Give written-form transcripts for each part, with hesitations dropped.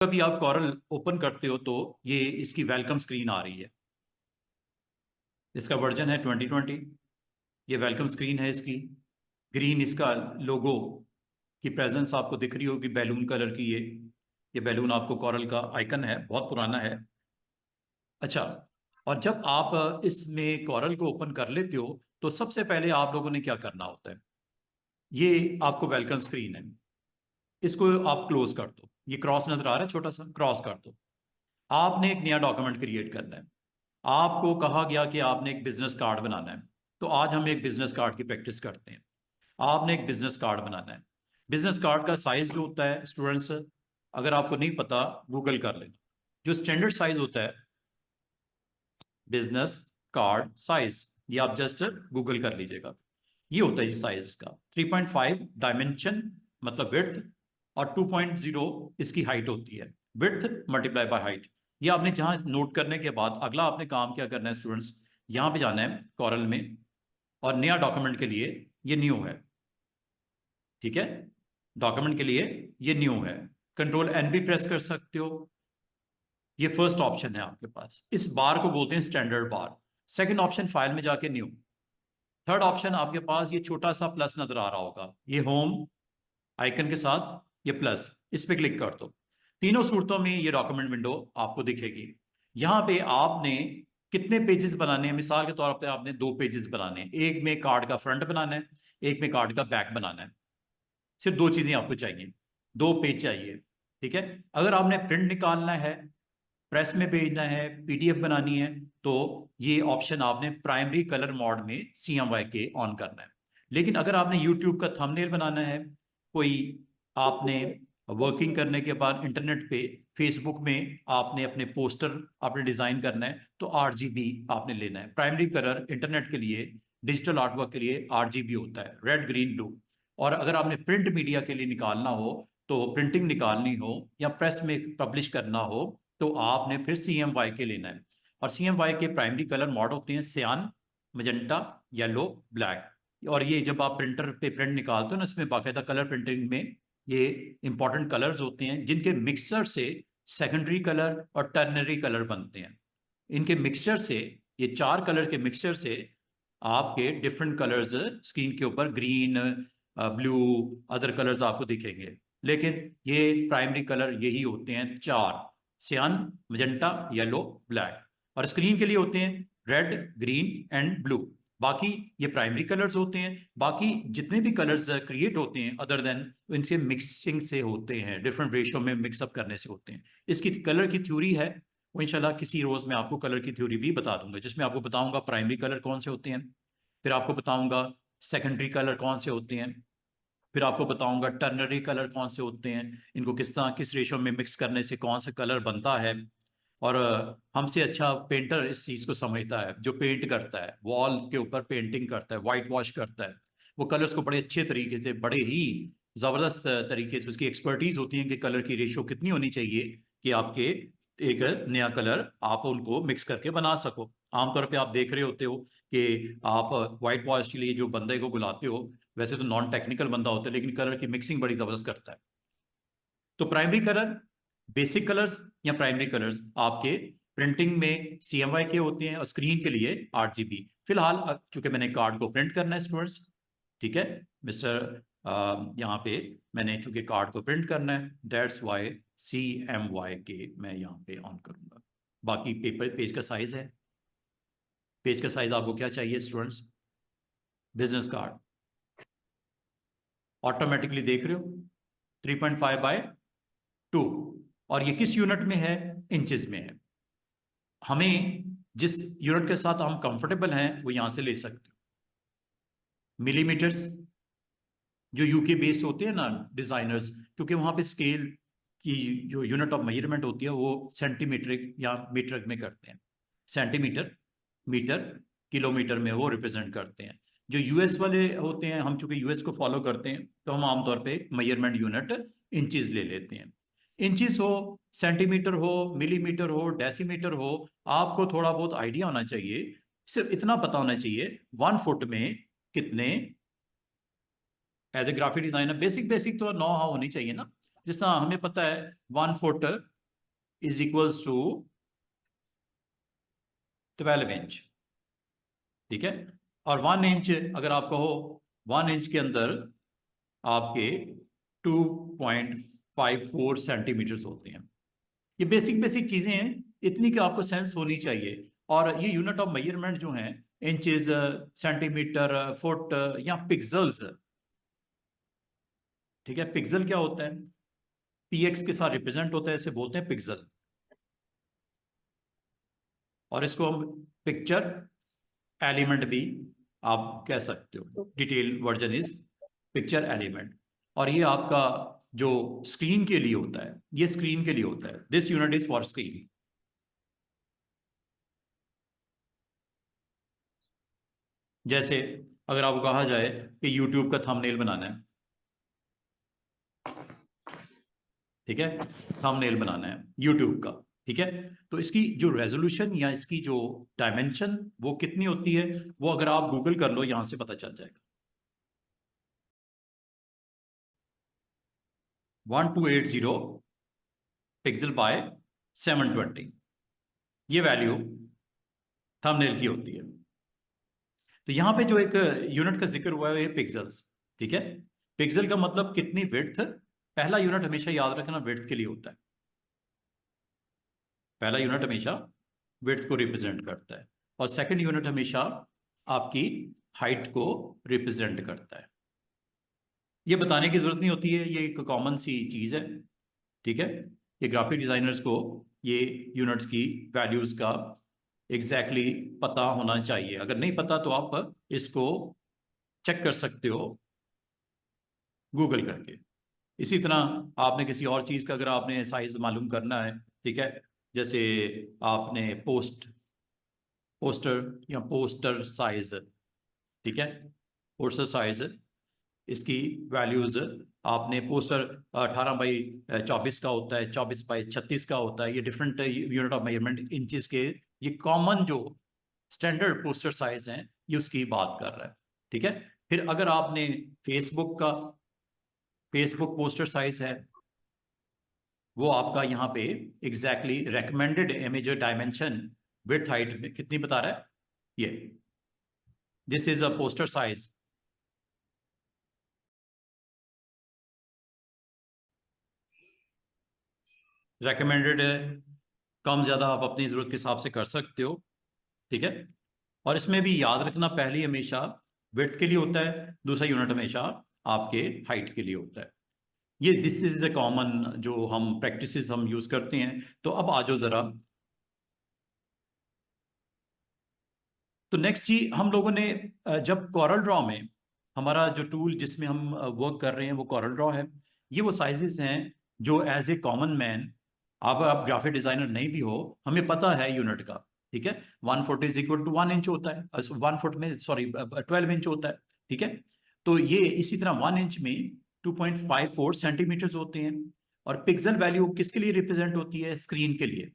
कभी आप coral open करते हो तो ये इसकी वेलकम स्क्रीन आ रही है। इसका वर्जन है 2020। ये वेलकम स्क्रीन है इसकी। ग्रीन इसका लोगो की प्रेजेंस आपको दिख रही होगी, बैलून कलर की। ये बैलून आपको कॉरल का आइकन है, बहुत पुराना है। अच्छा, और जब आप इसमें कॉरल को ओपन कर लेते हो तो सबसे पहले आप लोगों ने क्या करना होता है, ये आपको वेलकम स्क्रीन है, इसको आप क्लोज कर दो। ये क्रॉस नजर आ रहा है, छोटा सा क्रॉस कर दो। आपने एक नया डॉक्यूमेंट क्रिएट करना है। आपको कहा गया कि आपने एक बिजनेस कार्ड बनाना है, तो आज हम एक बिजनेस कार्ड की प्रैक्टिस करते हैं। आपने एक बिजनेस कार्ड बनाना है। बिजनेस कार्ड का साइज जो होता है स्टूडेंट्स, अगर आपको नहीं पता गूगल कर लेना। जो स्टैंडर्ड साइज होता है बिजनेस कार्ड साइज, ये आप जस्ट गूगल कर लीजिएगा। ये होता है जी साइज का 3.5 डायमेंशन मतलब विड्थ, और 2.0 इसकी हाइट होती है। Width multiply by height. ये आपने जहां नोट करने के बाद अगला आपने काम क्या करना है स्टूडेंट्स, यहां पे जाना है कॉरल में, और नया डॉक्यूमेंट के लिए ये न्यू है। ठीक है, डॉक्यूमेंट के लिए ये न्यू है। कंट्रोल एन भी प्रेस कर सकते हो। ये फर्स्ट ऑप्शन है आपके पास, इस बार को बोलते हैं standard bar. Second option file में जाके न्यू। थर्ड ऑप्शन आपके पास ये छोटा सा प्लस नजर आ रहा होगा, ये होम आइकन के साथ ये प्लस, इस पे क्लिक कर दो। तीनों सूरतों में ये डॉक्यूमेंट विंडो आपको दिखेगी। यहां पे आपने कितने पेजेस बनाने हैं, मिसाल के तौर पे आपने 2 पेजेस बनाने हैं। एक में कार्ड का फ्रंट बनाना है, एक में कार्ड का बैक बनाना है। सिर्फ 2 चीजें आपको चाहिए, 2 पेज चाहिए। ठीक है, अगर आपने प्रिंट निकालना है, प्रेस में भेजना है, पीडीएफ बनानी है, तो ये ऑप्शन आपने प्राइमरी कलर मोड में CMYK के ऑन करना है। लेकिन अगर आपने यूट्यूब का थंबनेल बनाना है, कोई आपने वर्किंग करने के बाद इंटरनेट पे फेसबुक में आपने अपने पोस्टर आपने डिजाइन करना है, तो RGB आपने लेना है। प्राइमरी कलर इंटरनेट के लिए, डिजिटल आर्टवर्क के लिए RGB होता है, रेड ग्रीन ब्लू। और अगर आपने प्रिंट मीडिया के लिए निकालना हो, तो प्रिंटिंग निकालनी हो या प्रेस में पब्लिश करना हो, तो आपने फिर CMYK लेना है। और CMYK प्राइमरी कलर मोड होते हैं सियान, मजेंटा, येलो, ब्लैक। और ये जब आप प्रिंटर पे प्रिंट निकालते हो ना, इसमें बाकायदा कलर प्रिंटिंग में ये इंपॉर्टेंट कलर्स होते हैं, जिनके मिक्सचर से सेकेंडरी कलर और टर्नरी कलर बनते हैं। इनके मिक्सचर से, ये 4 कलर के मिक्सचर से आपके डिफरेंट कलर्स स्क्रीन के ऊपर ग्रीन, ब्लू, अदर कलर्स आपको दिखेंगे। लेकिन ये प्राइमरी कलर यही होते हैं 4, सियान, मजेंटा, येलो, ब्लैक। और स्क्रीन के लिए होते हैं रेड, ग्रीन एंड ब्लू। बाकी ये प्राइमरी कलर्स होते हैं। बाकी जितने भी कलर्स क्रिएट होते हैं अदर देन, इनसे मिक्सिंग से होते हैं, डिफरेंट रेशियो में मिक्सअप करने से होते हैं। इसकी कलर की थ्योरी है, वो इंशाल्लाह किसी रोज में आपको कलर की थ्योरी भी बता दूंगा, जिसमें आपको बताऊंगा प्राइमरी कलर कौन से होते हैं, फिर आपको बताऊंगा सेकेंडरी कलर कौन से होते हैं, फिर आपको बताऊंगा टर्नरी कलर कौन से होते हैं, इनको किस तरह किस रेशो में मिक्स करने से कौन सा कलर बनता है। और हमसे अच्छा पेंटर इस चीज़ को समझता है, जो पेंट करता है, वॉल के ऊपर पेंटिंग करता है, वाइट वॉश करता है। वो कलर्स को बड़े अच्छे तरीके से, बड़े ही ज़बरदस्त तरीके से, उसकी एक्सपर्टीज होती है कि कलर की रेशो कितनी होनी चाहिए कि आपके एक नया कलर आप उनको मिक्स करके बना सको। आमतौर पे आप देख रहे होते हो कि आप व्हाइट वॉश के लिए जो बंदे को बुलाते हो, वैसे तो नॉन टेक्निकल बंदा होता है, लेकिन कलर की मिक्सिंग बड़ी जबरदस्त करता है। तो प्राइमरी कलर, बेसिक कलर्स या प्राइमरी कलर्स आपके प्रिंटिंग में CMYK होते हैं, और स्क्रीन के लिए RGB। फिलहाल चूंकि मैंने कार्ड को प्रिंट करना है स्टूडेंट्स, ठीक है मिस्टर, यहाँ पे मैंने चूंकि कार्ड को प्रिंट करना है, दैट्स वाई CMYK मैं यहाँ पे ऑन करूंगा। बाकी पेपर पेज का साइज है, पेज का साइज आपको क्या चाहिए स्टूडेंट्स, बिजनेस कार्ड ऑटोमेटिकली देख रहे हो 3.5/2। और ये किस यूनिट में है, इंचेस में है। हमें जिस यूनिट के साथ हम कंफर्टेबल हैं वो यहां से ले सकते हो। मिलीमीटर्स, जो यूके बेस्ड होते हैं ना डिजाइनर्स, क्योंकि वहां पे स्केल की जो यूनिट ऑफ मेजरमेंट होती है वो सेंटीमीट्रिक या मीट्रिक में करते हैं। सेंटीमीटर, मीटर, किलोमीटर में वो रिप्रेजेंट करते हैं। जो यूएस वाले होते हैं, हम चूंकि यूएस को फॉलो करते हैं, तो हम आमतौर पे मेजरमेंट यूनिट इंचेस ले लेते हैं। इंचेस हो, सेंटीमीटर हो, मिलीमीटर हो, डेसीमीटर हो, आपको थोड़ा बहुत आइडिया होना चाहिए। सिर्फ इतना पता होना चाहिए 1 फुट में कितने, as a graphic designer basic basic तो नो हाउ होनी चाहिए ना। जिस तरह हमें पता है 1 foot is equals to 12 inch, ठीक है। और 1 इंच अगर आप कहो 1 इंच के अंदर आपके 2.54 सेंटीमीटर्स होते हैं। ये बेसिक बेसिक चीजें हैं, इतनी कि आपको सेंस होनी चाहिए। और ये यूनिट ऑफ मेजरमेंट जो हैं, इंचेस, सेंटीमीटर, फुट या पिक्सल्स, ठीक है। पिक्सल क्या होता है? पीएक्स के साथ रिप्रेजेंट होता है, इसे बोलते हैं पिक्सल। और इसको हम पिक्चर एलिमेंट भी आप कह सकते हो। Detail version is picture element. और ये आपका जो स्क्रीन के लिए होता है, ये स्क्रीन के लिए होता है। This unit is for screen. जैसे अगर आपको कहा जाए कि यूट्यूब का थंबनेल बनाना है, ठीक है, थंबनेल बनाना है यूट्यूब का, ठीक है, तो इसकी जो रेजोल्यूशन या इसकी जो डायमेंशन वो कितनी होती है, वो अगर आप गूगल कर लो यहां से पता चल जाएगा। 1280 पिक्सल बाय 720, ये वैल्यू थंबनेल की होती है। तो यहां पे जो एक यूनिट का जिक्र हुआ है पिक्सल्स, ठीक है। पिक्सल का मतलब कितनी विड्थ। पहला यूनिट हमेशा याद रखना विड्थ के लिए होता है। पहला यूनिट हमेशा विड्थ को रिप्रेजेंट करता है, और सेकंड यूनिट हमेशा आपकी हाइट को रिप्रेजेंट करता है। ये बताने की जरूरत नहीं होती है, ये एक कॉमन सी चीज है, ठीक है। ये ग्राफिक डिजाइनर्स को ये यूनिट्स की वैल्यूज का एग्जैक्टली पता होना चाहिए। अगर नहीं पता तो आप इसको चेक कर सकते हो गूगल करके। इसी तरह आपने किसी और चीज का अगर आपने साइज मालूम करना है, ठीक है, जैसे आपने पोस्टर या पोस्टर साइज, ठीक है, पोस्टर साइज, इसकी वैल्यूज आपने पोस्टर 18 बाई 24 का होता है, 24 बाई 36 का होता है। ये different unit of measurement inches के, ये कॉमन जो स्टैंडर्ड पोस्टर साइज हैं ये उसकी बात कर रहा है, ठीक है। फिर अगर आपने फेसबुक का फेसबुक पोस्टर साइज है, वो आपका यहाँ पे exactly recommended image dimension width height में कितनी बता रहा है ये। This is a poster size. Recommended है, कम ज़्यादा आप अपनी ज़रूरत के हिसाब से कर सकते हो, ठीक है। और इसमें भी याद रखना, पहली हमेशा विड्थ के लिए होता है, दूसरा यूनिट हमेशा आपके हाइट के लिए होता है। ये दिस इज द कॉमन जो हम प्रैक्टिसेस हम यूज करते हैं। तो अब आ जाओ जरा, तो नेक्स्ट जी हम लोगों ने जब कॉरल ड्रॉ में, हमारा जो टूल जिसमें हम वर्क कर रहे हैं वो कॉरल ड्रॉ है। ये वो साइजेस हैं जो एज ए कॉमन मैन, आप ग्राफिक डिजाइनर नहीं भी हो, हमें पता है यूनिट का, ठीक है। 1 foot is equal to 1 inch होता है, 1 फुट में सॉरी 12 इंच होता है, ठीक है। तो ये इसी तरह 1 इंच में 2.54 सेंटीमीटर्स होते हैं। और पिक्सल वैल्यू किसके लिए रिप्रेजेंट होती है? स्क्रीन के लिए।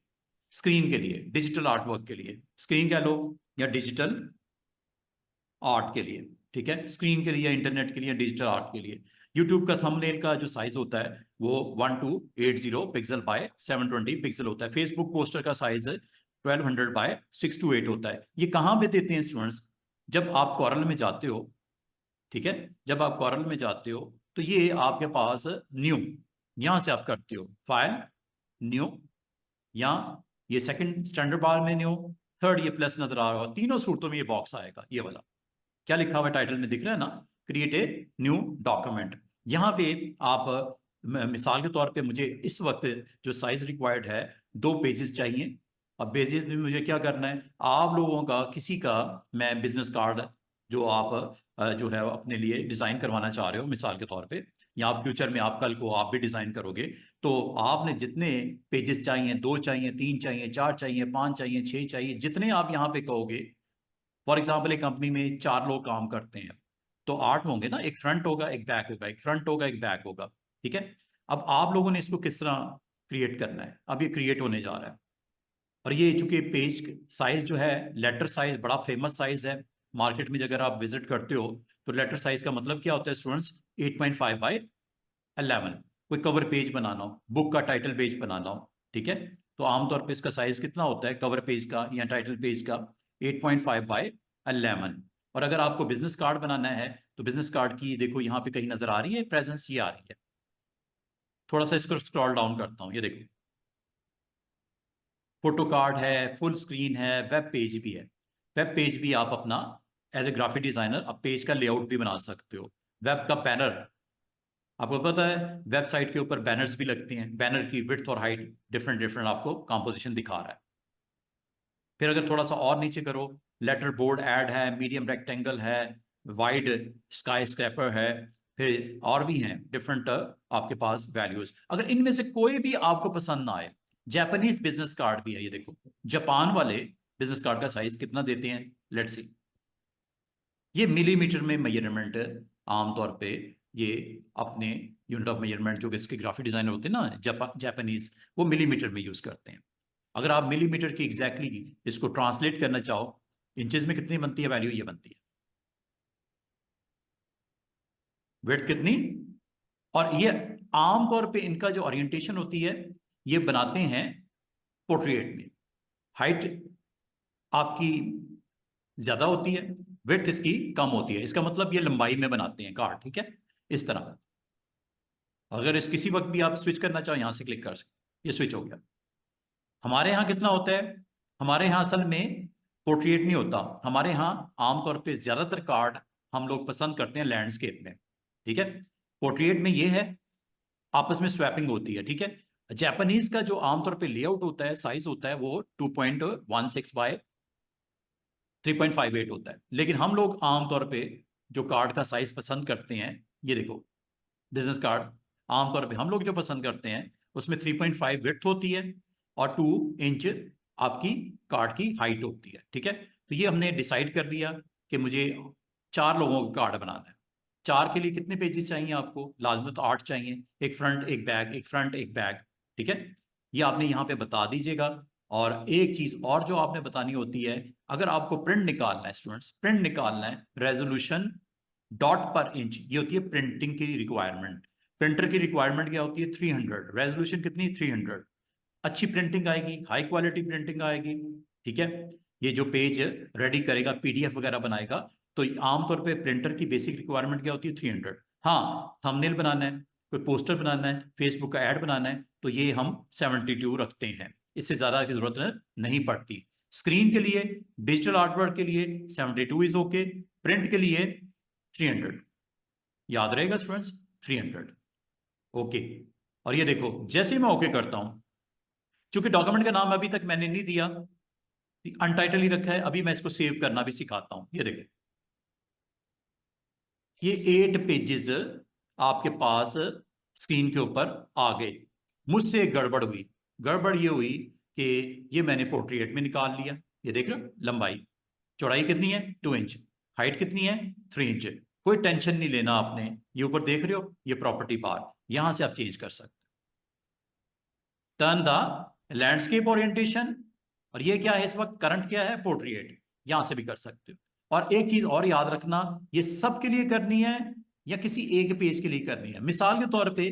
स्क्रीन के लिए, डिजिटल आर्ट वर्क के लिए, स्क्रीन कह लो या डिजिटल आर्ट के लिए, ठीक है। स्क्रीन के लिए, इंटरनेट के लिए, डिजिटल आर्ट के लिए। यूट्यूब का थंबनेल का जो साइज होता है वो 1280 पिक्सल बाय 720 पिक्सल होता है। फेसबुक पोस्टर का साइज 1200 बाय 628 होता है। ये कहाँ पे देते हैं स्टूडेंट्स? जब आप कॉरल में जाते हो, ठीक है, जब आप कॉरल में जाते हो तो ये आपके पास न्यू, यहां से आप करते हो फाइल न्यू, या ये सेकंड स्टैंडर्ड बार में न्यू, थर्ड ये प्लस नजर आ रहा हो, तीनों सूरतों में ये बॉक्स आएगा। ये वाला क्या लिखा हुआ है टाइटल में दिख रहा है ना, क्रिएट ए न्यू डॉक्यूमेंट। यहाँ पे आप मिसाल के तौर पे मुझे इस वक्त जो साइज रिक्वायर्ड है 2 पेजेस चाहिए। अब पेजेस में मुझे क्या करना है, आप लोगों का किसी का मैं बिजनेस कार्ड जो आप जो है अपने लिए डिजाइन करवाना चाह रहे हो मिसाल के तौर पे, या आप फ्यूचर में आप कल को आप भी डिजाइन करोगे, तो आपने जितने पेजेस चाहिए, 2 चाहिए, 3 चाहिए, 4 चाहिए, 5 चाहिए, 6 चाहिए, जितने आप यहाँ पे कहोगे। फॉर एग्जाम्पल एक कंपनी में 4 लोग काम करते हैं, तो 8 होंगे ना, एक फ्रंट होगा, एक बैक होगा, एक फ्रंट होगा, एक बैक होगा, ठीक है। अब आप लोगों ने इसको किस तरह क्रिएट करना है, अब ये क्रिएट होने जा रहा है। और ये चूंकि पेज साइज जो है, लेटर साइज बड़ा फेमस साइज है मार्केट में। अगर आप विजिट करते हो तो लेटर साइज का मतलब क्या होता है स्टूडेंट्स? 8.5 बाय 11। कोई कवर पेज बनाना हो, बुक का टाइटल पेज बनाना हो, ठीक है, तो आमतौर पे इसका साइज कितना होता है कवर पेज का या टाइटल पेज का, 8.5 बाय 11। और अगर आपको बिजनेस कार्ड बनाना है तो बिजनेस कार्ड की देखो यहाँ पे कहीं नजर आ रही है प्रेजेंस, ये आ रही है, थोड़ा सा इसको स्क्रॉल डाउन करता हूँ, ये देखो फोटो कार्ड है, फुल स्क्रीन है, वेब पेज भी है। वेब पेज भी आप अपना एज ए ग्राफिक डिजाइनर आप पेज का लेआउट भी बना सकते हो। वेब का बैनर, आपको पता है वेबसाइट के ऊपर बैनर्स भी लगते हैं, बैनर की विड्थ और हाइट डिफरेंट डिफरेंट आपको कंपोजिशन दिखा रहा है। फिर अगर थोड़ा सा और नीचे करो, लेटर बोर्ड ऐड है, मीडियम रेक्टेंगल है, वाइड स्काई स्क्रैपर है, फिर और भी हैं डिफरेंट आपके पास वैल्यूज। अगर इनमें से कोई भी आपको पसंद ना आए, जापानीज बिजनेस कार्ड भी है, ये देखो जापान वाले बिजनेस कार्ड का साइज कितना देते हैं, लेट्स सी। ये मिलीमीटर में मेजरमेंट आमतौर पे ये अपने यूनिट ऑफ मेजरमेंट जो इसके ग्राफिक डिजाइनर होते हैं ना जापानीज, वो मिलीमीटर में यूज करते हैं। अगर आप मिलीमीटर की एग्जैक्टली इसको ट्रांसलेट करना चाहो, इंचेस में कितनी बनती है वैल्यू, ये बनती है विड्थ कितनी। और ये आमतौर पे इनका जो ओरिएंटेशन होती है, ये बनाते हैं पोर्ट्रेट में, हाइट आपकी ज्यादा होती है, विड्थ इसकी कम होती है, इसका मतलब ये लंबाई में बनाते हैं कार्ड, ठीक है, इस तरह। अगर इस किसी वक्त भी आप स्विच करना चाहो यहां से क्लिक कर सकते, ये स्विच हो गया। हमारे यहाँ कितना होता है, हमारे यहाँ असल में पोर्ट्रेट नहीं होता, हमारे यहाँ आमतौर पे ज्यादातर कार्ड हम लोग पसंद करते हैं लैंडस्केप में, ठीक है। पोर्ट्रेट में ये है आपस में स्वैपिंग होती है, ठीक है। जापानीज का जो आमतौर पे लेआउट होता है, साइज होता है, वो 2.16 बाय 3.58 होता है। लेकिन हम लोग आमतौर पे जो कार्ड का साइज पसंद करते हैं, ये देखो बिजनेस कार्ड आमतौर पे हम लोग जो पसंद करते हैं उसमें 3.5 विड्थ होती है और 2 इंच आपकी कार्ड की हाइट होती है, ठीक है। तो ये हमने डिसाइड कर लिया कि मुझे 4 लोगों का कार्ड बनाना है। 4 के लिए कितने पेजेस चाहिए आपको, लाजमी तो 8 चाहिए, एक फ्रंट एक बैक, एक फ्रंट एक बैक, ठीक है। ये आपने यहाँ पे बता दीजिएगा। और एक चीज और जो आपने बतानी होती है, अगर आपको प्रिंट निकालना है स्टूडेंट्स, प्रिंट निकालना है, रेजोल्यूशन डॉट पर इंच, ये होती है प्रिंटिंग की रिक्वायरमेंट। प्रिंटर की रिक्वायरमेंट क्या होती है, 300, रेजोल्यूशन कितनी, 300। अच्छी प्रिंटिंग आएगी, हाई क्वालिटी प्रिंटिंग आएगी, ठीक है। ये जो पेज रेडी करेगा, पीडीएफ वगैरह बनाएगा, तो आमतौर पे प्रिंटर की बेसिक रिक्वायरमेंट क्या होती है, 300। हाँ, थंबनेल बनाना है, कोई पोस्टर बनाना है, फेसबुक का ऐड बनाना है, तो ये हम 72 रखते हैं, इससे ज्यादा की जरूरत नहीं पड़ती। स्क्रीन के लिए, डिजिटल आर्टवर्क के लिए 72 इज ओके, प्रिंट के लिए 300, याद रहेगा स्टूडेंट्स, 300, ओके। और ये देखो जैसे ही मैं ओके करता हूं, चूंकि डॉक्यूमेंट का नाम अभी तक मैंने नहीं दिया, अनटाइटल ही रखा है, अभी मैं इसको सेव करना भी सिखाता हूं। ये देखो ये 8 पेजेस आपके पास स्क्रीन के ऊपर आ गए। मुझसे गड़बड़ हुई, गड़बड़ ये हुई कि ये मैंने पोर्ट्रेट में निकाल लिया, ये देख रहे हो लंबाई, चौड़ाई कितनी है, 2 इंच, हाइट कितनी है, 3 इंच। कोई टेंशन नहीं लेना आपने, ये ऊपर देख रहे हो ये प्रॉपर्टी बार, यहां से आप चेंज कर सकते। टर्न द लैंडस्केप ओरिएंटेशन, और ये क्या है इस वक्त, करंट क्या है, पोर्ट्रेट, यहां से भी कर सकते हो। और एक चीज और याद रखना, ये सब के लिए करनी है या किसी एक पेज के लिए करनी है। मिसाल के तौर पे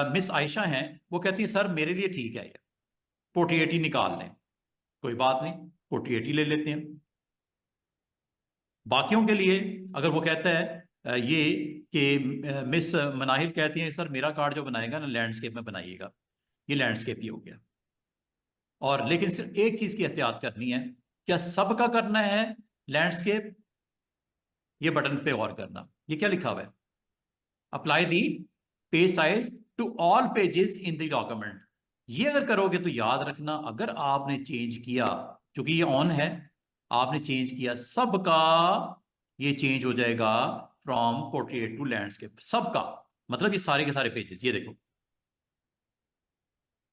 मिस आयशा हैं, वो कहती है सर मेरे लिए ठीक है ये पोर्ट्रेट ही निकाल लें, कोई बात नहीं, पोर्ट्रेट ही ले लेते हैं। बाकियों के लिए अगर वो कहता है ये कि मिस मनाहिल कहती है सर मेरा कार्ड जो बनाएगा ना लैंडस्केप में बनाइएगा, ये लैंडस्केप ही हो गया। और लेकिन सिर्फ एक चीज की एहतियात करनी है, क्या सबका करना है लैंडस्केप, ये बटन पे गौर करना, ये क्या लिखा हुआ है, apply the page size to all pages in the document. ये अगर करोगे तो याद रखना, अगर आपने चेंज किया, क्योंकि ये ऑन है, आपने चेंज किया सबका, ये चेंज हो जाएगा फ्रॉम पोर्ट्रेट टू लैंडस्केप, सबका मतलब ये सारे के सारे पेजेस। ये देखो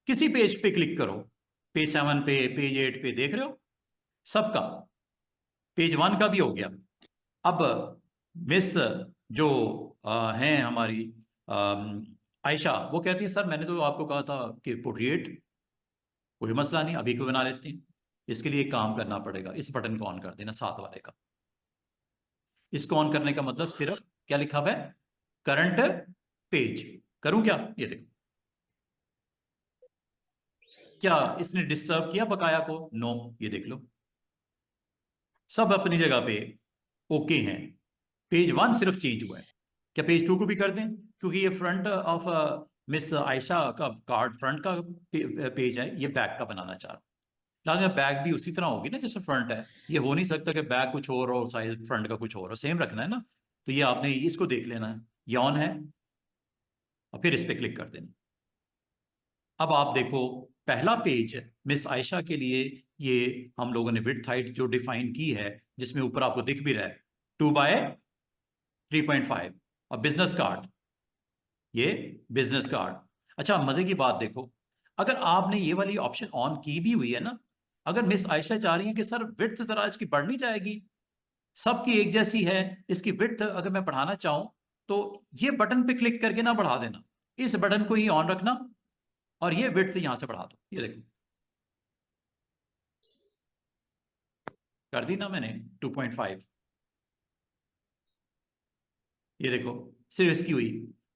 किसी पेज पे क्लिक करो, पेज 7 पे, पेज 8 पे, देख रहे हो सबका, पेज 1 का भी हो गया। अब मिस जो हैं हमारी आयशा, वो कहती है सर मैंने तो आपको कहा था कि पोर्ट्रेट, कोई मसला नहीं अभी को बना लेते हैं, इसके लिए एक काम करना पड़ेगा, इस बटन को ऑन कर देना, 7 वाले का। इसको ऑन करने का मतलब सिर्फ क्या लिखा हुआ है, करंट पेज, करूं क्या, ये देखो क्या इसने डिस्टर्ब किया बकाया को? नो, ये देख लो सब अपनी जगह पे ओके हैं। पेज 1 सिर्फ चेंज हुआ है। क्या पेज 2 को भी कर दें? क्योंकि ये फ्रंट ऑफ मिस आयशा का कार्ड फ्रंट का पेज है, ये बैक का बनाना चाह रहा हूँ। लाजमी बैक भी उसी तरह होगी ना जैसे फ्रंट है। ये हो नहीं सकता कि बैक कुछ और और साइज फ्रंट का कुछ और हो, सेम रखना है ना। तो ये आपने इसको देख लेना है, ये ऑन है और फिर इस पर क्लिक कर देना। अब आप देखो पहला पेज मिस आयशा के लिए ये हम लोगों ने विड्थ हाइट जो डिफाइन की है, जिसमें ऊपर आपको दिख भी रहा है 2/3.5, और बिजनेस कार्ड, ये बिजनेस कार्ड। अच्छा मजे की बात देखो, अगर आपने ये वाली ऑप्शन ऑन की भी हुई है ना, अगर मिस आयशा चाह रही है कि सर विड्थ जरा इसकी बढ़नी जाएगी, सबकी एक जैसी है, इसकी विड्थ अगर मैं बढ़ाना चाहूं तो ये बटन पे क्लिक करके ना बढ़ा देना, इस बटन को ही ऑन रखना और ये विड्थ यहां से बढ़ा दो। ये देखो कर दी ना मैंने 2.5। ये देखो सिर्फ इसकी हुई,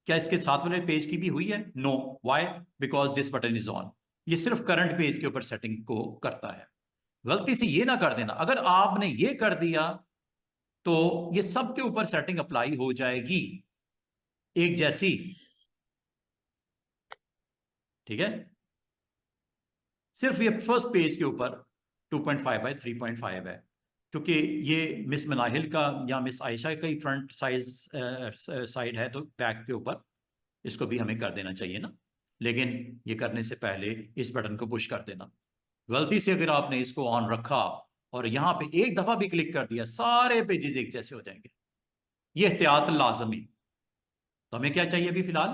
क्या इसके साथ वाले पेज की भी हुई है? No, why? Because this button is on. ये सिर्फ करंट पेज के ऊपर सेटिंग को करता है। गलती से ये ना कर देना, अगर आपने ये कर दिया तो ये सबके ऊपर सेटिंग अप्लाई हो जाएगी एक जैसी, ठीक है। सिर्फ ये फर्स्ट पेज के ऊपर 2.5/3.5 है, क्योंकि ये मिस मनाहिल का या मिस आयशा का ही फ्रंट साइड है, तो बैक के ऊपर इसको भी हमें कर देना चाहिए ना। लेकिन ये करने से पहले इस बटन को पुश कर देना। गलती से अगर आपने इसको ऑन रखा और यहां पे एक दफा भी क्लिक कर दिया, सारे पेजेस एक जैसे हो जाएंगे। ये एहतियात लाजमी। तो हमें क्या चाहिए अभी फिलहाल?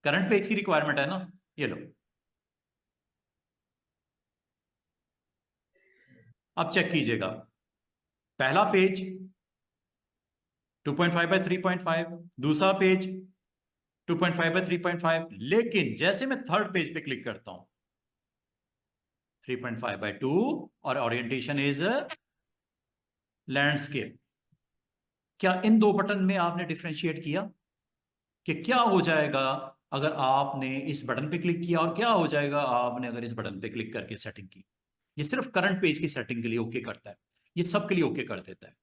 करंट पेज की रिक्वायरमेंट है ना, ये लो। अब चेक कीजिएगा, पहला पेज 2.5/3.5, दूसरा पेज 2.5/3.5, लेकिन जैसे मैं थर्ड पेज पे क्लिक करता हूं 3.5/2 और ओरिएंटेशन इज लैंडस्केप। क्या इन दो बटन में आपने डिफ्रेंशिएट किया कि क्या हो जाएगा अगर आपने इस बटन पे क्लिक किया और क्या हो जाएगा आपने अगर इस बटन पे क्लिक करके सेटिंग की? ये सिर्फ करंट पेज की सेटिंग के लिए ओके करता है, ये सब के लिए ओके कर देता है।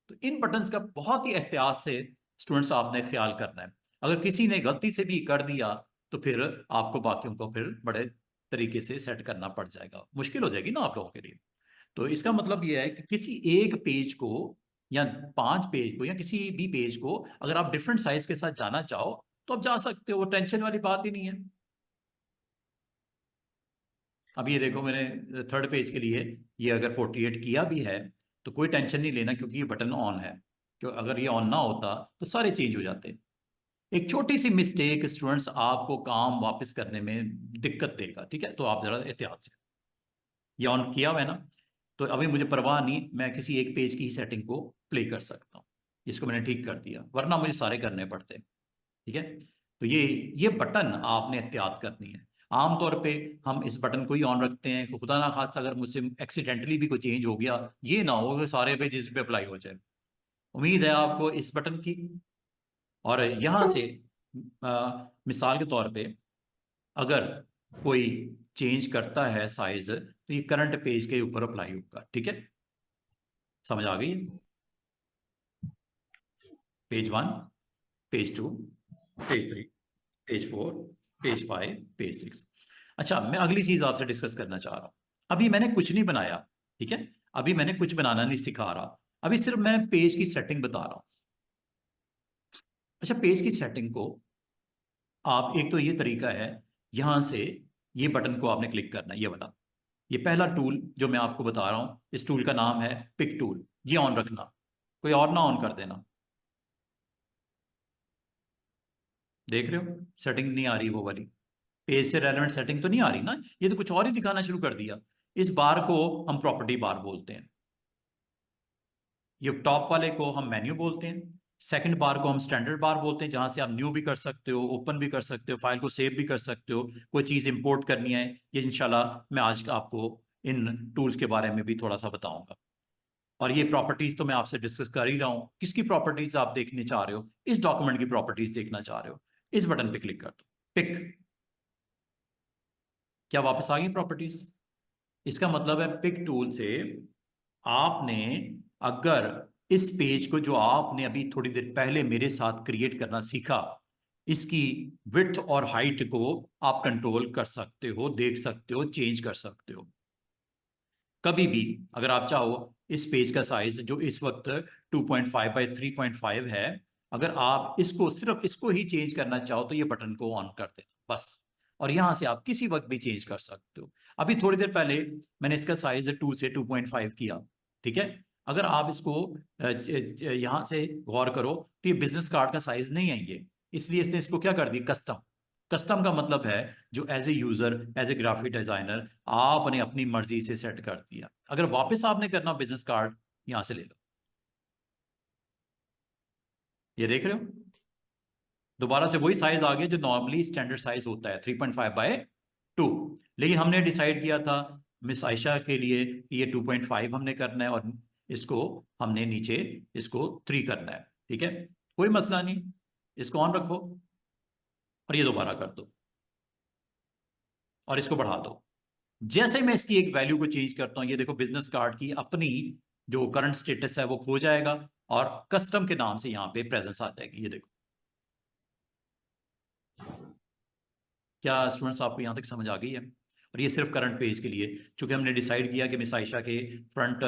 तो इन बटन्स का बहुत ही एहतियात से स्टूडेंट्स आपने ख्याल करना है। अगर किसी ने गलती से भी कर दिया तो फिर आपको बाकियों को फिर बड़े तरीके से सेट करना पड़ जाएगा, मुश्किल हो जाएगी ना आप लोगों के लिए। तो इसका मतलब यह है कि किसी एक पेज को या 5 पेज को या किसी भी पेज को अगर आप डिफरेंट साइज के साथ जाना चाहो तो आप जा सकते हो, टेंशन वाली बात ही नहीं है। अब ये देखो मैंने थर्ड पेज के लिए ये अगर पोर्ट्रेट किया भी है तो कोई टेंशन नहीं लेना, क्योंकि ये बटन ऑन है। क्यों? अगर ये ऑन ना होता तो सारे चेंज हो जाते। एक छोटी सी मिस्टेक स्टूडेंट्स आपको काम वापस करने में दिक्कत देगा, ठीक है, तो आप जरा एहतियात से। ये ऑन किया हुआ है ना, तो अभी मुझे परवाह नहीं, मैं किसी एक पेज की सेटिंग को प्ले कर सकता हूँ। इसको मैंने ठीक कर दिया, वरना मुझे सारे करने पड़ते, ठीक है। तो ये बटन आपने एहतियात करनी है। आमतौर पे हम इस बटन को ही ऑन रखते हैं कि खुदा ना खास्ता अगर मुझसे एक्सीडेंटली भी कोई चेंज हो गया, ये ना हो कि सारे पेजेस पे अप्लाई हो जाए। उम्मीद है आपको इस बटन की। और यहां से मिसाल के तौर पे अगर कोई चेंज करता है साइज तो ये करंट पेज के ऊपर अप्लाई होगा, ठीक है। समझ आ गई? Page 1, page 2, page 3, page 4, page 5, page 6। अच्छा मैं अगली चीज आपसे डिस्कस करना चाह रहा हूं। अभी मैंने कुछ नहीं बनाया, ठीक है, अभी मैंने कुछ बनाना नहीं सिखा रहा, अभी सिर्फ मैं पेज की सेटिंग बता रहा हूं। अच्छा पेज की सेटिंग को आप, एक तो ये तरीका है, यहां से ये बटन को आपने क्लिक करना है, ये वाला, ये पहला टूल जो मैं आपको बता रहा हूं, इस टूल का नाम है पिक टूल। ये ऑन रखना, कोई और ना ऑन कर देना। देख रहे हो सेटिंग नहीं आ रही वो वाली, पेज से रेलेवेंट सेटिंग तो नहीं आ रही ना, ये तो कुछ और ही दिखाना शुरू कर दिया। इस बार को हम प्रॉपर्टी बार बोलते हैं, ये टॉप वाले को हम मेन्यू बोलते हैं, सेकंड बार को हम स्टैंडर्ड बार बोलते हैं, जहां से आप न्यू भी कर सकते हो, ओपन भी कर सकते हो, फाइल को सेव भी कर सकते हो, कोई चीज़ इंपोर्ट करनी है। ये इंशाल्लाह मैं आज आपको इन टूल्स के बारे में भी थोड़ा सा बताऊंगा। और ये प्रॉपर्टीज तो मैं आपसे डिस्कस कर ही रहा हूँ, किसकी प्रॉपर्टीज आप देखने चाह रहे हो? इस डॉक्यूमेंट की प्रॉपर्टीज देखना चाह रहे हो, इस बटन पे क्लिक कर दो, पिक। क्या वापस आ गई प्रॉपर्टीज? इसका मतलब है पिक टूल से आपने अगर इस पेज को जो आपने अभी थोड़ी देर पहले मेरे साथ क्रिएट करना सीखा, इसकी विड्थ और हाइट को आप कंट्रोल कर सकते हो, देख सकते हो, चेंज कर सकते हो कभी भी। अगर आप चाहो इस पेज का साइज जो इस वक्त 2.5 बाई 3.5 है, अगर आप इसको सिर्फ इसको ही चेंज करना चाहो तो ये बटन को ऑन कर देना बस, और यहां से आप किसी वक्त भी चेंज कर सकते हो। अभी थोड़ी देर पहले मैंने इसका साइज 2 से 2.5 किया, ठीक है। अगर आप इसको यहां से गौर करो तो ये बिजनेस कार्ड का साइज नहीं है ये, इसलिए इसने इसको क्या कर दिया, कस्टम। कस्टम का मतलब है जो as a user, as a graphic designer आपने अपनी मर्जी से सेट कर दिया। अगर वापस आपने करना बिजनेस कार्ड, यहां से ले लो, ये देख रहे हो, दोबारा से वही साइज आ गया जो नॉर्मली स्टैंडर्ड साइज होता है 3.5/2। लेकिन हमने डिसाइड किया था मिस आयशा के लिए कि ये 2.5 हमने करना है, और इसको हमने नीचे इसको 3 करना है, ठीक है। कोई मसला नहीं, इसको ऑन रखो और ये दोबारा कर दो और इसको बढ़ा दो। जैसे मैं इसकी एक वैल्यू को चेंज करता हूं, ये देखो बिजनेस कार्ड की अपनी जो करंट स्टेटस है वो खो जाएगा और कस्टम के नाम से यहां पे प्रेजेंस आ जाएगी। ये देखो, क्या स्टूडेंट्स आपको यहां तक समझ आ गई है? और ये सिर्फ करंट पेज के लिए, चूंकि हमने डिसाइड किया कि मिस आयशा के फ्रंट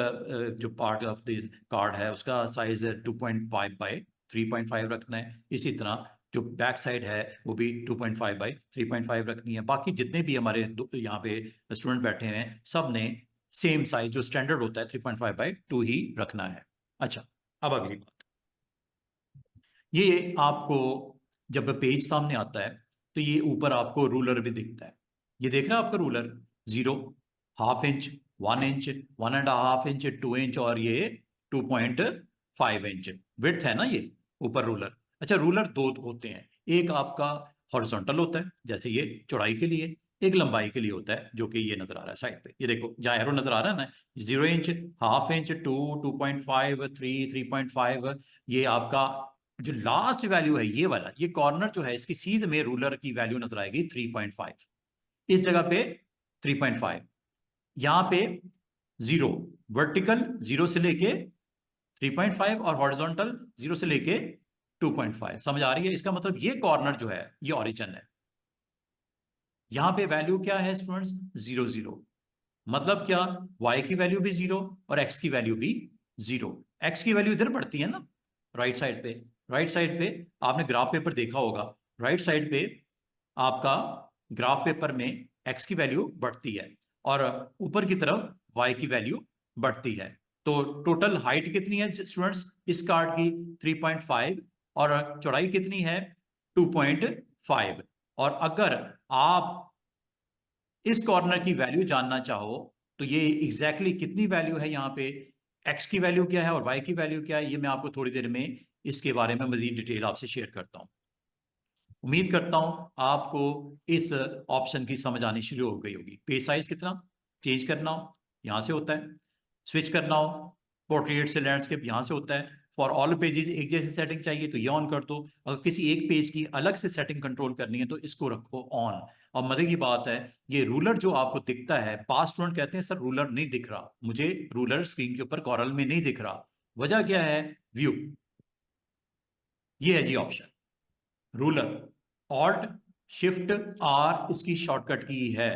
जो पार्ट ऑफ दिस कार्ड है उसका साइज 2.5 बाई 3.5 रखना है, इसी तरह जो बैक साइड है वो भी 2.5 बाई 3.5 रखनी है। बाकी जितने भी हमारे यहाँ पे स्टूडेंट बैठे हैं सब ने सेम साइज जो स्टैंडर्ड होता है 3.5/2 ही रखना है। अच्छा, अब अगली बात, ये आपको जब पेज सामने आता है तो ये ऊपर आपको रूलर भी दिखता है। ये देख रहा है आपका ruler, 0, ½ inch, 1 inch, 1.5 inch, 2 inch और ये 2.5 इंच विड्थ है ना ये ऊपर रूलर। अच्छा, रूलर दो होते हैं, एक आपका हॉरिजॉन्टल होता है जैसे ये चौड़ाई के लिए, एक लंबाई के लिए होता है जो कि ये नजर आ रहा है साइड पे। ये देखो जहां एरो नजर आ रहा है ना, 0 इंच, ½ इंच, 2, 2.5, 3, 3.5, ये आपका जो लास्ट वैल्यू है ये वाला, ये कॉर्नर जो है इसकी सीध में रूलर की वैल्यू नजर आएगी 3.5, इस जगह पे 3.5, यहां पे 0 वर्टिकल 0 से लेके 3.5 और हॉरिजॉन्टल 0 से लेके 2.5। समझ आ रही है? इसका मतलब ये कॉर्नर जो है ये ओरिजिन है। यहां पे वैल्यू क्या है स्टूडेंट्स, 0 0। मतलब क्या, y की वैल्यू भी 0 और x की वैल्यू भी 0। x की वैल्यू इधर बढ़ती है ना राइट साइड पे, राइट साइड पे आपने ग्राफ पेपर देखा होगा, राइट साइड पे आपका ग्राफ पेपर में x की वैल्यू बढ़ती है और ऊपर की तरफ y की वैल्यू बढ़ती है। तो टोटल हाइट कितनी है स्टूडेंट्स इस कार्ड की, 3.5, और चौड़ाई कितनी है, 2.5। और अगर आप इस कॉर्नर की वैल्यू जानना चाहो तो ये एग्जैक्टली कितनी वैल्यू है यहाँ पे, एक्स की वैल्यू क्या है और वाई की वैल्यू क्या है, ये मैं आपको थोड़ी देर में इसके बारे में मजीद डिटेल आपसे शेयर करता हूँ। उम्मीद करता हूँ आपको इस ऑप्शन की समझ आनी शुरू हो गई होगी। पेज साइज कितना चेंज करना हो यहाँ से होता है, स्विच करना हो पोर्ट्रेट से लैंडस्केप यहाँ से होता है। फॉर ऑल पेजेस एक जैसी सेटिंग चाहिए तो ये ऑन कर दो, अगर किसी एक पेज की अलग से सेटिंग कंट्रोल करनी है तो इसको रखो ऑन। और मजे की बात है, ये रूलर जो आपको दिखता है, पास स्टूडेंट कहते हैं सर रूलर नहीं दिख रहा मुझे, रूलर स्क्रीन के ऊपर कॉर्नर में नहीं दिख रहा। वजह क्या है, व्यू, ये है जी option ruler, alt shift R इसकी शॉर्टकट की है।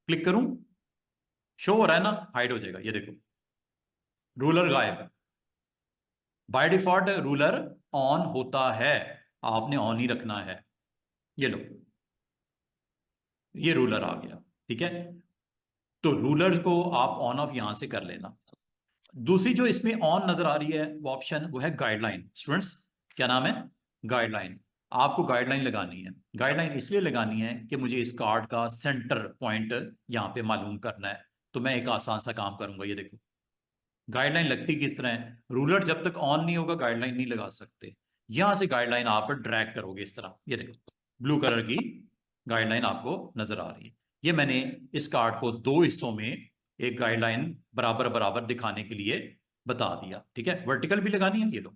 क्लिक करूं, शो हो रहा है ना, हाइड हो जाएगा, ये देखो रूलर गायब। बाय डिफॉल्ट रूलर ऑन होता है, आपने ऑन ही रखना है। ये लो, ये रूलर आ गया, ठीक है। तो रूलर को आप ऑन ऑफ यहां से कर लेना। दूसरी जो इसमें ऑन नजर आ रही है वो ऑप्शन, वो है गाइडलाइन। स्टूडेंट्स क्या नाम है, गाइडलाइन। आपको गाइडलाइन लगानी है, गाइडलाइन इसलिए लगानी है कि मुझे इस कार्ड का सेंटर पॉइंट यहाँ पे मालूम करना है। तो मैं एक आसान सा काम करूंगा, ये देखो गाइडलाइन लगती किस तरह है, रूलर जब तक ऑन नहीं होगा गाइडलाइन नहीं लगा सकते। यहां से गाइडलाइन आप ड्रैग करोगे इस तरह, ये देखो ब्लू कलर की गाइडलाइन आपको नजर आ रही है। ये मैंने इस कार्ड को दो हिस्सों में एक गाइडलाइन बराबर बराबर दिखाने के लिए बता दिया, ठीक है। वर्टिकल भी लगानी है, ये लो,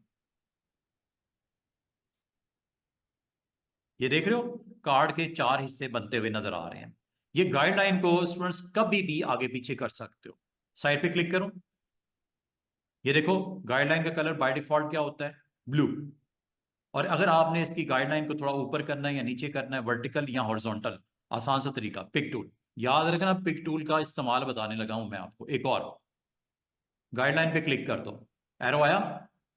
ये देख रहे हो कार्ड के 4 हिस्से बनते हुए नजर आ रहे हैं। ये गाइडलाइन को स्टूडेंट्स कभी भी आगे पीछे कर सकते हो। साइड पे क्लिक करूं, ये देखो गाइडलाइन का कलर बाय डिफॉल्ट क्या होता है, ब्लू। और अगर आपने इसकी गाइडलाइन को थोड़ा ऊपर करना है या नीचे करना है, वर्टिकल या हॉरिजॉन्टल, आसान सा तरीका पिक टूल। याद रखना पिक टूल का इस्तेमाल बताने लगा हूं मैं आपको। एक और, गाइडलाइन पे क्लिक कर दो, एरो आया,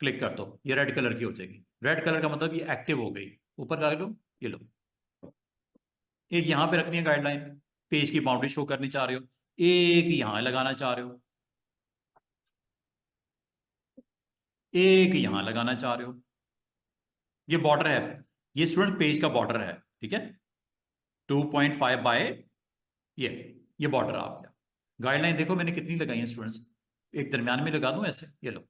क्लिक कर दो, ये रेड कलर की हो जाएगी। रेड कलर का मतलब ये एक्टिव हो गई। ऊपर कर लो, ये लो। एक यहां पे रखनी है गाइडलाइन, पेज की बाउंड्री शो करनी चाह रहे हो, एक यहां लगाना चाह रहे हो, एक यहां लगाना चाह रहे हो। ये बॉर्डर है, ये स्टूडेंट पेज का बॉर्डर है, ठीक है। 2.5 बाय ये ये बॉर्डर आ गया। गाइडलाइन देखो मैंने कितनी लगाई है स्टूडेंट्स, एक दरमियान में लगा दूं ऐसे, ये लो।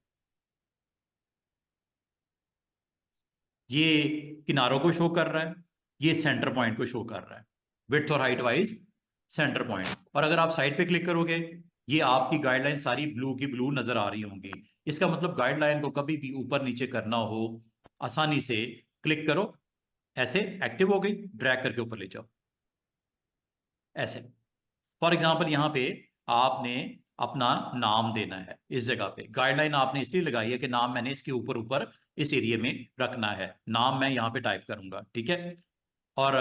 ये किनारों को शो कर रहा है, ये सेंटर पॉइंट को शो कर रहा है, विड्थ और हाइट वाइज सेंटर पॉइंट। और अगर आप साइड पे क्लिक करोगे, ये आपकी गाइडलाइन सारी ब्लू की ब्लू नजर आ रही होंगी। इसका मतलब गाइडलाइन को कभी भी ऊपर नीचे करना हो, आसानी से क्लिक करो, ऐसे एक्टिव हो गई, ड्रैग करके ऊपर ले जाओ ऐसे। फॉर एग्जाम्पल यहाँ पे आपने अपना नाम देना है, इस जगह पे गाइडलाइन आपने इसलिए लगाई है कि नाम मैंने इसके ऊपर ऊपर इस एरिया में रखना है, नाम मैं यहाँ पे टाइप करूंगा, ठीक है। और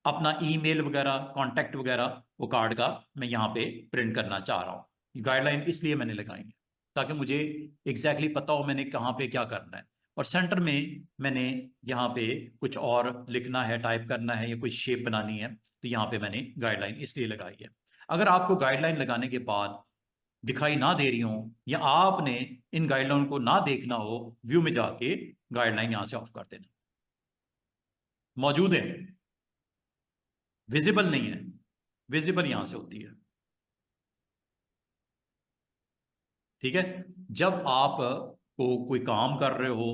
अपना ईमेल वगैरह, कांटेक्ट वगैरह, वो कार्ड का मैं यहाँ पे प्रिंट करना चाह रहा हूँ। गाइडलाइन इसलिए मैंने लगाई है ताकि मुझे एग्जैक्टली पता हो मैंने कहाँ पे क्या करना है। और सेंटर में मैंने यहाँ पे कुछ और लिखना है, टाइप करना है, या कोई शेप बनानी है, तो यहाँ पे मैंने गाइडलाइन इसलिए लगाई है। अगर आपको गाइडलाइन लगाने के बाद दिखाई ना दे रही हो, या आपने इन गाइडलाइन को ना देखना हो, व्यू में जाके गाइडलाइन यहां से ऑफ कर देना। मौजूद है, विजिबल नहीं है, विजिबल यहां से होती है, ठीक है। जब आप को कोई काम कर रहे हो,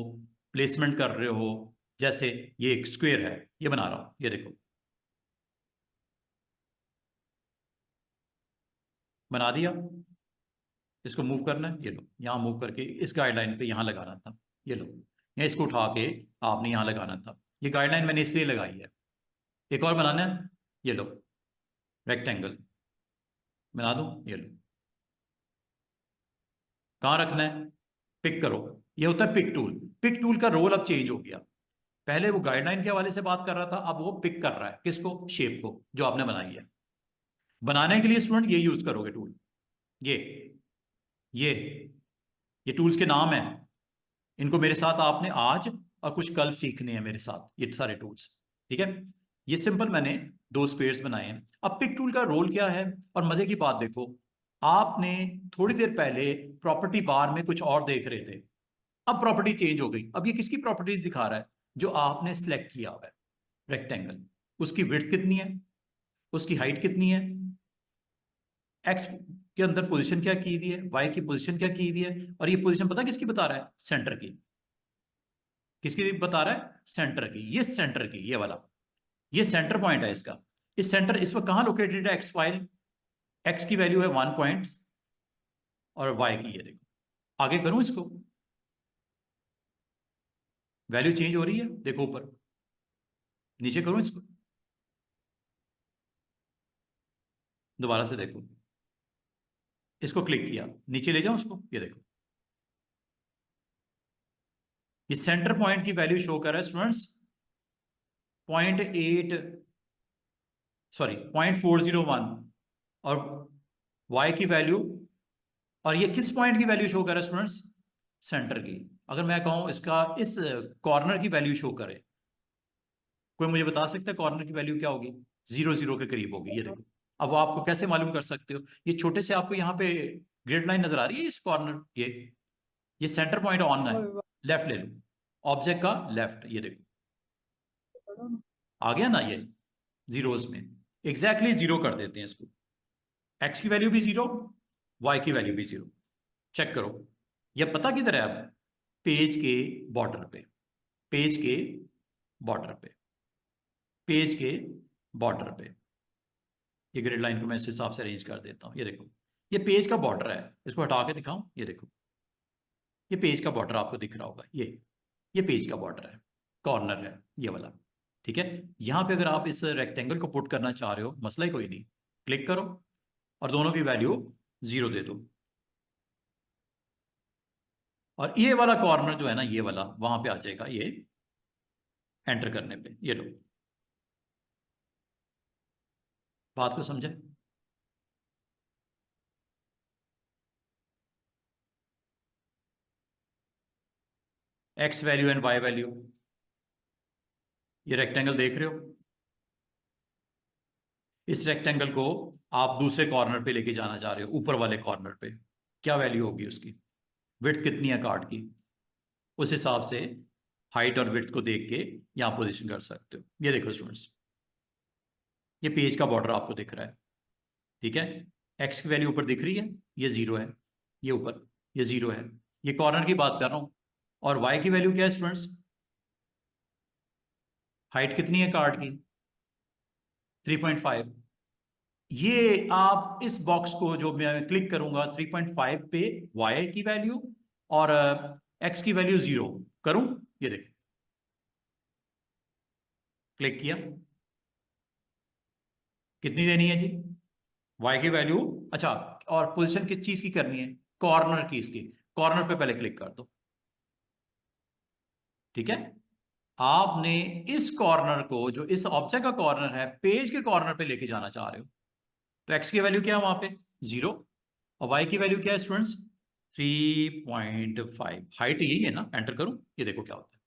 प्लेसमेंट कर रहे हो, जैसे ये एक स्क्वायर है, ये बना रहा हूं, ये देखो बना दिया। इसको मूव करना है, ये लो, यहां मूव करके इस गाइडलाइन पे यहां लगाना था, ये लो, या इसको उठा के आपने यहां लगाना था। ये गाइडलाइन मैंने इसलिए लगाई है। एक और बनाना है, ये लो, रेक्टेंगल बना दूं, ये लो। कहां रखना है, पिक करो, ये होता है पिक टूल। पिक टूल का रोल अब चेंज हो गया। पहले वो गाइडलाइन के हवाले से बात कर रहा था, अब वो पिक कर रहा है किसको, शेप को जो आपने बनाई है। बनाने के लिए स्टूडेंट ये यूज करोगे टूल, ये ये ये टूल्स के नाम है। इनको मेरे साथ आपने आज और कुछ कल सीखने हैं मेरे साथ, ये सारे टूल्स, ठीक है। ये सिंपल मैंने दो स्क्वेयर्स बनाए हैं। अब पिक टूल का रोल क्या है, और मजे की बात देखो, आपने थोड़ी देर पहले प्रॉपर्टी बार में कुछ और देख रहे थे, अब प्रॉपर्टी चेंज हो गई। अब ये किसकी प्रॉपर्टीज दिखा रहा है, जो आपने सिलेक्ट किया हुआ है, रेक्टेंगल। उसकी विड्थ कितनी है, उसकी हाइट कितनी है, एक्स के अंदर पोजीशन क्या की हुई है, वाई की पोजीशन क्या की हुई है, और ये पोजीशन पता किसकी बता रहा है, सेंटर की। किसकी बता रहा है, सेंटर की। ये सेंटर की, ये वाला, ये सेंटर पॉइंट है इसका। इस सेंटर इस वक्त कहां लोकेटेड है, एक्स फाइल, एक्स की वैल्यू है 1 पॉइंट, और वाई की ये देखो। आगे करूं इसको, वैल्यू चेंज हो रही है, देखो ऊपर, नीचे करूं इसको, दोबारा से देखो, इसको क्लिक किया, नीचे ले जाऊं उसको, ये देखो, ये सेंटर पॉइंट की वैल्यू शो कर रहा है स्टूडेंट्स, 0.8, सॉरी 0.401, और y की वैल्यू, और ये किस पॉइंट की वैल्यू शो कर रहा है स्टूडेंट्स, सेंटर की। अगर मैं कहूं इसका इस कॉर्नर की वैल्यू शो करे, कोई मुझे बता सकता है कॉर्नर की वैल्यू क्या होगी, 0 0 के करीब होगी, ये देखो। अब वो आपको कैसे मालूम कर सकते हो, ये छोटे से आपको यहाँ पे ग्रिड लाइन नजर आ रही है, इस कॉर्नर, ये सेंटर पॉइंट ऑन है, लेफ्ट ले लो, ऑब्जेक्ट का लेफ्ट, ये देखो आ गया ना, ये जीरोस में एग्जैक्टली जीरो कर देते हैं इसको। एक्स की वैल्यू भी जीरो, वाई की वैल्यू भी जीरो। चेक करो, यह पता किधर है, अब पेज के बॉर्डर पे, पेज के बॉर्डर पे, पेज के बॉर्डर पे। ये ग्रिड लाइन को मैं इस हिसाब से अरेंज कर देता हूं, ये देखो, ये पेज का बॉर्डर है। इसको हटा के दिखाऊं, ये देखो, ये पेज का बॉर्डर आपको दिख रहा होगा, ये पेज का बॉर्डर है, कॉर्नर है ये वाला, ठीक है। यहां पे अगर आप इस रेक्टेंगल को पुट करना चाह रहे हो, मसला ही कोई नहीं, क्लिक करो और दोनों की वैल्यू 0 दे दो। और ये वाला कॉर्नर जो है ना, ये वाला वहां पे आ जाएगा, ये एंटर करने पे। ये लो, बात को समझे? X value and y value, ये रेक्टेंगल देख रहे हो? इस रेक्टेंगल को आप दूसरे कॉर्नर पे लेके जाना चाह रहे हो, ऊपर वाले कॉर्नर पे। क्या वैल्यू होगी उसकी? विड्थ कितनी है कार्ड की, उस हिसाब से हाइट और विड्थ को देख के यहां पोजीशन कर सकते हो। ये देखो स्टूडेंट्स, ये पेज का बॉर्डर आपको दिख रहा है, ठीक है? एक्स की वैल्यू ऊपर दिख रही है, ये 0 है। ये ऊपर, ये 0 है। ये कॉर्नर की बात कर रहा हूं। और वाई की वैल्यू क्या है स्टूडेंट्स? हाइट कितनी है कार्ड की? 3.5। ये आप इस बॉक्स को जो मैं क्लिक करूंगा 3.5 पे, वाई की वैल्यू और एक्स की वैल्यू 0 करूं, ये देखिए, क्लिक किया, कितनी देनी है जी? वाई की वैल्यू। अच्छा, और पोजीशन किस चीज की करनी है? कॉर्नर की। इसकी कॉर्नर पे पहले क्लिक कर दो, ठीक है? आपने इस कॉर्नर को, जो इस ऑब्जेक्ट का कॉर्नर है, पेज के कॉर्नर पे लेके जाना चाह रहे हो। तो एक्स की वैल्यू क्या है वहां पे? 0। और वाई की वैल्यू क्या है स्टूडेंट्स? 3.5। हाइट यही है ना? एंटर करूं, ये देखो क्या होता है,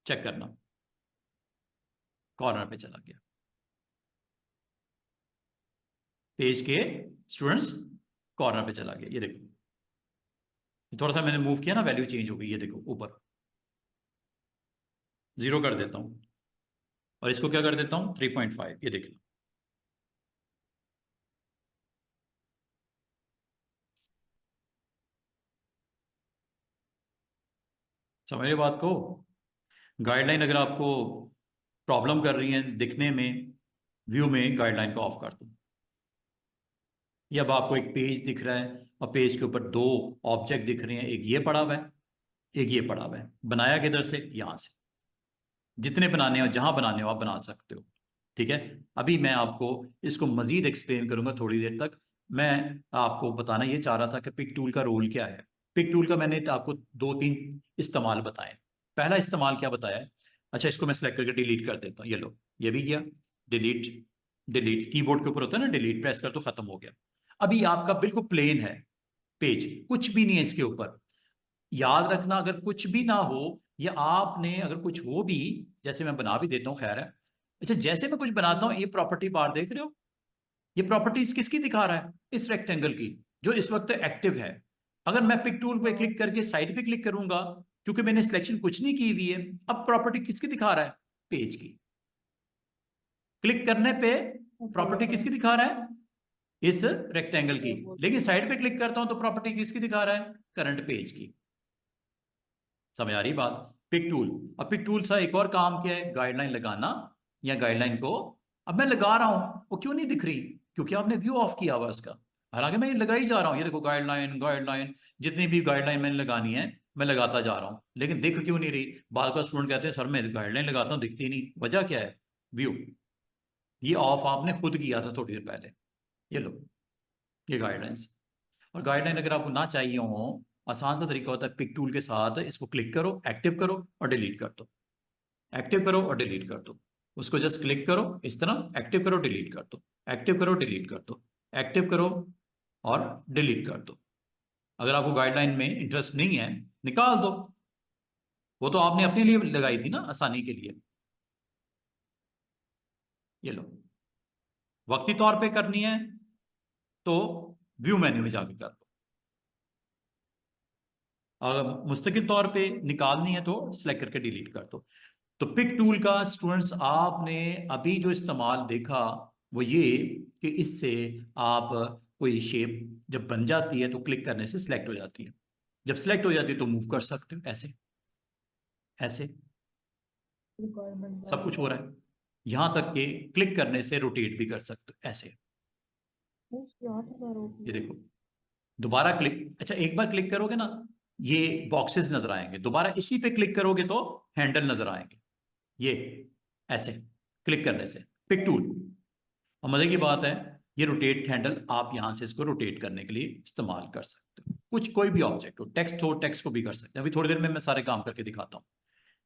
चेक करना। कॉर्नर पे चला गया, पेज के स्टूडेंट्स कॉर्नर पे चला गया। ये देखो, थोड़ा सा मैंने मूव किया ना, वैल्यू चेंज हो गई। ये देखो ऊपर 0 कर देता हूं और इसको क्या कर देता हूं? 3.5। ये देख लो, समझ रहे बात को? गाइडलाइन अगर आपको प्रॉब्लम कर रही है दिखने में, व्यू में, गाइडलाइन को ऑफ कर दो। ये अब आपको एक पेज दिख रहा है और पेज के ऊपर दो ऑब्जेक्ट दिख रहे हैं, एक ये पड़ा हुआ है, एक ये पड़ा हुआ है। बनाया किधर से? यहां से। जितने बनाने हो, जहां बनाने हो आप बना सकते हो, ठीक है? अभी मैं आपको इसको मजीद एक्सप्लेन करूंगा थोड़ी देर तक। मैं आपको बताना ये चाह रहा था कि पिक टूल का रोल क्या है। पिक टूल का मैंने आपको 2-3 इस्तेमाल बताए। पहला इस्तेमाल क्या बताया है? अच्छा, इसको मैं सेलेक्ट करके डिलीट कर देता हूँ। ये लो, ये भी गया डिलीट। डिलीट कीबोर्ड के ऊपर होता है ना, डिलीट प्रेस कर तो खत्म हो गया। अभी आपका बिल्कुल प्लेन है पेज, कुछ भी नहीं है इसके ऊपर। याद रखना, अगर कुछ भी ना हो, या आपने अगर कुछ हो भी, जैसे मैं बना भी देता हूँ, खैर है। अच्छा, जैसे मैं कुछ बनाता हूँ, ये प्रॉपर्टी बार देख रहे हो? ये प्रॉपर्टीज किसकी दिखा रहा है? इस रेक्टेंगल की, जो इस वक्त एक्टिव है। अगर मैं पिक टूल पे क्लिक करके साइड पे क्लिक करूंगा, क्योंकि मैंने सिलेक्शन कुछ नहीं की हुई है, अब प्रॉपर्टी किसकी दिखा रहा है? पेज की। क्लिक करने पे प्रॉपर्टी किसकी दिखा रहा है? इस रेक्टेंगल की। लेकिन साइड पे क्लिक करता हूं तो प्रॉपर्टी किसकी दिखा रहा है? करंट पेज की। समझ आ रही बात? Pick tool. अब पिक टूल सा एक और काम क्या है? गाइडलाइन लगाना, या गाइडलाइन को अब मैं लगा रहा हूं, वो क्यों नहीं दिख रही? क्योंकि आपने व्यू ऑफ किया हुआ उसका। हालांकि मैं ये लगा ही जा रहा हूं, ये देखो गाइडलाइन गाइडलाइन, जितनी भी गाइडलाइन मैंने लगानी है मैं लगाता जा रहा हूं, लेकिन दिख क्यों नहीं रही? बाद का स्टूडेंट कहते हैं सर मैं गाइडलाइन लगाता हूं दिखती नहीं। वजह क्या है? व्यू। ये ऑफ आपने खुद किया था थोड़ी देर पहले। ये लो, ये गाइडलाइंस। और गाइडलाइन अगर आपको ना चाहिए हो, आसान सा तरीका होता है, पिक टूल के साथ इसको क्लिक करो, एक्टिव करो और डिलीट कर दो। एक्टिव करो और डिलीट कर दो। उसको जस्ट क्लिक करो इस तरह, एक्टिव करो डिलीट कर दो, एक्टिव करो डिलीट कर दो, एक्टिव करो और डिलीट कर दो। अगर आपको गाइडलाइन में इंटरेस्ट नहीं है, निकाल दो। वो तो आपने अपने लिए लगाई थी ना, आसानी के लिए। ये लो, वक्ती तौर पे करनी है तो व्यू मेन्यू में जाके कर लो। अगर मुस्तकिल तौर पे निकालनी है तो सिलेक्ट करके डिलीट कर दो। तो पिक टूल का स्टूडेंट्स आपने अभी जो इस्तेमाल देखा वो ये, कि इससे आप कोई शेप जब बन जाती है तो क्लिक करने से सिलेक्ट हो जाती है। जब सिलेक्ट हो जाती है तो मूव कर सकते हो, ऐसे ऐसे सब कुछ हो रहा है। यहां तक कि क्लिक करने से रोटेट भी कर सकते हो, ऐसे। ये देखो, दोबारा क्लिक, अच्छा एक बार क्लिक करोगे ना, ये बॉक्सेस नजर आएंगे। दोबारा इसी पे क्लिक करोगे तो हैंडल नजर आएंगे, ये ऐसे क्लिक करने से। Pick tool. और मजे की बात है, ये रोटेट हैंडल आप यहाँ से इसको रोटेट करने के लिए इस्तेमाल कर सकते हो। कुछ कोई भी ऑब्जेक्ट हो टेक्स्ट को भी कर सकते हैं। अभी थोड़ी देर में मैं सारे काम करके दिखाता हूँ।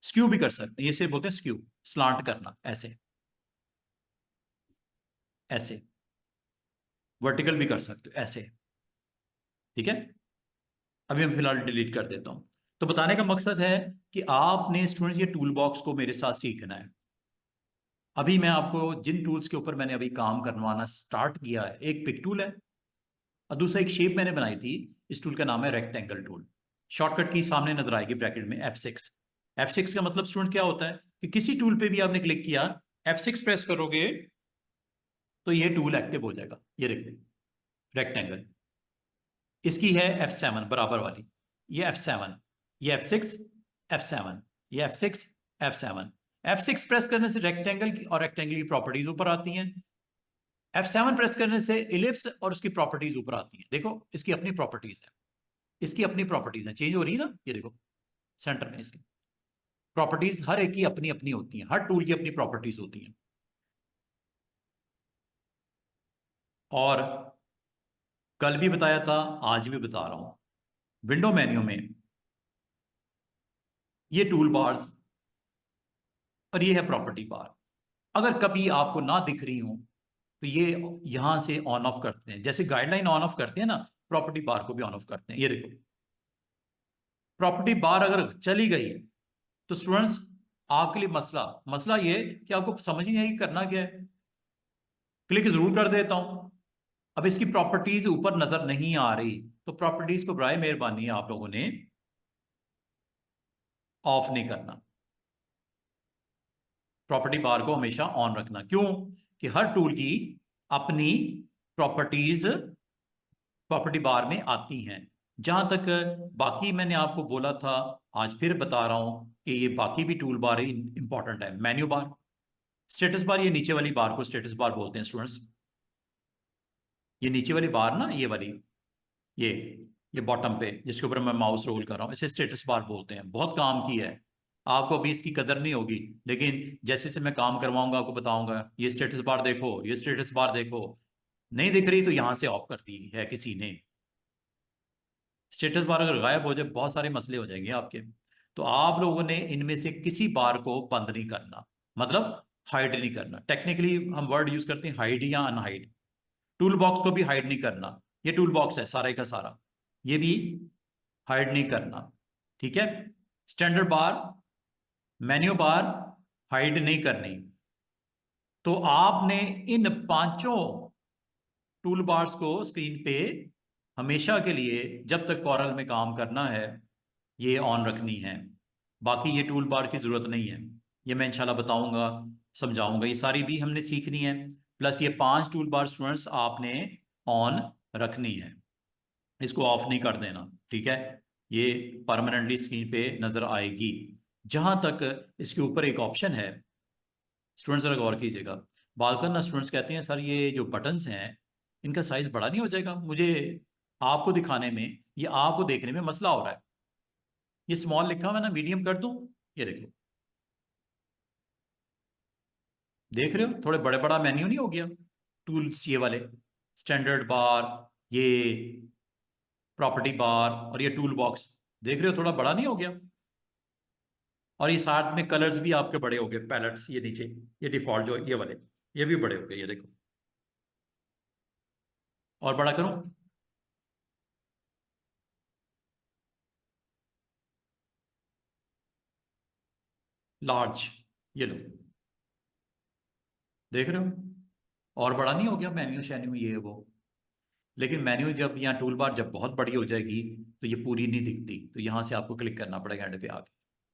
स्क्यू भी कर सकते हैं, ये से बोलते हैं स्क्यू, स्लांट करना, ऐसे ऐसे। वर्टिकल भी कर सकते हो ऐसे, ठीक है। अभी मैं फिलहाल डिलीट कर देता हूं। तो बताने का मकसद है कि आपने स्टूडेंट्स ये टूल बॉक्स को मेरे साथ सीखना है। अभी मैं आपको जिन टूल्स के ऊपर मैंने अभी काम करवाना स्टार्ट किया है, एक पिक टूल है और दूसरा एक शेप मैंने बनाई थी। इस टूल का नाम है रेक्टेंगल टूल। शॉर्टकट की सामने नजर आएगी ब्रैकेट में F6। F6 का मतलब स्टूडेंट क्या होता है कि किसी टूल पे भी आपने क्लिक किया, F6 प्रेस करोगे तो ये टूल एक्टिव हो जाएगा। ये देखिए रेक्टेंगल, इसकी है F7 बराबर वाली, ये F7, ये F6, F7, ये F6, F7। F6 प्रेस करने से रेक्टेंगल की और रेक्टेंगल की प्रॉपर्टीज ऊपर आती हैं। F7 प्रेस करने से इलिप्स और उसकी प्रॉपर्टीज ऊपर आती हैं। देखो इसकी अपनी प्रॉपर्टीज है, इसकी अपनी प्रॉपर्टीज है, चेंज हो रही है ना, ये देखो सेंटर में इसकी प्रॉपर्टीज हर एक की अपनी अपनी होती हैं, हर टूल की अपनी प्रॉपर्टीज होती हैं। और कल भी बताया था, आज भी बता रहा हूं, विंडो मेन्यू में ये टूल बार्स और ये है प्रॉपर्टी बार। अगर कभी आपको ना दिख रही हो तो ये यहां से ऑन ऑफ करते हैं, जैसे गाइडलाइन ऑन ऑफ करते हैं ना, प्रॉपर्टी बार को भी ऑन ऑफ करते हैं। ये देखो प्रॉपर्टी बार अगर चली गई तो स्टूडेंट्स आपके लिए मसला मसला ये कि आपको समझ ही नहीं आएगी करना क्या है। क्लिक जरूर कर देता हूं। अब इसकी प्रॉपर्टीज ऊपर नजर नहीं आ रही, तो प्रॉपर्टीज को बराए मेहरबानी आप लोगों ने ऑफ नहीं करना, प्रॉपर्टी बार को हमेशा ऑन रखना। क्यों कि हर टूल की अपनी प्रॉपर्टीज प्रॉपर्टी बार में आती हैं। जहां तक बाकी मैंने आपको बोला था, आज फिर बता रहा हूं कि ये बाकी भी टूल बार ही इंपॉर्टेंट है। मेन्यू बार, स्टेटस बार, ये नीचे वाली बार को स्टेटस बार बोलते हैं स्टूडेंट्स। ये नीचे वाली बार ना, ये वाली, ये ये बॉटम पे जिसके ऊपर मैं माउस रोल कर रहा हूं, इसे स्टेटस बार बोलते हैं। बहुत काम की है, आपको अभी इसकी कदर नहीं होगी, लेकिन जैसे से मैं काम करवाऊंगा आपको बताऊंगा, ये स्टेटस बार देखो, ये स्टेटस बार देखो। नहीं दिख रही तो यहां से ऑफ कर दी है किसी ने। स्टेटस बार अगर गायब हो जाए बहुत सारे मसले हो जाएंगे आपके। तो आप लोगों ने इनमें से किसी बार को बंद नहीं करना, मतलब हाइड नहीं करना। टेक्निकली हम वर्ड यूज करते हैं हाइड या अनहाइड। टूल बॉक्स को भी हाइड नहीं करना, ये टूल बॉक्स है सारे का सारा, ये भी हाइड नहीं करना, ठीक है। Standard bar, menu bar hide नहीं करनी। तो आपने इन पांचों टूल बार्स को स्क्रीन पे हमेशा के लिए जब तक कॉरल में काम करना है ये ऑन रखनी है। बाकी ये टूल बार की जरूरत नहीं है, ये मैं इंशाल्लाह बताऊंगा, समझाऊंगा, ये सारी भी हमने सीखनी है। प्लस ये 5 टूल बार स्टूडेंट्स आपने ऑन रखनी है, इसको ऑफ नहीं कर देना, ठीक है। ये परमानेंटली स्क्रीन पे नजर आएगी। जहां तक इसके ऊपर एक ऑप्शन है, स्टूडेंट्स जरा गौर कीजिएगा। बालकन ना स्टूडेंट्स कहते हैं सर ये जो बटन्स हैं इनका साइज बड़ा नहीं हो जाएगा, मुझे आपको दिखाने में, ये आपको देखने में मसला हो रहा है। ये स्मॉल लिखा हुआ है ना, मीडियम कर दूं, ये देखो, देख रहे हो थोड़े बड़े बड़ा मेन्यू नहीं हो गया। टूल्स ये वाले, स्टैंडर्ड बार, ये प्रॉपर्टी बार और ये टूल बॉक्स, देख रहे हो थोड़ा बड़ा नहीं हो गया। और ये साथ में कलर्स भी आपके बड़े हो गए, पैलेट्स ये नीचे, ये डिफॉल्ट जो ये वाले, ये भी बड़े हो गए, ये देखो। और बड़ा करूं, लार्ज, ये लो, देख रहे हो और बड़ा नहीं हो गया मेन्यू शेन्यू ये वो। लेकिन मेन्यू जब यहाँ टूल बार जब बहुत बड़ी हो जाएगी तो ये पूरी नहीं दिखती, तो यहाँ से आपको क्लिक करना पड़ेगा एंड पे आके,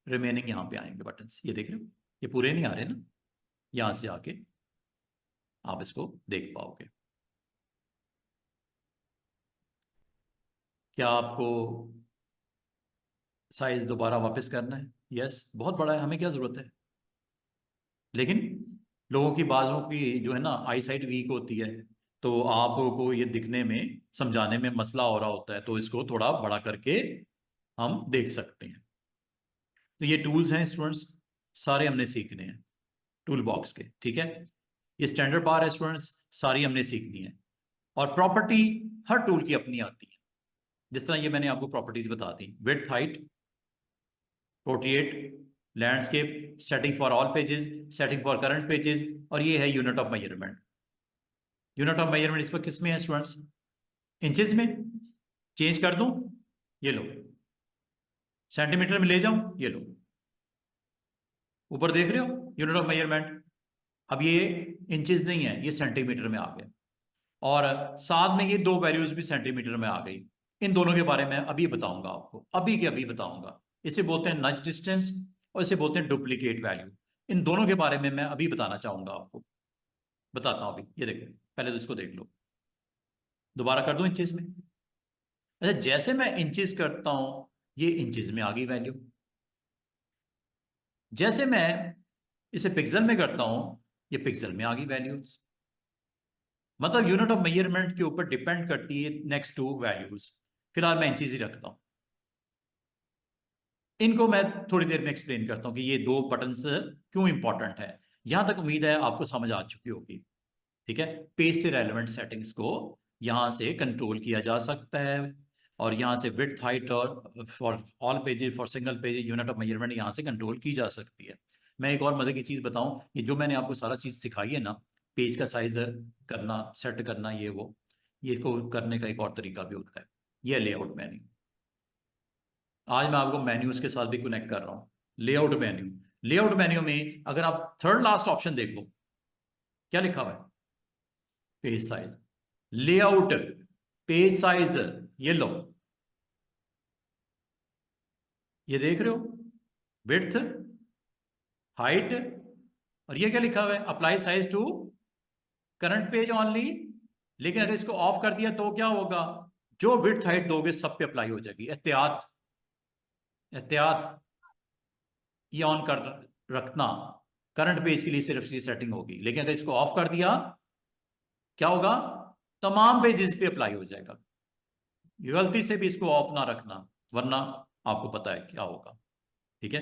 रिमेनिंग यहाँ पे आएंगे बटन्स, ये देख रहे हो ये पूरे नहीं आ रहे ना, यहाँ से आके आप इसको देख पाओगे। क्या आपको साइज दोबारा वापस करना है? यस, बहुत बड़ा है, हमें क्या जरूरत है। लेकिन लोगों की बाजों की जो है ना आई साइट वीक होती है, तो आपको ये दिखने में समझाने में मसला हो रहा होता है, तो इसको थोड़ा बड़ा करके हम देख सकते हैं। तो ये टूल्स हैं स्टूडेंट्स, सारे हमने सीखने हैं टूल बॉक्स के, ठीक है। ये स्टैंडर्ड बार है स्टूडेंट्स, सारी हमने सीखनी है। और प्रॉपर्टी हर टूल की अपनी आती है। जिस तरह ये मैंने आपको प्रॉपर्टीज बता दी, width, height, portrait, landscape, setting for all pages, setting for current pages, और ये है unit of measurement. Unit of measurement इस पर किस में है स्टूडेंट्स? इंचेस में। चेंज कर दूं, ये लो। सेंटीमीटर में ले जाऊं, ये लो। ऊपर देख रहे हो यूनिट ऑफ मेजरमेंट। अब ये इंचेस नहीं है, ये सेंटीमीटर में आ गया, और साथ में ये दो वैल्यूज भी सेंटीमीटर में आ गई। इन दोनों के बारे में अभी बताऊंगा आपको, अभी के अभी बताऊंगा। इसे बोलते हैं नज डिस्टेंस और इसे बोलते हैं डुप्लीकेट वैल्यू। इन दोनों के बारे में मैं अभी बताना चाहूंगा आपको, बताता हूं अभी। ये देखो, पहले तो इसको देख लो, दोबारा कर दो इंचेस में। अच्छा, जैसे मैं इंचेस करता हूं, ये इंचेस में आ गई वैल्यू। जैसे मैं इसे पिक्सल में करता हूं, ये पिक्सल में आ गई वैल्यूज। मतलब यूनिट ऑफ मेजरमेंट के ऊपर डिपेंड करती है नेक्स्ट टू वैल्यूज। फिलहाल मैं इंचेस ही रखता हूं। इनको मैं थोड़ी देर में एक्सप्लेन करता हूं कि ये दो बटन्स क्यों इंपॉर्टेंट है। यहां तक उम्मीद है आपको समझ आ चुकी होगी। ठीक है, पेज से रेलेवेंट सेटिंग्स को यहां से कंट्रोल किया जा सकता है, और यहां से विड्थ, हाइट, और for all pages, for single page, unit of measurement यहां से कंट्रोल की जा सकती है। मैं एक और मजे की चीज बताऊं, ये जो मैंने आपको सारा चीज सिखाई है ना, पेज का साइज करना, सेट करना, ये वो, ये इसको करने का एक और तरीका भी होता है। ये लेआउट मेन्यू। आज मैं आपको मेन्यूज के साथ भी कनेक्ट कर रहा हूं। लेआउट मेन्यू, लेआउट मेन्यू में अगर आप थर्ड लास्ट ऑप्शन देख लो, क्या लिखा हुआ है? Page size. Layout, page size, ये लो, ये देख रहे हो, विड्थ, हाइट, और ये क्या लिखा हुआ है? Apply size to current page only. लेकिन अगर इसको ऑफ कर दिया तो क्या होगा? जो विड्थ हाइट दोगे सब पे अप्लाई हो जाएगी। एहतियात, एहतियात, ये ऑन कर रखना। करंट पेज के लिए सिर्फ ये सेटिंग होगी, लेकिन अगर इसको ऑफ कर दिया, क्या होगा? तमाम पेजेस पे अप्लाई हो जाएगा। गलती से भी इसको ऑफ ना रखना, वरना आपको पता है क्या होगा। ठीक है,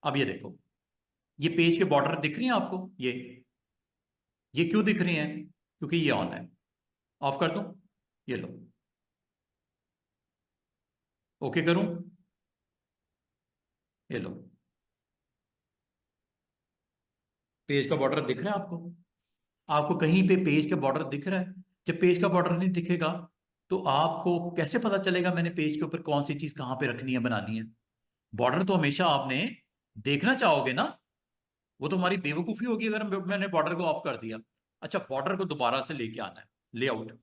अब ये देखो, ये पेज के बॉर्डर दिख रही हैं आपको? ये क्यों दिख रही हैं? क्योंकि ये ऑन है। ऑफ कर दूं, ये लो, ओके करूं, ये लो। पेज का बॉर्डर दिख रहा है आपको? आपको कहीं पे पेज का बॉर्डर दिख रहा है? जब पेज का बॉर्डर नहीं दिखेगा तो आपको कैसे पता चलेगा मैंने पेज के ऊपर कौन सी चीज कहां पे रखनी है, बनानी है? बॉर्डर तो हमेशा आपने देखना चाहोगे ना। वो तो हमारी बेवकूफी होगी अगर मैंने बॉर्डर को ऑफ कर दिया। अच्छा, बॉर्डर को दोबारा से लेके आना है। लेआउट,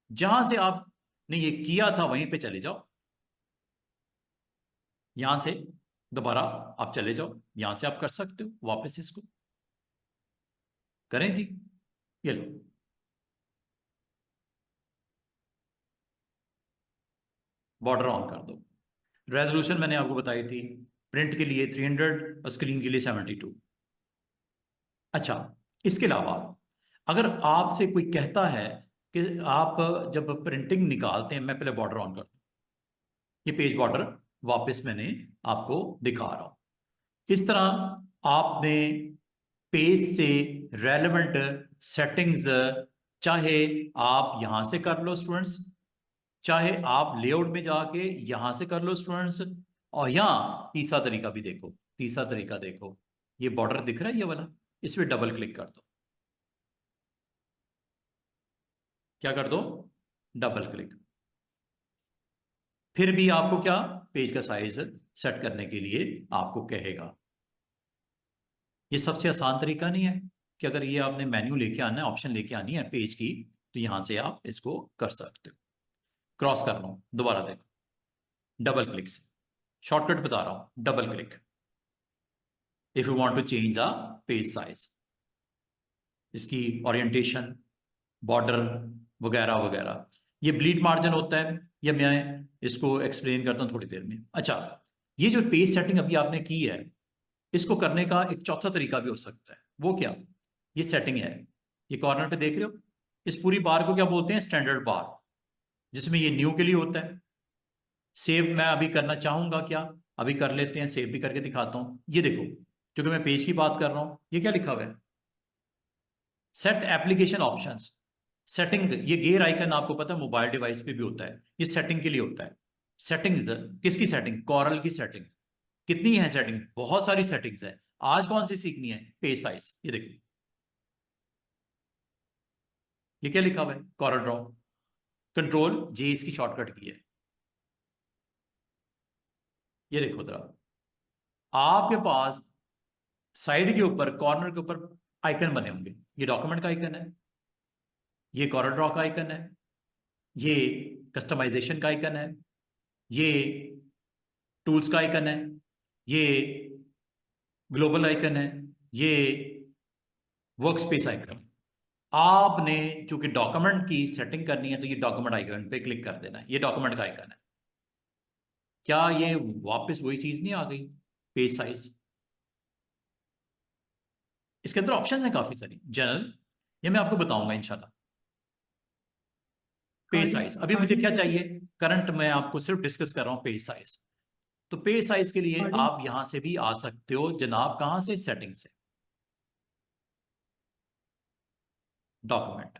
जहां से आपने ये किया था वहीं पे चले जाओ। यहां से दोबारा आप चले जाओ, यहां से आप कर सकते हो वापस इसको। करें जी, ये लो। बॉर्डर ऑन कर दो। रेजोल्यूशन मैंने आपको बताई थी, प्रिंट के लिए 300 और स्क्रीन के लिए 72। अच्छा, इसके अलावा अगर आपसे कोई कहता है कि आप जब प्रिंटिंग निकालते हैं, मैं पहले बॉर्डर ऑन कर दूं, ये पेज बॉर्डर वापस मैंने आपको दिखा रहा हूं। इस तरह आपने पेज से रेलेवेंट सेटिंग्स, चाहे आप यहां से कर लो स्टूडेंट्स, चाहे आप लेआउट में जाके यहां से कर लो स्टूडेंट्स, और यहां तीसरा तरीका भी देखो। तीसरा तरीका देखो, ये बॉर्डर दिख रहा है ये वाला, इस पर डबल क्लिक कर दो। क्या कर दो? Double click. फिर भी आपको क्या, पेज का साइज सेट करने के लिए आपको कहेगा। ये सबसे आसान तरीका नहीं है कि अगर ये आपने मेन्यू लेके आना है, ऑप्शन लेके आनी है पेज की, तो यहां से आप इसको कर सकते हो। क्रॉस कर रहा हूं, दोबारा देखो, डबल क्लिक से। शॉर्टकट बता रहा हूं, double click if you want to change the page size, इसकी ओरिएंटेशन, बॉर्डर, वगैरह वगैरह। ये ब्लीड मार्जिन होता है, ये मैं इसको एक्सप्लेन करता हूं थोड़ी देर में। अच्छा, ये जो पेज सेटिंग अभी आपने की है, इसको करने का एक चौथा तरीका भी हो सकता है। वो क्या? ये सेटिंग है, ये कॉर्नर पे देख रहे हो, इस पूरी बार को क्या बोलते हैं? स्टैंडर्ड बार, जिसमें ये न्यू के लिए होता है। सेव मैं अभी करना चाहूंगा क्या? अभी कर लेते हैं, सेव भी करके दिखाता हूं। ये देखो, क्योंकि मैं पेज की बात कर रहा हूं, ये क्या लिखा हुआ है? Set application options. सेटिंग, ये गेयर आइकन आपको पता है मोबाइल डिवाइस पे भी होता है, ये सेटिंग के लिए होता है। सेटिंग किसकी सेटिंग? कॉरल की सेटिंग। कितनी है सेटिंग? बहुत सारी सेटिंग्स है। आज कौन सी सीखनी है? Page size. ये देखिए, ये क्या लिखा हुआ है? Corel draw. कंट्रोल जे इसकी शॉर्टकट की है। ये देखो जरा, आपके पास साइड के ऊपर, कॉर्नर के ऊपर आइकन बने होंगे। ये डॉक्यूमेंट का आइकन है, ये कॉरल ड्रॉ का आइकन है, ये कस्टमाइजेशन का आइकन है, ये टूल्स का आइकन है, ये ग्लोबल आइकन है, ये वर्क स्पेस आइकन। आपने चूंकि डॉक्यूमेंट की सेटिंग करनी है तो ये डॉक्यूमेंट आइकन पे क्लिक कर देना है। ये डॉक्यूमेंट का आइकन है। क्या ये वापस वही चीज नहीं आ गई? Page size. इसके अंदर ऑप्शंस हैं काफी सारी। जनरल, ये मैं आपको बताऊंगा इंशाल्लाह। पेज साइज, अभी मुझे क्या चाहिए? करंट मैं आपको सिर्फ डिस्कस कर रहा हूं पेज साइज। तो पेज साइज के लिए आप यहां से भी आ सकते हो जनाब। कहां से? सेटिंग से, डॉक्यूमेंट,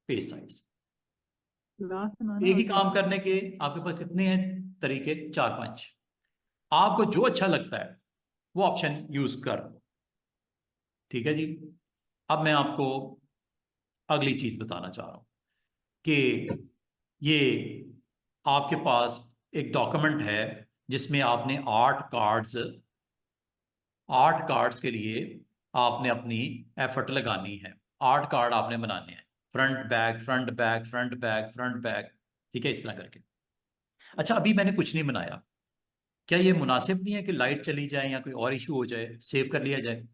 पेज साइज। एक ही काम करने के आपके पास कितने हैं तरीके? 4-5। आपको जो अच्छा लगता है वो ऑप्शन यूज कर। ठीक है जी। अब मैं आपको अगली चीज बताना चाह रहा हूं कि ये आपके पास एक डॉक्यूमेंट है जिसमें आपने 8 कार्ड्स के लिए आपने अपनी एफर्ट लगानी है। 8 कार्ड आपने बनाने हैं, front back front back front back front back. ठीक है, इस तरह करके। अच्छा, अभी मैंने कुछ नहीं बनाया। क्या ये मुनासिब नहीं है कि लाइट चली जाए या कोई और इशू हो जाए, सेव कर लिया जाए?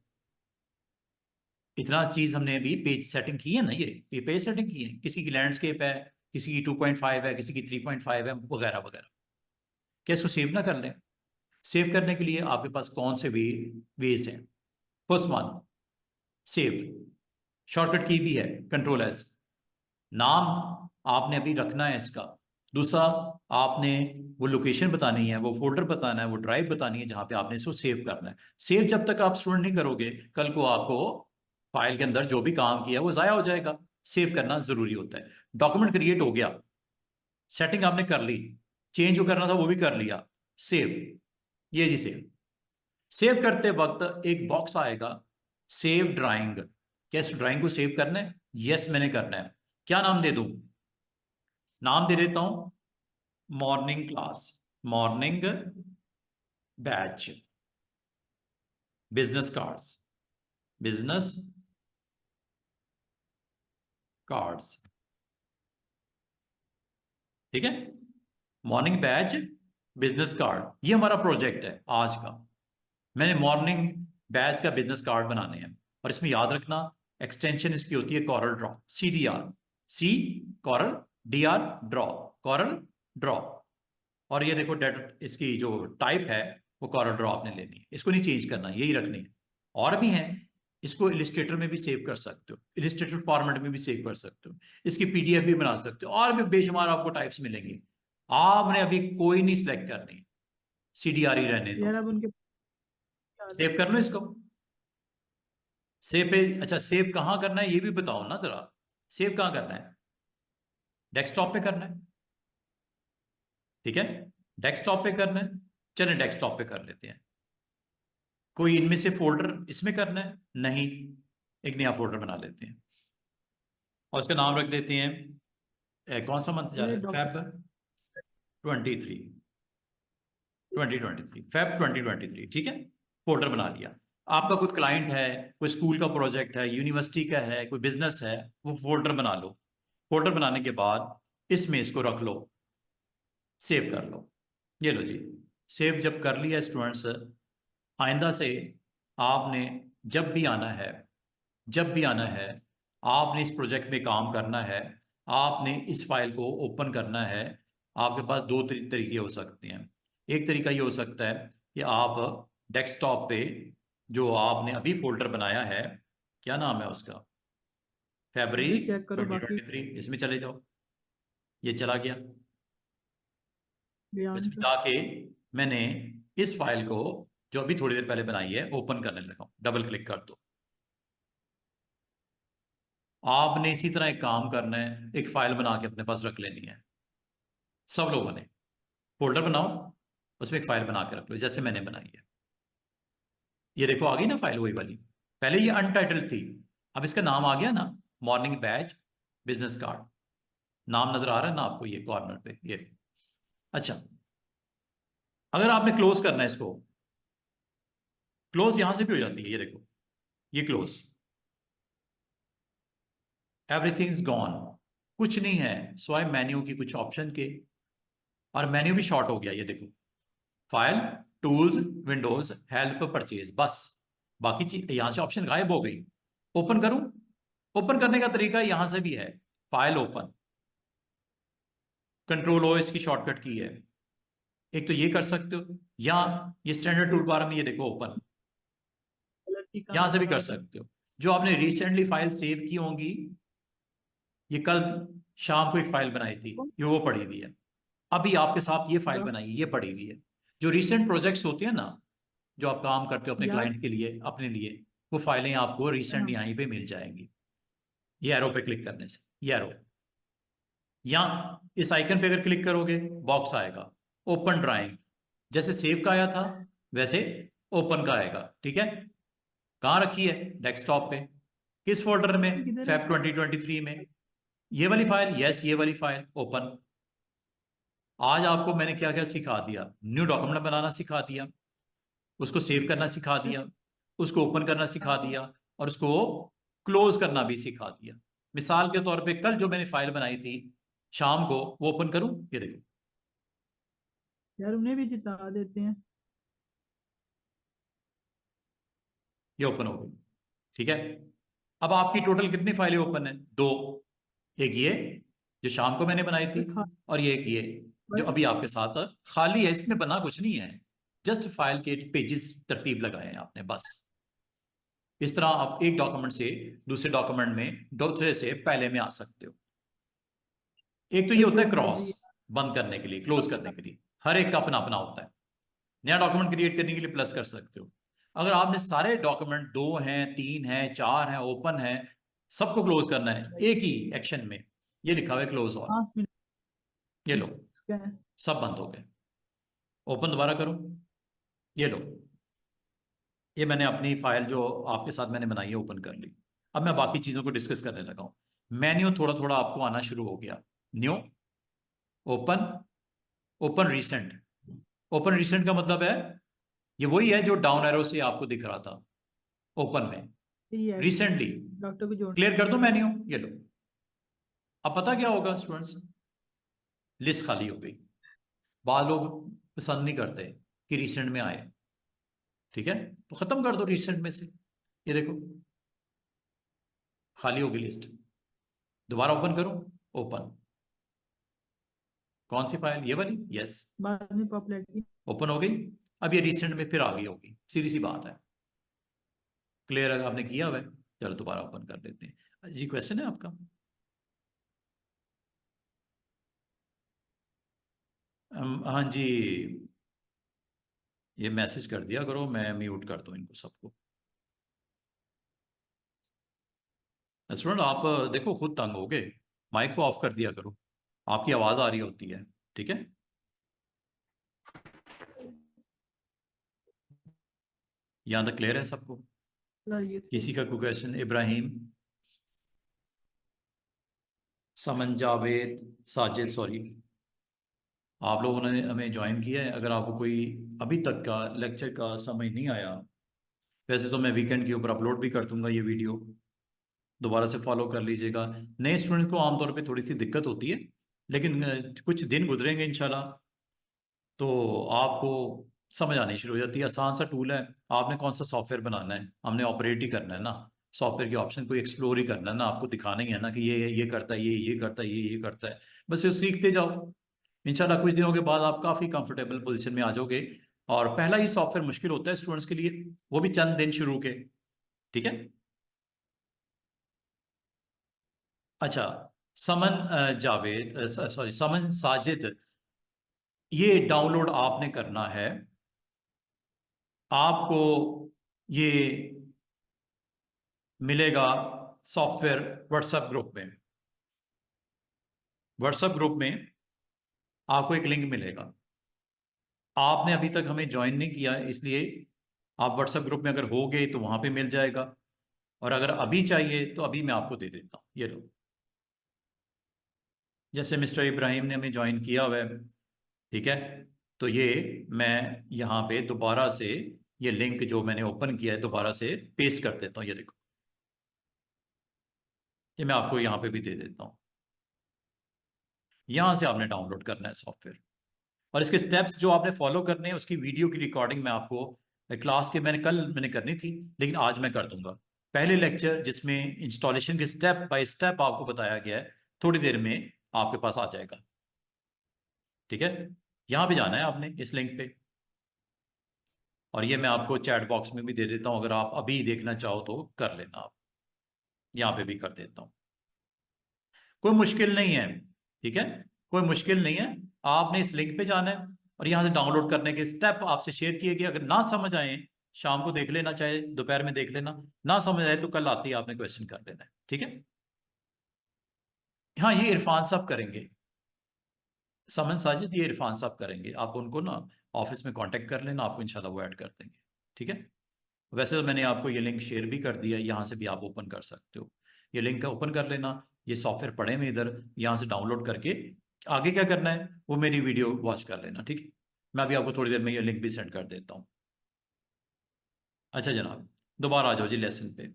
इतना चीज हमने अभी पेज सेटिंग की है ना, ये पेज सेटिंग की है। किसी की लैंडस्केप है, किसी की 2.5 है, किसी की 3.5 है, वगैरह वगैरह। क्या इसको सेव ना कर लें? सेव करने के लिए आपके पास कौन से वेज हैं? First one, save. शॉर्टकट की भी है, कंट्रोल S। नाम आपने अभी रखना है इसका। दूसरा, आपने वो लोकेशन बतानी है, वो फोल्डर बताना है, वो ड्राइव बतानी है जहां पे आपने इसको सेव करना है। सेव जब तक आप स्टोर नहीं करोगे, कल को आपको फाइल के अंदर जो भी काम किया वो जाया हो जाएगा। सेव करना जरूरी होता है। डॉक्यूमेंट क्रिएट हो गया, सेटिंग आपने कर ली, चेंज जो करना था वो भी कर लिया, सेव। ये जी सेव। सेव करते वक्त एक बॉक्स आएगा, सेव ड्राइंग। क्या इस ड्राइंग को सेव करना है? यस, मैंने करना है। क्या नाम दे दूं? नाम दे देता हूं morning class, morning batch, business cards, business cards. ठीक है, मॉर्निंग बैच, बिजनेस कार्ड, ये हमारा प्रोजेक्ट है आज का। मैंने मॉर्निंग बैच का बिजनेस कार्ड बनाने हैं। और इसमें याद रखना, एक्सटेंशन इसकी होती है Corel Draw, CDR। C, Corel, DR, Draw, Corel Draw. और ये देखो डेट, इसकी जो टाइप है वो कॉरल ड्रॉ आपने लेनी है, इसको नहीं चेंज करना, यही रखनी है। और भी है, इसको इलिस्ट्रेटर में भी सेव कर सकते हो, इलिस्ट्रेटर फॉर्मेट में भी सेव कर सकते हो, इसकी PDF भी बना सकते हो, और भी बेशुमार आपको टाइप्स मिलेंगे। आपने अभी कोई नहीं सिलेक्ट करनी, CDR ही रहने दो। यार अब उनके सेव कर लो इसको। सेव पे, अच्छा सेव कहाँ करना है ये भी बताओ ना जरा। सेव कहाँ करना है? डेस्कटॉप पे करना है। ठीक है, डेस्कटॉप पे करना है। चलें डेस्कटॉप पे कर लेते हैं। कोई इनमें से फोल्डर इसमें करना है? नहीं, एक नया फोल्डर बना लेते हैं और उसका नाम रख देते हैं, कौन सा मंथ जा ये रहा है? Feb 23, 2023, Feb 2023। ठीक है, फोल्डर बना लिया। आपका कोई क्लाइंट है, कोई स्कूल का प्रोजेक्ट है, यूनिवर्सिटी का है, कोई बिजनेस है, वो फोल्डर बना लो। फोल्डर बनाने के बाद इसमें इसको रख लो, सेव कर लो। ये लो जी, सेव जब कर लिया स्टूडेंट्स, आइंदा से आपने जब भी आना है, जब भी आना है, आपने इस प्रोजेक्ट में काम करना है, आपने इस फाइल को ओपन करना है। आपके पास दो तरीके हो सकते हैं। एक तरीका ये हो सकता है कि आप डेस्कटॉप पे जो आपने अभी फोल्डर बनाया है, क्या नाम है उसका, फरवरी चेक करो बाकी 2023, इसमें चले जाओ। ये चला गया। ध्यान इसमें से। जाके मैंने इस फाइल को जो अभी थोड़ी देर पहले बनाई है ओपन करने लगा हूं, डबल क्लिक कर दो। आपने इसी तरह एक काम करना है, एक फाइल बना के अपने पास रख लेनी है। सब लोगों ने फोल्डर बनाओ, उसमें एक फाइल बना के रख लो, जैसे मैंने बनाई है। ये देखो आ गई ना फाइल, वही वाली। पहले ये अनटाइटल्ड थी, अब इसका नाम आ गया ना, मॉर्निंग बैच बिजनेस कार्ड। नाम नजर आ रहा है ना आपको, ये कॉर्नर पे ये। अच्छा, अगर आपने क्लोज करना है इसको, क्लोज यहां से भी हो जाती है, ये देखो, ये क्लोज, एवरीथिंग इज गॉन, कुछ नहीं है स्वाय मेन्यू की कुछ ऑप्शन के, और मेन्यू भी शॉर्ट हो गया, ये देखो, file, tools, Windows, help, purchase, बस। बाकी चीज यहां से ऑप्शन गायब हो गई। ओपन करूं? ओपन करने का तरीका यहां से भी है, फाइल ओपन, कंट्रोल ओ इसकी शॉर्टकट की है। एक तो ये कर सकते हो, या ये स्टैंडर्ड टूल बार में, ये देखो ओपन, यहां से भी कर सकते हो। जो आपने रिसेंटली फाइल सेव की होंगी, ये कल शाम को एक फाइल बनाई थी, ये वो पड़ी हुई है। अभी आपके साथ ये फाइल बनाई, ये पड़ी हुई है। जो रिसेंट प्रोजेक्ट्स होते हैं ना, जो आप काम करते हो अपने यार क्लाइंट के लिए, अपने लिए, वो फाइलें आपको रिसेंट हाँ, यहीं पे मिल जाएंगी। ये एरो पे क्लिक करने से, ये एरो, या इस आइकन पे अगर क्लिक करोगे बॉक्स आएगा, ओपन ड्राइंग, जैसे सेव का आया था वैसे ओपन का आएगा, ठीक है। कहाँ रखी है? डेस्कटॉप पे। किस फोल्डर में? किधर है? फैब 2023 में। ये वाली फाइल, यस, ये वाली फाइल ओपन। आज आपको मैंने क्या क्या सिखा दिया, न्यू डॉक्यूमेंट बनाना सिखा दिया, उसको सेव करना सिखा दिया, उसको ओपन करना सिखा दिया, और उसको क्लोज करना भी सिखा दिया। मिसाल के तौर पे कल जो मैंने फाइल बनाई थी शाम को, वो ओपन करूं, ये देखो, यार उन्हें भी जिता देते हैं। ये ओपन हो गई, ठीक है। अब आपकी टोटल कितनी फाइलें ओपन है? दो। एक ये जो शाम को मैंने बनाई थी, बस खा और ये एक ये जो बस अभी आपके साथ खाली है, इसमें बना कुछ नहीं है, जस्ट फाइल के पेजेस तरतीब लगाए हैं आपने, बस। इस तरह आप एक डॉक्यूमेंट से दूसरे डॉक्यूमेंट में, दूसरे से पहले में आ सकते हो। एक तो ये भाई होता है जो क्रॉस, मर्जी बंद करने के लिए, क्लोज करने के लिए, हर एक का अपना अपना होता है। नया डॉक्यूमेंट क्रिएट करने के लिए प्लस कर सकते हो। अगर आपने सारे डॉक्यूमेंट, दो हैं, तीन हैं, चार हैं, ओपन है, सबको क्लोज करना है एक ही एक्शन में, ये लिखा हुआ है क्लोज ऑल, 5 मिनट ये लो, का है। सब बंद हो गए। ओपन दोबारा करूं, ये लो, ये मैंने अपनी फाइल जो आपके साथ मैंने बनाई है ओपन कर ली। अब मैं बाकी चीजों को डिस्कस करने लगा हूं। मेन्यू थोड़ा थोड़ा आपको आना शुरू हो गया। New, open, open recent. Open recent का मतलब है, ये वही है जो डाउन एरो से आपको दिख रहा था ओपन में, यही है, रिसेंटली। डॉक्टर को जोड़। क्लियर कर दो मेन्यू, ये लो। अब पता क्या होगा स्टूडेंट्स, लिस्ट खाली हो गई। बाद लोग पसंद नहीं करते कि रिसेंट में आए, ठीक है, तो खत्म कर दो रिसेंट में से, ये देखो खाली होगी लिस्ट। दोबारा ओपन करूं, ओपन, कौन सी फाइल? ये वाली, यस, बाद में पॉपुलर की। ओपन हो गई। अब ये रिसेंट में फिर आ गई होगी, सीधी सी बात है। क्लियर अगर आपने किया हुआ है, चलो दोबारा ओपन कर लेते हैं जी। क्वेश्चन है आपका? हाँ जी, ये मैसेज कर दिया करो, मैं म्यूट कर दूं इनको सबको। स्टूडेंट आप देखो खुद तंग हो गए, माइक को ऑफ कर दिया करो, आपकी आवाज आ रही होती है, ठीक है। यहाँ तक क्लियर है सबको? ये किसी का कोई क्वेश्चन? इब्राहिम, समन, जावेद, साजिद, सॉरी, आप लोगों ने हमें ज्वाइन किया है। अगर आपको कोई अभी तक का लेक्चर का समझ नहीं आया, वैसे तो मैं वीकेंड के ऊपर अपलोड भी कर दूंगा ये वीडियो, दोबारा से फॉलो कर लीजिएगा। नए स्टूडेंट्स को आमतौर पे थोड़ी सी दिक्कत होती है, लेकिन कुछ दिन गुजरेंगे इंशाल्लाह, तो आपको समझ आनी शुरू हो जाती है। आसान सा टूल है, आपने कौन सा सॉफ्टवेयर बनाना है, हमने ऑपरेट ही करना है ना, सॉफ्टवेयर के ऑप्शन को एक्सप्लोर ही करना है ना, आपको दिखाना ही है ना कि ये करता है, ये करता है, ये करता है, बस ये सीखते जाओ। इंशाल्लाह कुछ दिनों के बाद आप काफ़ी कंफर्टेबल पोजीशन में आ जाओगे। और पहला ही सॉफ्टवेयर मुश्किल होता है स्टूडेंट्स के लिए, वो भी चंद दिन शुरू के, ठीक है। अच्छा, समन जावेद, सॉरी समन साजिद, ये डाउनलोड आपने करना है। आपको ये मिलेगा सॉफ्टवेयर व्हाट्सएप ग्रुप में। व्हाट्सएप ग्रुप में आपको एक लिंक मिलेगा। आपने अभी तक हमें ज्वाइन नहीं किया, इसलिए आप व्हाट्सएप ग्रुप में अगर हो गए तो वहां पे मिल जाएगा, और अगर अभी चाहिए तो अभी मैं आपको दे देता हूँ। ये लो, जैसे मिस्टर इब्राहिम ने हमें ज्वाइन किया हुआ है, ठीक है, तो ये मैं यहाँ पे दोबारा से ये लिंक जो मैंने ओपन किया है दोबारा से पेस्ट कर देता हूँ। ये देखो, ये मैं आपको यहाँ पे भी दे देता हूँ। यहाँ से आपने डाउनलोड करना है सॉफ्टवेयर, और इसके स्टेप्स जो आपने फॉलो करने हैं उसकी वीडियो की रिकॉर्डिंग मैं आपको क्लास के मैंने करनी थी, लेकिन आज मैं कर दूंगा। पहले लेक्चर जिसमें इंस्टॉलेशन के स्टेप बाय स्टेप आपको बताया गया है, थोड़ी देर में आपके पास आ जाएगा। ठीक है, यहाँ पे जाना है आपने, इस लिंक पे, और ये मैं आपको चैट बॉक्स में भी दे देता हूँ, अगर आप अभी देखना चाहो तो कर लेना। आप यहाँ पे भी कर देता हूँ, कोई मुश्किल नहीं है। ठीक है, कोई मुश्किल नहीं है। आपने इस लिंक पे जाना है और यहाँ से डाउनलोड करने के स्टेप आपसे शेयर किए गए। अगर ना समझ आए, शाम को देख लेना, चाहे दोपहर में देख लेना, ना समझ आए तो कल आते ही आपने क्वेश्चन कर लेना है। ठीक है, हाँ, ये इरफान साहब करेंगे, समन साजिद, ये इरफान साहब करेंगे। आप उनको ना ऑफिस में कांटेक्ट कर लेना, आपको इंशाल्लाह वो ऐड कर देंगे। ठीक है, वैसे तो मैंने आपको ये लिंक शेयर भी कर दिया, यहाँ से भी आप ओपन कर सकते हो। ये लिंक ओपन कर लेना, ये सॉफ्टवेयर पड़े में इधर, यहाँ से डाउनलोड करके आगे क्या करना है वो मेरी वीडियो वॉच कर लेना। ठीक है, मैं अभी आपको थोड़ी देर में ये लिंक भी सेंड कर देता हूँ। अच्छा जनाब, दोबारा आ जाओ जी लेसन पे।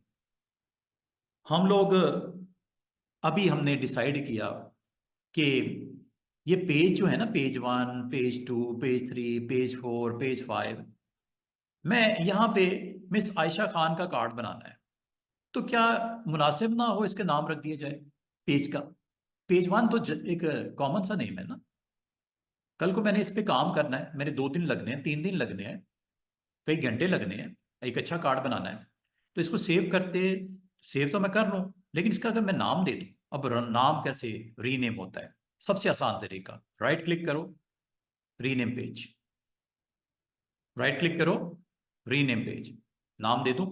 हम लोग अभी हमने डिसाइड किया कि ये पेज जो है ना, page 1, page 2, page 3, page 4, page 5, मैं यहाँ पे मिस आयशा खान का कार्ड बनाना है, तो क्या मुनासिब ना हो इसके नाम रख दिए जाए पेज का? पेज 1 तो एक कॉमन सा नेम है ना। कल को मैंने इस पे काम करना है, मेरे 2 दिन लगने हैं, 3 दिन लगने हैं, कई घंटे लगने हैं, एक अच्छा कार्ड बनाना है। तो इसको सेव करते, सेव तो मैं कर लूँ, लेकिन इसका अगर मैं नाम दे दूँ, अब नाम कैसे रीनेम होता है? सबसे आसान तरीका, राइट क्लिक करो, रीनेम पेज, राइट क्लिक करो, रीनेम पेज, नाम दे दूं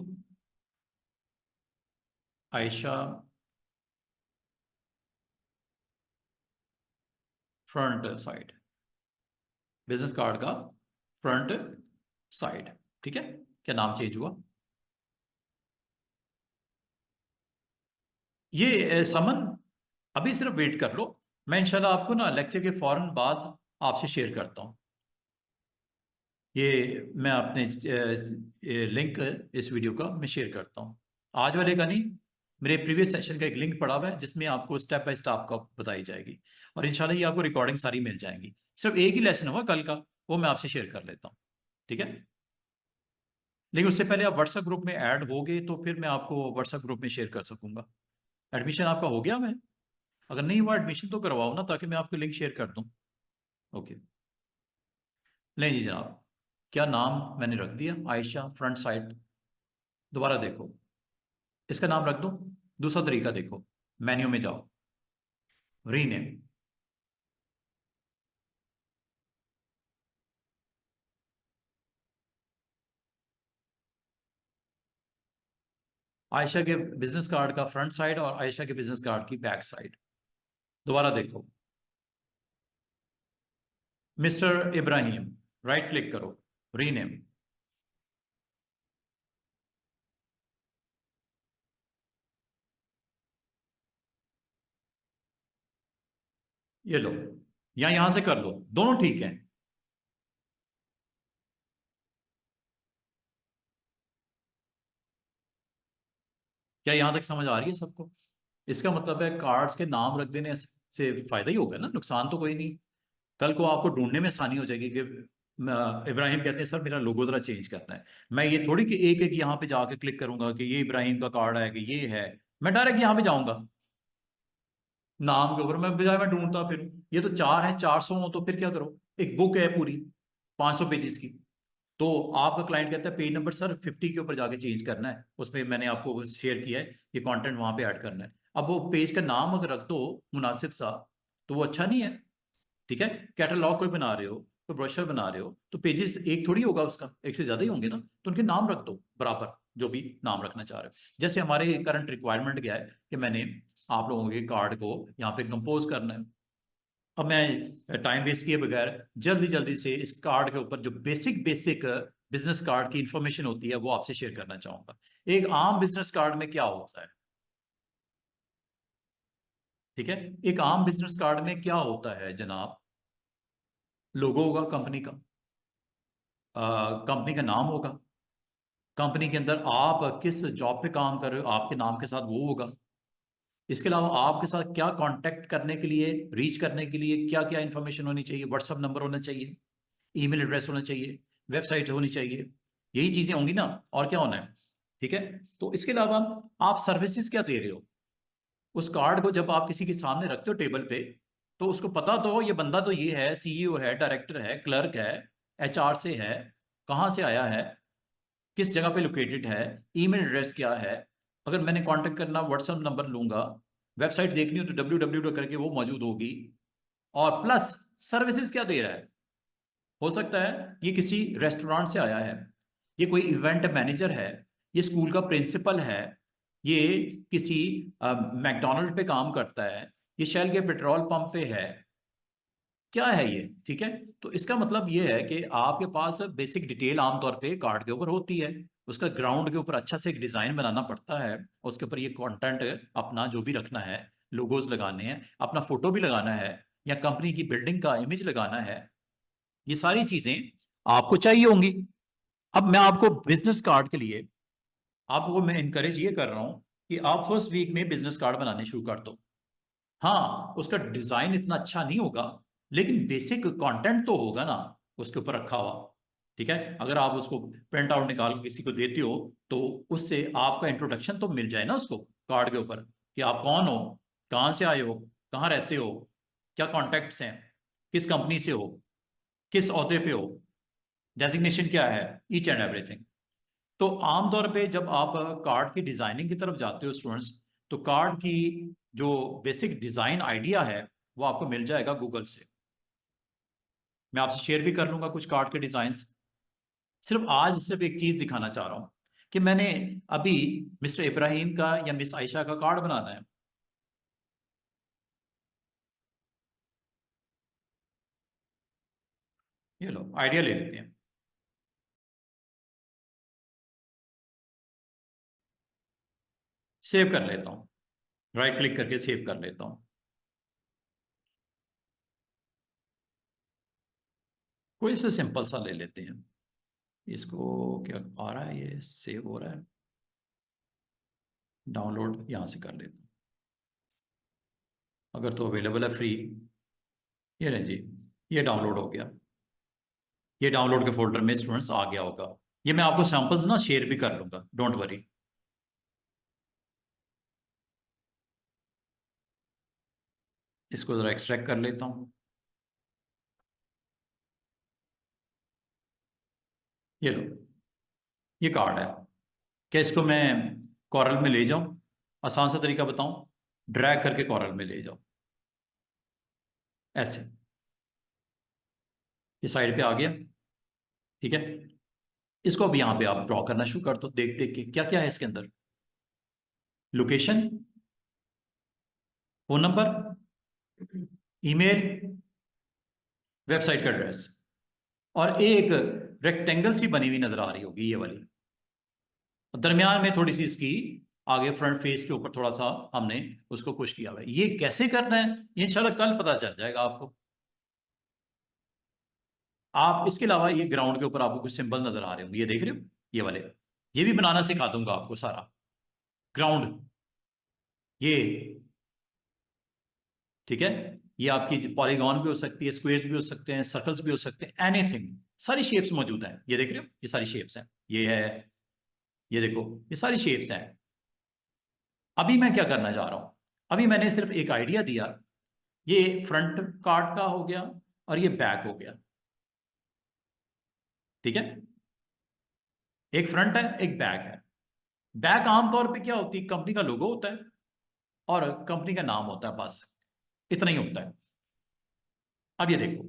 Ayesha front side, business card का फ्रंट साइड। ठीक है, क्या नाम चेंज हुआ? ये समन, अभी सिर्फ वेट कर लो, मैं इंशाल्लाह आपको ना लेक्चर के फौरन बाद आपसे शेयर करता हूँ। ये मैं अपने लिंक इस वीडियो का मैं शेयर करता हूँ, आज वाले का नहीं, मेरे प्रीवियस सेशन का एक लिंक पड़ा हुआ है जिसमें आपको स्टेप बाय स्टेप आपको बताई जाएगी, और इंशाल्लाह ये आपको रिकॉर्डिंग सारी मिल जाएंगी। सिर्फ एक ही लेसन होगा कल का, वो मैं आपसे शेयर कर लेता हूँ। ठीक है, लेकिन उससे पहले आप व्हाट्सएप ग्रुप में ऐड हो गए तो फिर मैं आपको व्हाट्सएप ग्रुप में शेयर कर सकूंगा। एडमिशन आपका हो गया? मैं अगर नहीं हुआ एडमिशन तो करवाओ ना, ताकि मैं आपको लिंक शेयर कर दूँ। ओके, नहीं जी जनाब, क्या नाम मैंने रख दिया, आयशा फ्रंट साइड। दोबारा देखो, इसका नाम रख दो। दूसरा तरीका देखो, मेन्यू में जाओ, रीनेम, आयशा के बिजनेस कार्ड का फ्रंट साइड और आयशा के बिजनेस कार्ड की बैक साइड। दोबारा देखो, मिस्टर इब्राहिम, राइट क्लिक करो, रीनेम, ये लो, या यहां से कर लो, दोनों ठीक है। क्या यहां तक समझ आ रही है सबको? इसका मतलब है कार्ड्स के नाम रख देने से फायदा ही होगा ना, नुकसान तो कोई नहीं। कल को आपको ढूंढने में आसानी हो जाएगी कि इब्राहिम कहते हैं सर मेरा लोगो जरा चेंज करना है, मैं ये थोड़ी कि एक एक यहाँ पे जाके क्लिक करूंगा कि ये इब्राहिम का कार्ड है कि ये है, मैं डायरेक्ट यहाँ पे जाऊंगा नाम के ऊपर, मैं बजाय मैं ढूंढता फिरूं। ये तो 400 हो तो फिर क्या करो, एक बुक है पूरी 500 पेजेस की, तो आपका क्लाइंट कहता है पेज नंबर सर 50 के ऊपर जाके चेंज करना है, उसमें मैंने आपको शेयर किया है ये कंटेंट, वहां पे ऐड करना है। अब वो पेज का नाम अगर रख दो मुनासिब सा, तो वो अच्छा नहीं है। ठीक है, कैटलॉग कोई बना रहे हो, कोई ब्रोशर बना रहे हो, तो पेजेस एक थोड़ी होगा उसका, एक से ज्यादा ही होंगे ना, तो उनके नाम रख दो बराबर, जो भी नाम रखना चाह रहे हो। जैसे हमारे करंट रिक्वायरमेंट क्या है कि मैंने आप लोगों के कार्ड को यहाँ पे कंपोज करना है। अब मैं टाइम वेस्ट किए बगैर जल्दी जल्दी से इस कार्ड के ऊपर जो बेसिक बेसिक बिजनेस कार्ड की इंफॉर्मेशन होती है वो आपसे शेयर करना चाहूंगा। एक आम बिजनेस कार्ड में क्या होता है, ठीक है, एक आम बिजनेस कार्ड में क्या होता है जनाब? लोगो होगा कंपनी का, कंपनी का नाम होगा, कंपनी के अंदर आप किस जॉब पे काम कर रहे हो आपके नाम के साथ वो होगा। इसके अलावा आपके साथ क्या कांटेक्ट करने के लिए, रीच करने के लिए क्या क्या इंफॉर्मेशन होनी चाहिए, व्हाट्सअप नंबर होना चाहिए, ईमेल एड्रेस होना चाहिए, वेबसाइट होनी चाहिए, यही चीजें होंगी ना, और क्या होना है, ठीक है। तो इसके अलावा आप सर्विसेज क्या दे रहे हो? उस कार्ड को जब आप किसी के सामने रखते हो टेबल पे, तो उसको पता तो हो ये बंदा तो ये है, सीईओ है, डायरेक्टर है, क्लर्क है, एचआर से है, कहाँ से आया है, किस जगह पे लोकेटेड है, ईमेल एड्रेस क्या है। अगर मैंने कांटेक्ट करना, व्हाट्सएप नंबर लूंगा, वेबसाइट देखनी हो तो www करके वो मौजूद होगी। और प्लस सर्विसेज क्या दे रहा है, हो सकता है ये किसी रेस्टोरेंट से आया है, ये कोई इवेंट मैनेजर है, ये स्कूल का प्रिंसिपल है, ये किसी मैकडोनल्ड पे काम करता है, ये शेल के पेट्रोल पंप पे है, क्या है ये, ठीक है। तो इसका मतलब ये है कि आपके पास बेसिक डिटेल आमतौर पे कार्ड के ऊपर होती है, उसका ग्राउंड के ऊपर अच्छा से एक डिजाइन बनाना पड़ता है, उसके ऊपर ये कंटेंट अपना जो भी रखना है, लोगोज लगाने हैं, अपना फोटो भी लगाना है, या कंपनी की बिल्डिंग का इमेज लगाना है, ये सारी चीजें आपको चाहिए होंगी। अब मैं आपको बिजनेस कार्ड के लिए, आपको मैं इनकरेज ये कर रहा हूं कि आप फर्स्ट वीक में बिजनेस कार्ड बनाने शुरू कर दो। हाँ, उसका डिजाइन इतना अच्छा नहीं होगा, लेकिन बेसिक कंटेंट तो होगा ना उसके ऊपर रखा हुआ, ठीक है। अगर आप उसको प्रिंट आउट निकाल के किसी को देते हो तो उससे आपका इंट्रोडक्शन तो मिल जाए ना उसको कार्ड के ऊपर, कि आप कौन हो, कहाँ से आए हो, कहाँ रहते हो, क्या कॉन्टेक्ट्स हैं, किस कंपनी से हो, किस ओहदे पे हो, डेजिग्नेशन क्या है, ईच एंड एवरीथिंग। तो आमतौर पे जब आप कार्ड की डिजाइनिंग की तरफ जाते हो स्टूडेंट्स, तो कार्ड की जो बेसिक डिजाइन आइडिया है वो आपको मिल जाएगा गूगल से। मैं आपसे शेयर भी कर लूंगा कुछ कार्ड के डिजाइन्स। सिर्फ आज सिर्फ एक चीज दिखाना चाह रहा हूं कि मैंने अभी मिस्टर इब्राहिम का या मिस आयशा का कार्ड बनाना है। ये लो आइडिया ले लेते हैं। सेव कर लेता हूं, राइट क्लिक करके सेव कर लेता हूं। कोई से सिंपल सा ले लेते हैं। इसको क्या आ रहा है, ये सेव हो रहा है, डाउनलोड यहां से कर लेता हूं अगर तो अवेलेबल है फ्री। ये नहीं जी, ये डाउनलोड हो गया, ये डाउनलोड के फोल्डर में स्टूडेंट्स आ गया होगा। ये मैं आपको सैंपल्स ना शेयर भी कर लूंगा, डोंट वरी। इसको जरा एक्सट्रैक्ट कर लेता हूँ। ये लो, ये कार्ड है। क्या इसको मैं कॉरल में ले जाऊं? आसान सा तरीका बताऊं, ड्रैग करके कॉरल में ले जाओ, ऐसे, ये साइड पे आ गया, ठीक है। इसको अब यहां पे आप ड्रॉ करना शुरू कर दो, देख देख के क्या क्या है इसके अंदर, location, phone number, email, website का एड्रेस, और एक रेक्टेंगल सी बनी हुई नजर आ रही होगी ये वाली, दरमियान में थोड़ी सी इसकी आगे फ्रंट फेस के ऊपर थोड़ा सा हमने उसको पुश किया हुआ है। ये कैसे करना है ये इंशाल्लाह कल पता चल जाएगा आपको। आप इसके अलावा ये ग्राउंड के ऊपर आपको कुछ सिंबल नजर आ रहे होंगे, ये देख रहे हो, ये वाले, ये भी बनाना सिखा दूंगा आपको सारा ग्राउंड, ये, ठीक है। ये आपकी पॉलीगॉन भी हो सकती है, स्क्वेयर्स भी हो सकते हैं, सर्कल्स भी हो सकते हैं, एनीथिंग, सारी शेप्स मौजूद हैं, ये देख रहे हो, ये सारी शेप्स हैं, ये है, ये देखो, ये सारी शेप्स हैं। अभी मैं क्या करना चाह रहा हूं, अभी मैंने सिर्फ एक आइडिया दिया, ये फ्रंट कार्ड का हो गया और ये बैक हो गया, ठीक है। एक फ्रंट है, एक बैक है। बैक आमतौर पे क्या होती है, कंपनी का लोगो होता है और कंपनी का नाम होता है, बस इतना ही होता है। अब ये देखो,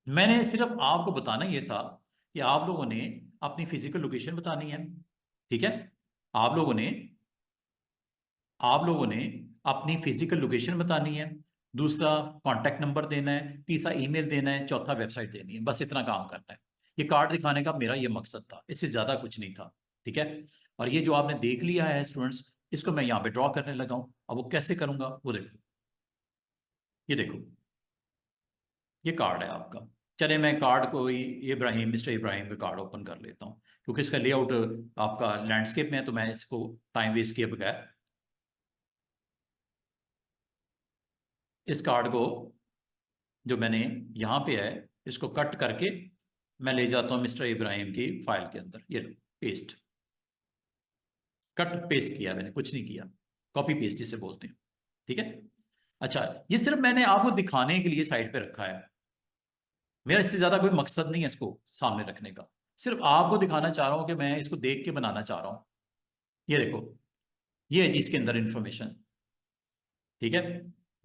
मैंने सिर्फ आपको बताना ये था कि आप लोगों ने अपनी फिजिकल लोकेशन बतानी है, ठीक है। आप लोगों ने अपनी फिजिकल लोकेशन बतानी है, दूसरा कॉन्टैक्ट नंबर देना है, तीसरा ईमेल देना है, चौथा वेबसाइट देनी है। बस इतना काम करना है। ये कार्ड दिखाने का मेरा ये मकसद था, इससे ज्यादा कुछ नहीं था। ठीक है। और ये जो आपने देख लिया है स्टूडेंट्स, इसको मैं यहाँ पे ड्रॉ करने लगा हूँ। अब वो कैसे करूंगा वो देखो। ये देखो, ये कार्ड है आपका। चले मैं कार्ड को इब्राहिम, मिस्टर इब्राहिम का कार्ड ओपन कर लेता हूँ, क्योंकि इसका लेआउट आपका लैंडस्केप में है, तो मैं इसको टाइम वेस्ट किए बगैर इस कार्ड को जो मैंने यहाँ पे है इसको कट करके मैं ले जाता हूँ मिस्टर इब्राहिम की फाइल के अंदर। ये लो, पेस्ट, कट पेस्ट किया मैंने, कुछ नहीं किया। कॉपी पेस्ट जिसे बोलते हैं। ठीक है। अच्छा, ये सिर्फ मैंने आपको दिखाने के लिए साइड पे रखा है। मेरा इससे ज्यादा कोई मकसद नहीं है इसको सामने रखने का। सिर्फ आपको दिखाना चाह रहा हूं कि मैं इसको देख के बनाना चाह रहा हूं। ये देखो, ये है जी इसके अंदर इंफॉर्मेशन। ठीक है।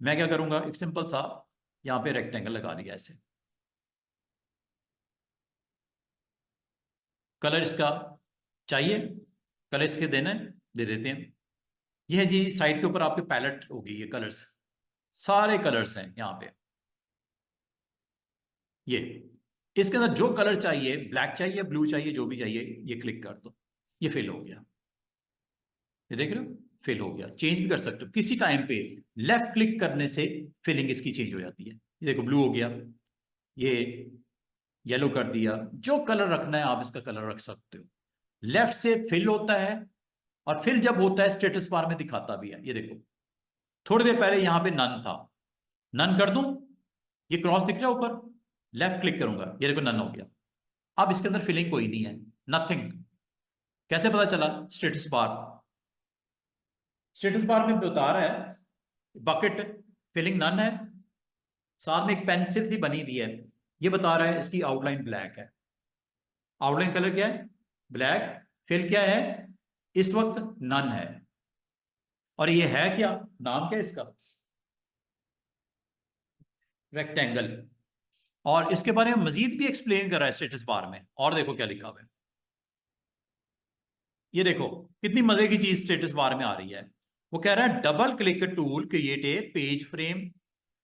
मैं क्या करूंगा, एक सिंपल सा यहाँ पे रेक्टेंगल लगा दिया ऐसे। कलर इसका चाहिए, कलर इसके देना है, दे देते हैं। ये है जी साइड के ऊपर आपके पैलेट होगी, ये कलर्स, सारे कलर्स हैं यहाँ पे। ये इसके अंदर जो कलर चाहिए, ब्लैक चाहिए, ब्लू चाहिए, जो भी चाहिए, ये क्लिक कर दो, ये फिल हो गया। ये देख रहे हो, फिल हो गया। चेंज भी कर सकते हो किसी टाइम पे, लेफ्ट क्लिक करने से फिलिंग इसकी चेंज हो जाती है। ये देखो ब्लू हो गया, ये येलो कर दिया। जो कलर रखना है आप इसका कलर रख सकते हो। लेफ्ट से फिल होता है, और फिल जब होता है स्टेटस बार में दिखाता भी है। ये देखो, थोड़ी देर पहले यहां पे नन था, नन कर दूं, ये क्रॉस दिख रहा है ऊपर, लेफ्ट क्लिक करूंगा, ये देखो नन हो गया। अब इसके अंदर फिलिंग कोई नहीं है, नथिंग। कैसे पता चला? स्टेटस बार, स्टेटस बार में बता रहा है बकेट फिलिंग नन है, साथ में एक पेंसिल सी बनी हुई है, ये बता रहा है इसकी आउटलाइन ब्लैक है। आउटलाइन कलर क्या है? ब्लैक। फिल क्या है? इस वक्त नन है। और ये है क्या, नाम क्या है इसका? रेक्टेंगल। और इसके बारे में मजीद भी एक्सप्लेन कर रहा है स्टेटस बार में, और देखो क्या लिखा हुआ है। ये देखो कितनी मजे की चीज स्टेटस बार में आ रही है। वो कह रहा है double click tool create a page frame,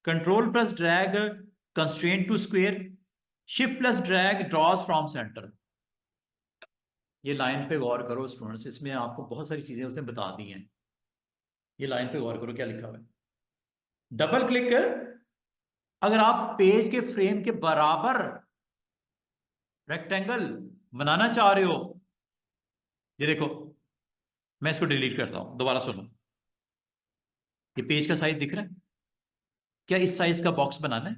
control plus drag constraint to square, shift plus drag draws from centre. ये लाइन पे गौर करो स्टूडेंट्स, इसमें आपको बहुत सारी चीजें उसने बता दी हैं। ये लाइन पे गौर करो क्या लिखा हुआ है। डबल क्लिक कर, अगर आप पेज के फ्रेम के बराबर रेक्टेंगल बनाना चाह रहे हो, ये देखो, मैं इसको डिलीट करता हूं, दोबारा सुनो। ये पेज का साइज दिख रहा है? क्या इस साइज का बॉक्स बनाना है?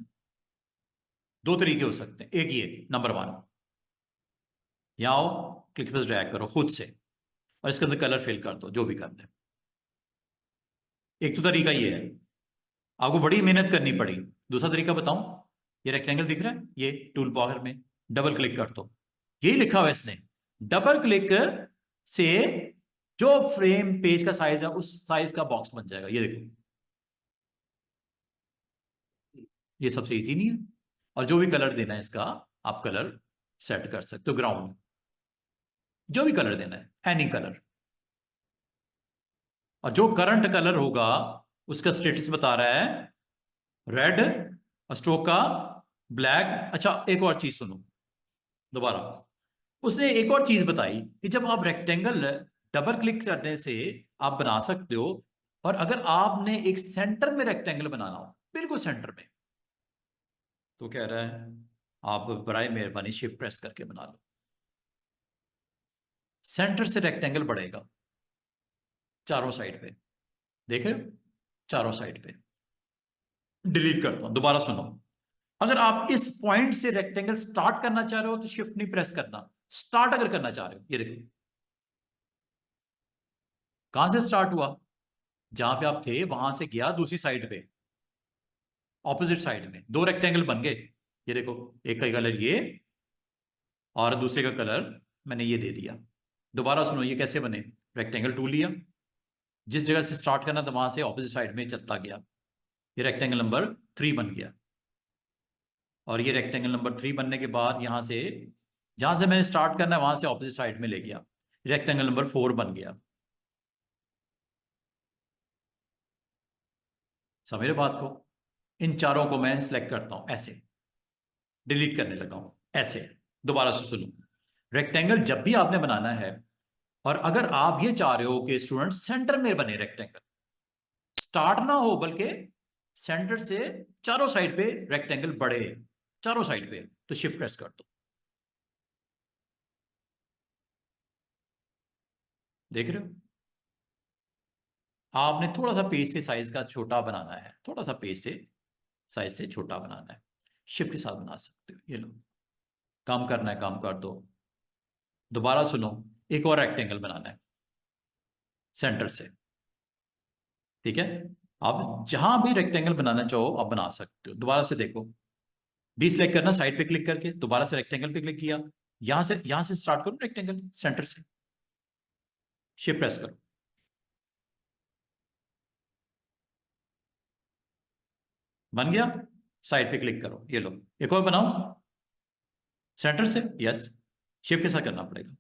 दो तरीके हो सकते हैं। एक ये नंबर 1, यहां आओ, क्लिक प्लस ड्रैग करो खुद से, और इसके अंदर कलर फिल कर दो जो भी करना है। एक तो तरीका ये है, आपको बड़ी मेहनत करनी पड़ी। दूसरा तरीका बताऊं, ये रेक्टेंगल दिख रहा है, ये टूल बार में डबल क्लिक कर दो, यही लिखा हुआ है इसने, डबल क्लिक से जो फ्रेम पेज का साइज है उस साइज का बॉक्स बन जाएगा। ये देखो, ये सबसे इजी नहीं है। और जो भी कलर देना है इसका, आप कलर सेट कर सकते हो, ग्राउंड, जो भी कलर देना है, एनी कलर। और जो करंट कलर होगा उसका स्टेटस बता रहा है रेड, स्ट्रोक का ब्लैक। अच्छा, एक और चीज सुनो दोबारा, उसने एक और चीज बताई कि जब आप रेक्टेंगल डबल क्लिक करने से आप बना सकते हो, और अगर आपने एक सेंटर में रेक्टेंगल बनाना हो, बिल्कुल सेंटर में, तो कह रहा है आप बराए मेहरबानी शिफ्ट प्रेस करके बना लो, सेंटर से रेक्टेंगल बढ़ेगा चारों साइड पे। देख रहे हो, चारों साइड पे। डिलीट करता हूं, दोबारा सुनो। अगर आप इस पॉइंट से रेक्टेंगल स्टार्ट करना चाह रहे हो तो शिफ्ट नहीं प्रेस करना, स्टार्ट अगर करना चाह रहे हो, ये देखो कहां से स्टार्ट हुआ, जहां पे आप थे वहां से गया दूसरी साइड पे, ऑपोजिट साइड में दो रेक्टेंगल बन गए। ये देखो, एक का कलर ये, और दूसरे का कलर मैंने ये दे दिया। दोबारा सुनो, ये कैसे बने? रेक्टेंगल टूल लिया, जिस जगह से स्टार्ट करना था वहां से ऑपोजिट साइड में चलता गया, ये रेक्टेंगल नंबर 3 बन गया। और ये रेक्टेंगल नंबर 3 बनने के बाद यहां से, जहां से मैंने स्टार्ट करना है वहां से ऑपोजिट साइड में ले गया। रेक्टेंगल नंबर 4 बन गया। समझ रहे बात को? इन चारों को मैं सिलेक्ट करता हूं ऐसे, डिलीट करने लगा हूं ऐसे। दोबारा से सुनो, रेक्टेंगल जब भी आपने बनाना है, और अगर आप ये चाह रहे हो कि स्टूडेंट सेंटर में बने रेक्टेंगल, स्टार्ट ना हो बल्कि सेंटर से चारों साइड पे रेक्टेंगल बढ़े, चारों साइड पे, तो शिफ्ट प्रेस कर दो। देख रहे हो? आपने थोड़ा सा पेज से साइज का छोटा बनाना है, थोड़ा सा पेज से साइज से छोटा बनाना है, शिफ्ट के साथ बना सकते हो। ये लो, काम करना है काम कर दो। दोबारा सुनो, एक और रेक्टेंगल बनाना है सेंटर से, ठीक है? आप जहां भी रेक्टेंगल बनाना चाहो आप बना सकते हो। दोबारा से देखो, डी सिलेक्ट करना, साइड पे क्लिक करके दोबारा से रेक्टेंगल पे क्लिक किया, यहां से स्टार्ट करो रेक्टेंगल सेंटर से, शिफ्ट प्रेस करो, बन गया। साइड पे क्लिक करो, ये लो, एक और बनाओ सेंटर से, यस, शिफ्ट के साथ करना पड़ेगा।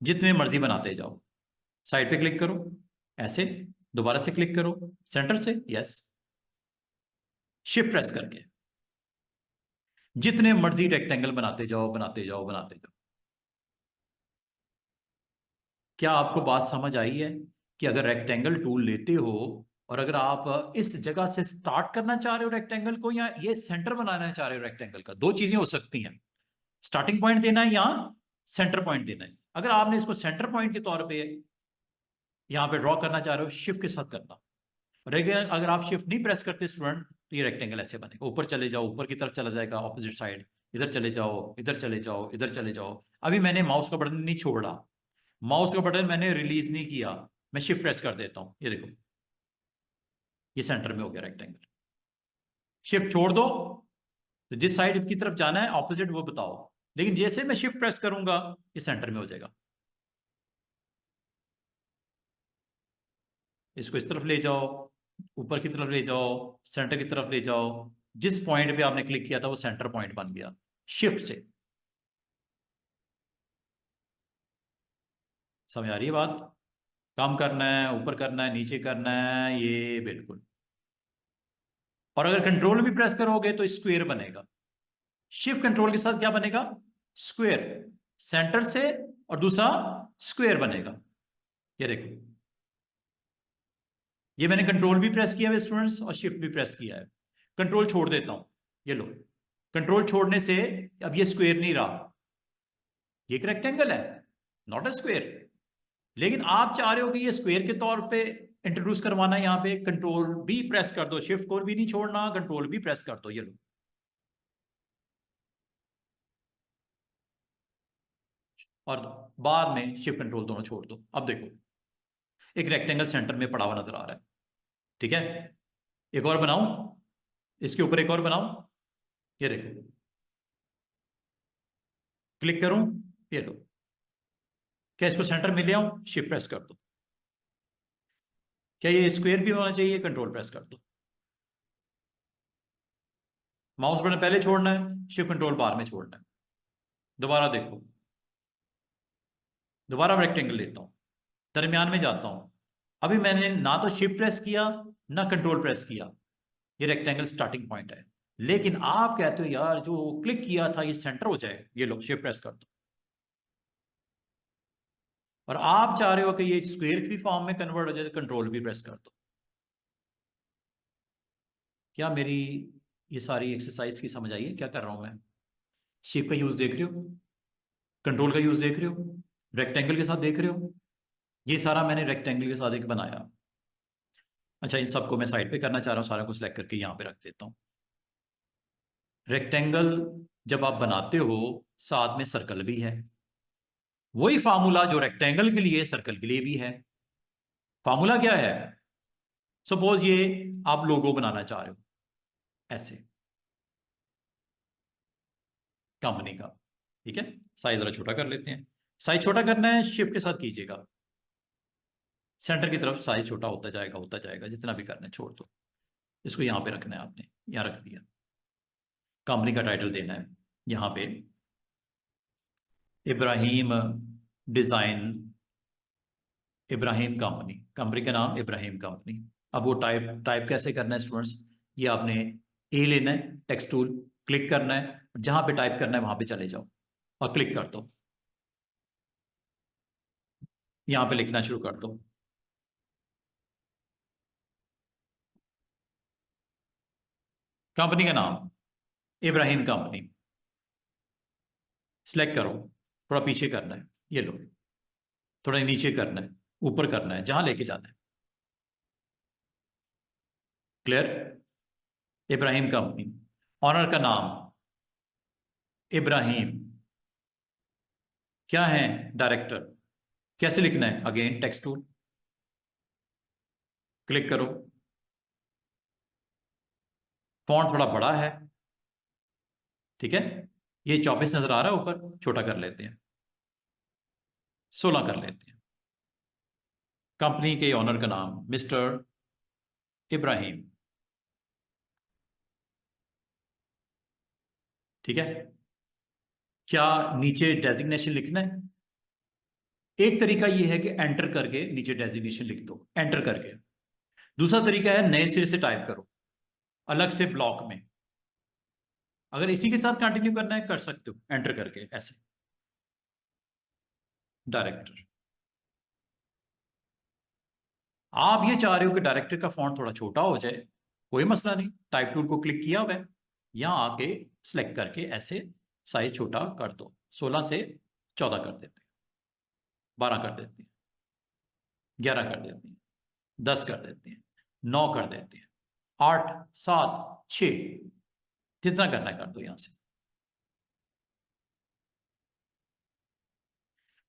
जितने मर्जी बनाते जाओ, साइड पे क्लिक करो ऐसे, दोबारा से क्लिक करो सेंटर से, यस, शिफ्ट प्रेस करके जितने मर्जी रेक्टेंगल बनाते जाओ बनाते जाओ बनाते जाओ। क्या आपको बात समझ आई है कि अगर रेक्टेंगल टूल लेते हो और अगर आप इस जगह से स्टार्ट करना चाह रहे हो रेक्टेंगल को, या ये सेंटर बनाना चाह रहे हो रेक्टेंगल का, दो चीजें हो सकती हैं, स्टार्टिंग पॉइंट देना है या सेंटर पॉइंट देना है। अगर आपने इसको सेंटर पॉइंट के तौर पे यहां पे ड्रॉ करना चाह रहे हो, शिफ्ट के साथ करना। और अगर आप शिफ्ट नहीं प्रेस करते स्टूडेंट, तो ये रेक्टेंगल ऐसे बनेगा, ऊपर चले जाओ, ऊपर की तरफ चला जाएगा ऑपोजिट साइड, इधर चले जाओ, इधर चले जाओ, इधर चले जाओ। अभी मैंने माउस का बटन नहीं छोड़ा, माउस का बटन मैंने रिलीज नहीं किया, मैं शिफ्ट प्रेस कर देता हूं, ये देखो, ये सेंटर में हो गया रेक्टेंगल। शिफ्ट छोड़ दो तो जिस साइड की तरफ जाना है ऑपोजिट वो बताओ, लेकिन जैसे मैं शिफ्ट प्रेस करूंगा ये सेंटर में हो जाएगा। इसको इस तरफ ले जाओ, ऊपर की तरफ ले जाओ, सेंटर की तरफ ले जाओ, जिस पॉइंट पे आपने क्लिक किया था वो सेंटर पॉइंट बन गया शिफ्ट से। समझ आ रही है बात? काम करना है, ऊपर करना है, नीचे करना है, ये बिल्कुल। और अगर कंट्रोल भी प्रेस करोगे तो स्क्वायर बनेगा, शिफ्ट कंट्रोल के साथ क्या बनेगा? स्क्वायर, सेंटर से, और दूसरा स्क्वायर बनेगा। ये देखो, ये मैंने कंट्रोल भी प्रेस किया है स्टूडेंट्स और शिफ्ट भी प्रेस किया है। कंट्रोल छोड़ देता हूं, ये लो, कंट्रोल छोड़ने से अब ये स्क्वायर नहीं रहा, ये एक रेक्टेंगल है, नॉट अ स्क्वायर। लेकिन आप चाह रहे हो कि ये स्क्वायर के तौर पे इंट्रोड्यूस करवाना है, यहां पे कंट्रोल भी प्रेस कर दो, शिफ्ट को भी नहीं छोड़ना, कंट्रोल भी प्रेस कर दो, ये लो। और बाद में शिफ्ट कंट्रोल दोनों छोड़ दो। अब देखो, एक रेक्टेंगल सेंटर में पड़ा हुआ नजर आ रहा है, ठीक है? एक और बनाऊं, इसके ऊपर एक और बनाऊं, ये देखो, क्लिक करूं, ये लो, क्या इसको सेंटर में ले आऊं? शिफ्ट प्रेस कर दो। क्या ये स्क्वायर भी होना चाहिए? कंट्रोल प्रेस कर दो। माउस बटन पहले छोड़ना है, शिफ्ट कंट्रोल बाद में छोड़ना है। दोबारा देखो, दोबारा रेक्टेंगल लेता हूं, दरमियान में जाता हूं, अभी मैंने ना तो शिफ्ट प्रेस किया ना कंट्रोल प्रेस किया, ये रेक्टेंगल स्टार्टिंग पॉइंट है। लेकिन आप कहते हो यार जो क्लिक किया था ये सेंटर हो जाए, ये लो, शिफ्ट प्रेस कर दो। और आप चाह रहे हो कि ये स्क्वायर की फॉर्म में कन्वर्ट हो जाए, तो कंट्रोल भी प्रेस कर दो। क्या मेरी ये सारी एक्सरसाइज की समझ आई है क्या कर रहा हूं मैं? शिफ्ट का यूज देख रहे हो, कंट्रोल का यूज देख रहे हो, रेक्टेंगल के साथ देख रहे हो, ये सारा मैंने रेक्टेंगल के साथ एक बनाया। अच्छा, इन सबको मैं साइड पे करना चाह रहा हूँ, सारा को सिलेक्ट करके यहाँ पे रख देता हूँ। रेक्टेंगल जब आप बनाते हो साथ में सर्कल भी है, वही फार्मूला जो रेक्टेंगल के लिए सर्कल के लिए भी है। फार्मूला क्या है? सपोज ये आप लोगो बनाना चाह रहे हो ऐसे, कंपनी का, ठीक है? साइज जरा छोटा कर लेते हैं, साइज छोटा करना है शिफ्ट के साथ कीजिएगा, सेंटर की तरफ साइज छोटा होता जाएगा, जितना भी करना है छोड़ दो। इसको यहां पे रखना है, आपने यहां रख दिया। कंपनी का टाइटल देना है यहां पे, Ibrahim design Ibrahim company, company का नाम इब्राहिम कंपनी। अब वो टाइप टाइप कैसे करना है स्टूडेंट्स, ये आपने ए लेना है, टेक्स्ट टूल, क्लिक करना है, जहां पे टाइप करना है वहां पे चले जाओ और क्लिक कर दो, यहां पे लिखना शुरू कर दो। कंपनी का नाम इब्राहिम कंपनी, सिलेक्ट करो, थोड़ा पीछे करना है, ये लो, थोड़ा नीचे करना है, ऊपर करना है, जहां लेके जाना है। क्लियर? इब्राहिम कंपनी, ऑनर का नाम इब्राहिम, क्या है डायरेक्टर, कैसे लिखना है, अगेन टेक्स्ट टूल, क्लिक करो, फॉन्ट थोड़ा बड़ा है, ठीक है, ये 24 नजर आ रहा है ऊपर, छोटा कर लेते हैं, 16 कर लेते हैं। कंपनी के ऑनर का नाम मिस्टर इब्राहिम, ठीक है। क्या नीचे डेजिग्नेशन लिखना है? एक तरीका यह है कि एंटर करके नीचे डेजिग्नेशन लिख दो, एंटर करके। दूसरा तरीका है नए सिरे से टाइप करो, अलग से ब्लॉक में। अगर इसी के साथ कंटिन्यू करना है कर सकते हो, एंटर करके ऐसे, डायरेक्टर। आप ये चाह रहे हो कि डायरेक्टर का फॉन्ट थोड़ा छोटा हो जाए, कोई मसला नहीं, टाइप टूल को क्लिक किया हुआ है, यहां आके सिलेक्ट करके ऐसे साइज छोटा कर दो, 16 से 14 कर देते हैं, 12 कर देते हैं, 11 कर देते हैं, 10 कर देते हैं, 9 कर देते हैं, 8, 7, 6, जितना करना है कर दो यहां से।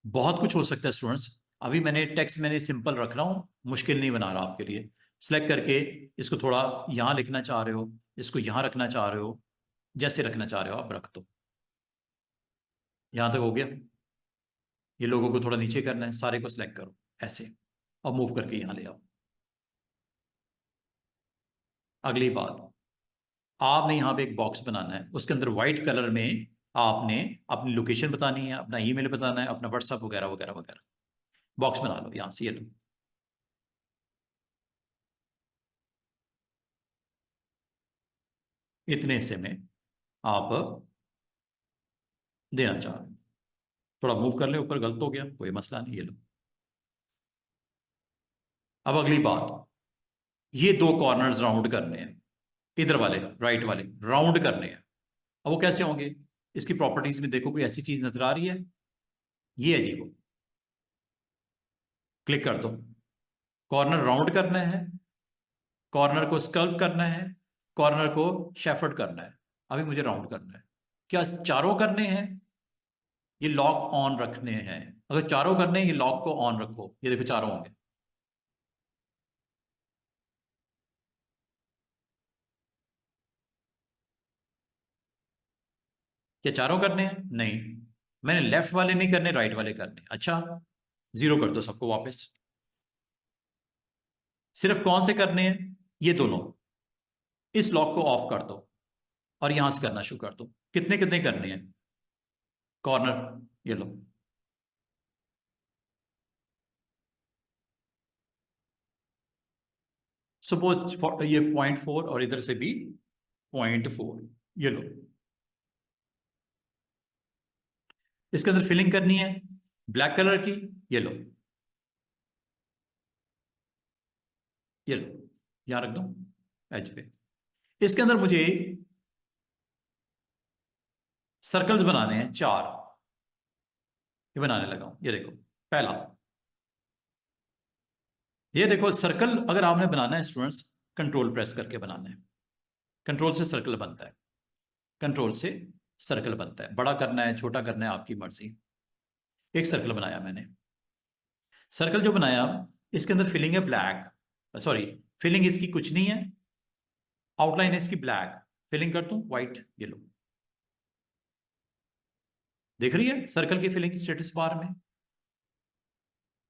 बहुत कुछ हो सकता है स्टूडेंट्स, अभी मैंने टेक्स्ट मैंने सिंपल रख रहा हूं, मुश्किल नहीं बना रहा आपके लिए। सिलेक्ट करके इसको थोड़ा यहां लिखना चाह रहे हो, इसको यहां रखना चाह रहे हो, जैसे रखना चाह रहे हो आप रख दो। यहां तक हो गया, ये लोगों को थोड़ा नीचे करना है, सारे को सिलेक्ट करो ऐसे और मूव करके यहां ले आओ। अगली बात, आपने यहां पे एक बॉक्स बनाना है, उसके अंदर व्हाइट कलर में आपने अपनी लोकेशन बतानी है, अपना ईमेल बताना है, अपना व्हाट्सएप वगैरह वगैरह वगैरह। बॉक्स बना लो यहां से, ये लो, इतने हिस्से में आप देना चाह रहे हो। थोड़ा मूव कर ले ऊपर, गलत हो गया कोई मसला नहीं, ये लो। अब अगली बात, ये दो कॉर्नर्स राउंड करने हैं, इधर वाले राइट वाले राउंड करने हैं। अब वो कैसे होंगे, इसकी प्रॉपर्टीज में देखो कोई ऐसी चीज नजर आ रही है, ये है जी वो, क्लिक कर दो। कॉर्नर राउंड करना है, कॉर्नर को स्कल्प करना है, कॉर्नर को शेफर्ड करना है। अभी मुझे राउंड करना है, क्या चारों करने हैं? ये लॉक ऑन रखने हैं, अगर चारों करने हैं ये लॉक को ऑन रखो, ये देखो चारों होंगे। क्या चारों करने हैं? नहीं, मैंने लेफ्ट वाले नहीं करने, राइट वाले करने। अच्छा, जीरो कर दो सबको वापस, सिर्फ कौन से करने हैं, ये दोनों। इस लॉक को ऑफ कर दो और यहां से करना शुरू कर दो। कितने कितने करने हैं? कॉर्नर, ये लो, सपोज ये 0.4 और इधर से भी 0.4, ये लो। इसके अंदर फिलिंग करनी है ब्लैक कलर की, ये लो, ये लो, यहां रख दो एज पे। इसके अंदर मुझे सर्कल्स बनाने हैं 4, ये बनाने लगा हूं, ये देखो। पहला, ये देखो सर्कल अगर आपने बनाना है स्टूडेंट्स, कंट्रोल प्रेस करके बनाना है, कंट्रोल से सर्कल बनता है, कंट्रोल से सर्कल बनता है, बड़ा करना है छोटा करना है आपकी मर्जी। एक सर्कल बनाया मैंने, सर्कल जो बनाया इसके अंदर फिलिंग है ब्लैक, सॉरी फिलिंग इसकी कुछ नहीं है, आउटलाइन है इसकी ब्लैक, फिलिंग कर दूं व्हाइट, ये लो, देख रही है सर्कल की फिलिंग स्टेटस बार में।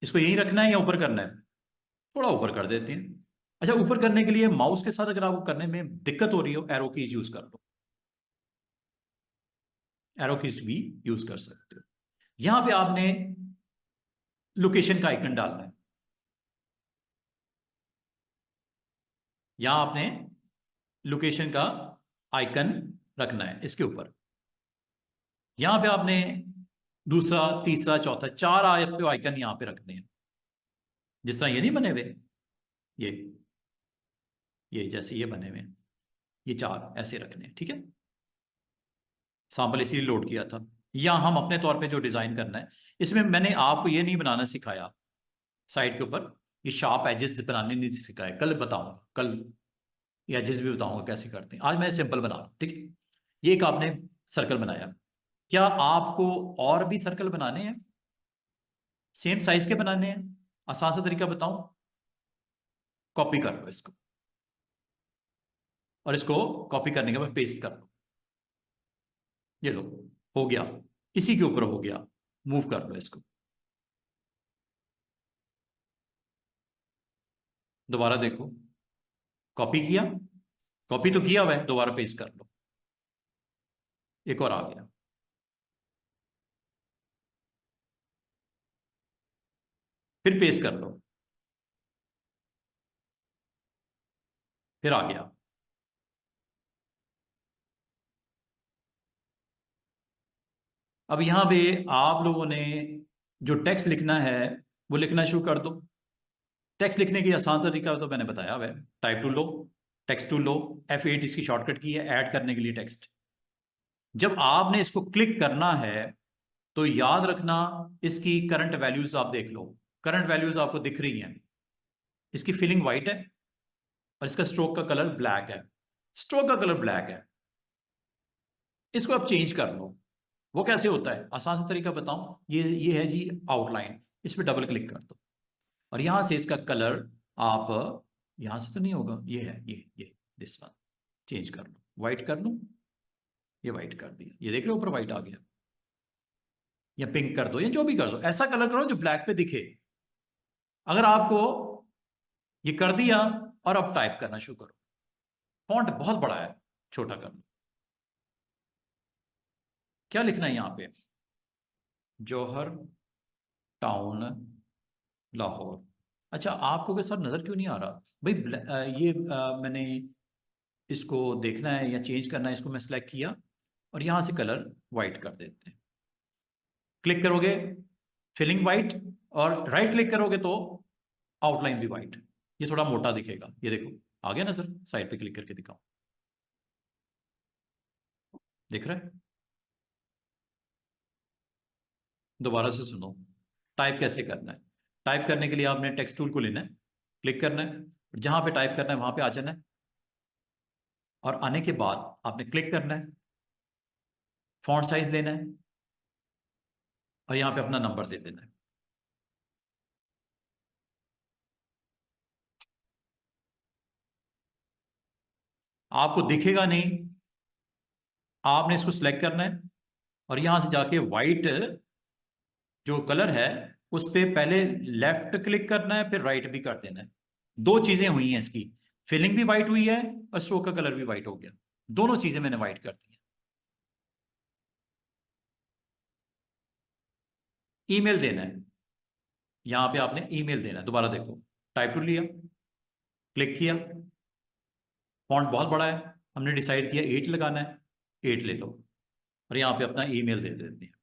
इसको यही रखना है या ऊपर करना है? थोड़ा ऊपर कर देते हैं। अच्छा, ऊपर करने के लिए माउस के साथ अगर आपको करने में दिक्कत हो रही हो, एरो कीज यूज कर लो, एरो कीज भी यूज कर सकते हो। यहां पे आपने लोकेशन का आइकन डालना है। यहां आपने लोकेशन का आइकन रखना है इसके ऊपर। यहां पे आपने दूसरा, तीसरा, चौथा, चार आपके आइकन यहां पे रखने हैं। जिस तरह ये नहीं बने हुए, ये ये जैसे ये बने हुए हैं, ये चार ऐसे रखने हैं, ठीक है। सैंपल इसीलिए लोड किया था। या हम अपने तौर पे जो डिजाइन करना है, इसमें मैंने आपको ये नहीं बनाना सिखाया साइड के ऊपर, ये शार्प एजेस बनाने नहीं सिखाया, कल बताऊंगा, कल ये एजेस भी बताऊंगा कैसे करते हैं। आज मैं सिंपल बना रहा हूं, ठीक है। ये एक आपने सर्कल बनाया, क्या आपको और भी सर्कल बनाने हैं? सेम साइज के बनाने हैं? आसान सा तरीका बताऊं, कॉपी कर लो इसको, और इसको कॉपी करने के बाद पेस्ट कर लो। ये लो, हो गया, इसी के ऊपर हो गया। मूव कर लो इसको, दोबारा देखो, कॉपी किया, कॉपी तो किया हुआ है, दोबारा पेस्ट कर लो, एक और आ गया। फिर पेस्ट कर लो, फिर आ गया। अब यहां पे आप लोगों ने जो टेक्स्ट लिखना है वो लिखना शुरू कर दो। टेक्स्ट लिखने की आसान तरीका तो मैंने बताया हुआ है, type tool, text tool, F8 इसकी शॉर्टकट की है ऐड करने के लिए टेक्स्ट। जब आपने इसको क्लिक करना है तो याद रखना, इसकी करंट वैल्यूज आप देख लो। करंट वैल्यूज आपको दिख रही हैं, इसकी फिलिंग वाइट है और इसका स्ट्रोक का कलर ब्लैक है। स्ट्रोक का कलर ब्लैक है, इसको आप चेंज कर लो। वो कैसे होता है, आसान सा तरीका बताऊं, ये है जी आउटलाइन, इस पर डबल क्लिक कर दो और यहां से इसका कलर आप, यहां से तो नहीं होगा, ये है, ये दिस वन, चेंज कर लो, व्हाइट कर लो, ये व्हाइट कर दिया, ये देख रहे हो ऊपर व्हाइट आ गया। या पिंक कर दो, या जो भी कर दो, ऐसा कलर करो जो ब्लैक पे दिखे। अगर आपको ये कर दिया, और अब टाइप करना शुरू करो। फॉन्ट बहुत बड़ा है, छोटा कर लो। क्या लिखना है यहां पे, जौहर टाउन लाहौर। अच्छा, आपको के सर नजर क्यों नहीं आ रहा भाई? मैंने इसको देखना है या चेंज करना है, इसको मैं सिलेक्ट किया और यहां से कलर वाइट कर देते हैं। क्लिक करोगे फिलिंग वाइट, और राइट क्लिक करोगे तो आउटलाइन भी वाइट। ये थोड़ा मोटा दिखेगा, ये देखो आ गया नजर, साइड पे क्लिक करके दिखाओ, दिख रहा है? दोबारा से सुनो, टाइप कैसे करना है। टाइप करने के लिए आपने टेक्स्ट टूल को लेना है, क्लिक करना है, जहां पे टाइप करना है वहां पे आ जाना है, और आने के बाद आपने क्लिक करना है, फॉन्ट साइज लेना है और यहां पे अपना नंबर दे देना है। आपको दिखेगा नहीं, आपने इसको सिलेक्ट करना है और यहां से जाके व्हाइट जो कलर है उस पे पहले लेफ्ट क्लिक करना है, फिर राइट भी कर देना है। दो चीजें हुई हैं इसकी, फिलिंग भी वाइट हुई है और स्ट्रोक का कलर भी वाइट हो गया। दोनों चीजें मैंने वाइट कर दी हैं। ईमेल देना है, यहां पे आपने ईमेल देना है, दोबारा देखो, टाइप टू लिया, क्लिक किया, फॉन्ट बहुत बड़ा है, हमने डिसाइड किया 8 लगाना है, 8 ले लो और यहां पे अपना ईमेल दे देते हैं।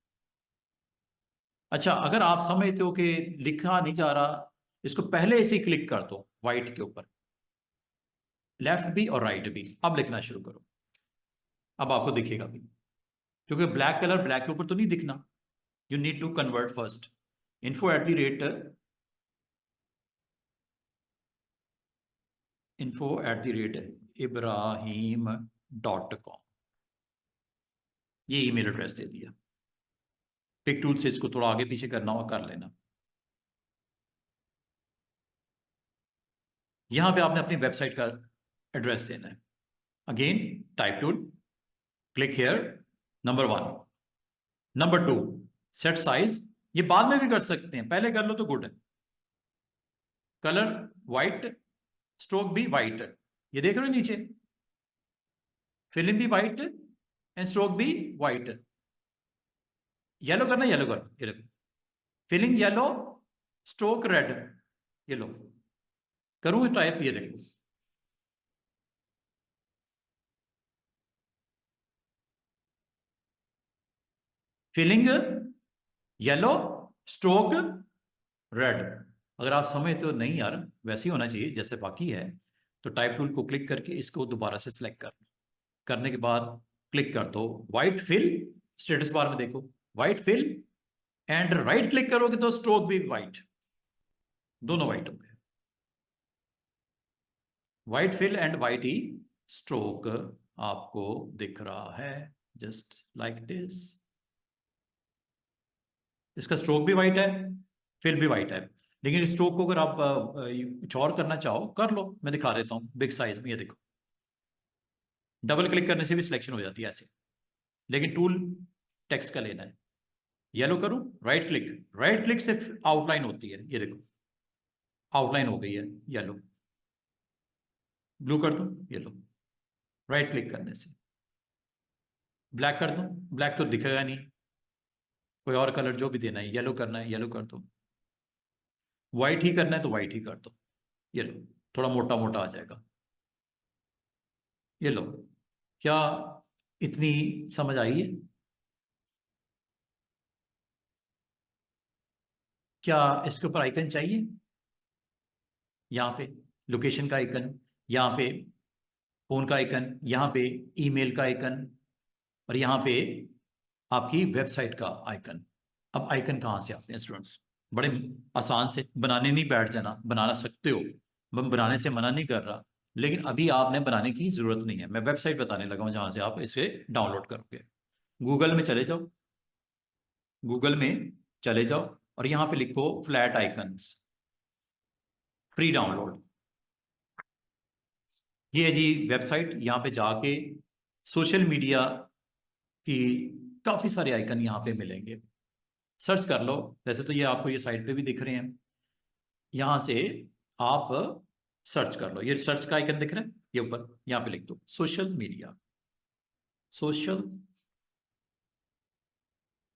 अच्छा, अगर आप समझते हो कि लिखा नहीं जा रहा, इसको पहले से ही क्लिक कर दो व्हाइट के ऊपर, लेफ्ट भी और राइट भी, अब लिखना शुरू करो, अब आपको दिखेगा भी, क्योंकि ब्लैक कलर ब्लैक के ऊपर तो नहीं दिखना। You need to convert first, info@, info@ibrahim.com, ये ईमेल एड्रेस दे दिया। पिक टूल से इसको थोड़ा आगे पीछे करना हो कर लेना। यहां पे आपने अपनी वेबसाइट का एड्रेस देना है। Again type tool, click here, number 1, number 2, set size. ये बाद में भी कर सकते हैं, पहले कर लो तो गुड है। कलर वाइट, स्ट्रोक भी वाइट, ये देख रहे हो नीचे, फिल्म भी वाइट एंड स्ट्रोक भी वाइट। येलो करना, येलो करो, ये देखो, फिलिंग येलो स्ट्रोक रेड, ये लो, करूँ टाइप, ये देखो, फिलिंग येलो, स्ट्रोक रेड। अगर आप समझते हो नहीं यार वैसे ही होना चाहिए जैसे बाकी है, तो टाइप टूल को क्लिक करके इसको दोबारा से सिलेक्ट करने के बाद क्लिक कर दो व्हाइट फिल, स्टेटस बार में देखो white fill, and right click करोगे तो स्ट्रोक भी व्हाइट, दोनों व्हाइट हो गए, व्हाइट फिल एंड व्हाइट ही स्ट्रोक आपको दिख रहा है, जस्ट लाइक दिस। इसका स्ट्रोक भी व्हाइट है, फिल भी व्हाइट है, लेकिन स्ट्रोक को अगर आप कुछ और करना चाहो कर लो, मैं दिखा देता हूँ बिग साइज में, ये देखो डबल क्लिक करने से भी सिलेक्शन हो जाती है ऐसे, लेकिन टूल टेक्स्ट का लेना है। येलो करूं, राइट क्लिक से आउटलाइन होती है, ये देखो आउटलाइन हो गई है येलो, ब्लू कर दूं, ये लो राइट क्लिक करने से, ब्लैक कर दूं, ब्लैक तो दिखेगा नहीं, कोई और कलर जो भी देना है, येलो करना है येलो कर दो, व्हाइट ही करना है तो व्हाइट ही कर दो, ये लो थोड़ा मोटा मोटा आ जाएगा, ये लो। क्या इतनी समझ आई है? क्या इसके ऊपर आइकन चाहिए? यहाँ पे लोकेशन का आइकन, यहाँ पे फोन का आइकन, यहाँ पे ईमेल का आइकन, और यहाँ पे आपकी वेबसाइट का आइकन। अब आइकन कहाँ से आते हैं स्टूडेंट्स? बड़े आसान से, बनाने नहीं बैठ जाना, बना सकते हो, मैं बनाने से मना नहीं कर रहा, लेकिन अभी आपने बनाने की जरूरत नहीं है। मैं वेबसाइट बताने लगा हूँ जहाँ से आप इसे डाउनलोड करोगे। गूगल में चले जाओ, गूगल में चले जाओ और यहाँ पे लिखो फ्लैट आइकन्स, फ्री डाउनलोड। ये है जी वेबसाइट, यहाँ पे जाके सोशल मीडिया की काफ़ी सारे आइकन यहाँ पे मिलेंगे, सर्च कर लो। वैसे तो ये आपको ये साइट पे भी दिख रहे हैं, यहाँ से आप सर्च कर लो, ये सर्च का आइकन दिख रहा है ये ऊपर, यहाँ पे लिख दो सोशल मीडिया, सोशल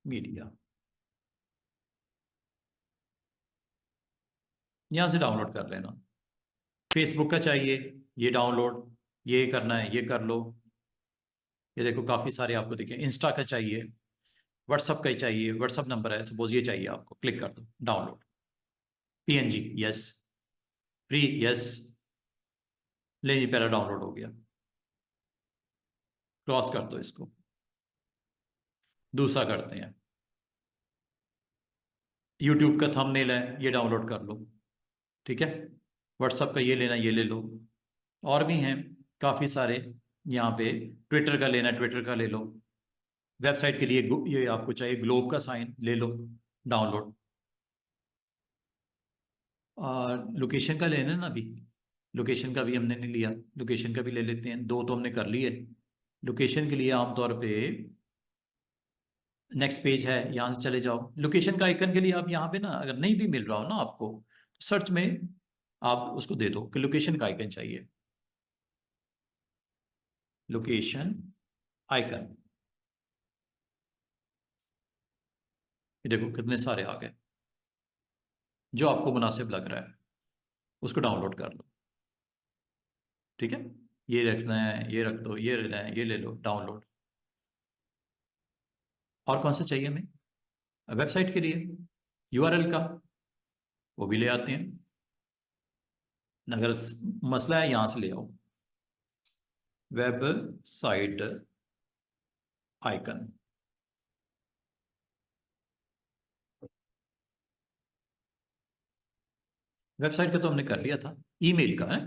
मीडिया, यहाँ से डाउनलोड कर लेना। फेसबुक का चाहिए ये डाउनलोड, ये करना है ये कर लो, ये देखो काफ़ी सारे आपको दिखे। इंस्टा का चाहिए, व्हाट्सअप का ही चाहिए, व्हाट्सअप नंबर है सपोज, ये चाहिए आपको, क्लिक कर दो download, PNG yes, free yes, ले जी पहला डाउनलोड हो गया, क्रॉस कर दो इसको, दूसरा करते हैं। यूट्यूब का थंबनेल है ये डाउनलोड कर लो, ठीक है। व्हाट्सअप का ये लेना ये ले लो, और भी हैं काफ़ी सारे, यहाँ पे ट्विटर का लेना ट्विटर का ले लो, वेबसाइट के लिए ये आपको चाहिए ग्लोब का साइन ले लो डाउनलोड, और लोकेशन का लेना ना अभी, लोकेशन का भी हमने नहीं लिया, लोकेशन का भी ले लेते हैं, दो तो हमने कर लिए। लोकेशन के लिए आमतौर पे नेक्स्ट पेज है, यहाँ से चले जाओ, लोकेशन का आइकन के लिए आप यहाँ पे ना अगर नहीं भी मिल रहा हो ना आपको, सर्च में आप उसको दे दो कि लोकेशन का आइकन चाहिए, लोकेशन आइकन, ये देखो कितने सारे आ गए, जो आपको मुनासिब लग रहा है उसको डाउनलोड कर लो, ठीक है। ये रखना है ये रख दो, ये लेना है ये ले लो डाउनलोड। और कौन सा चाहिए हमें? वेबसाइट के लिए यूआरएल का, वो भी ले आते हैं, अगर मसला है यहाँ से ले आओ, वेबसाइट आइकन, वेबसाइट का तो हमने कर लिया था, ईमेल का है,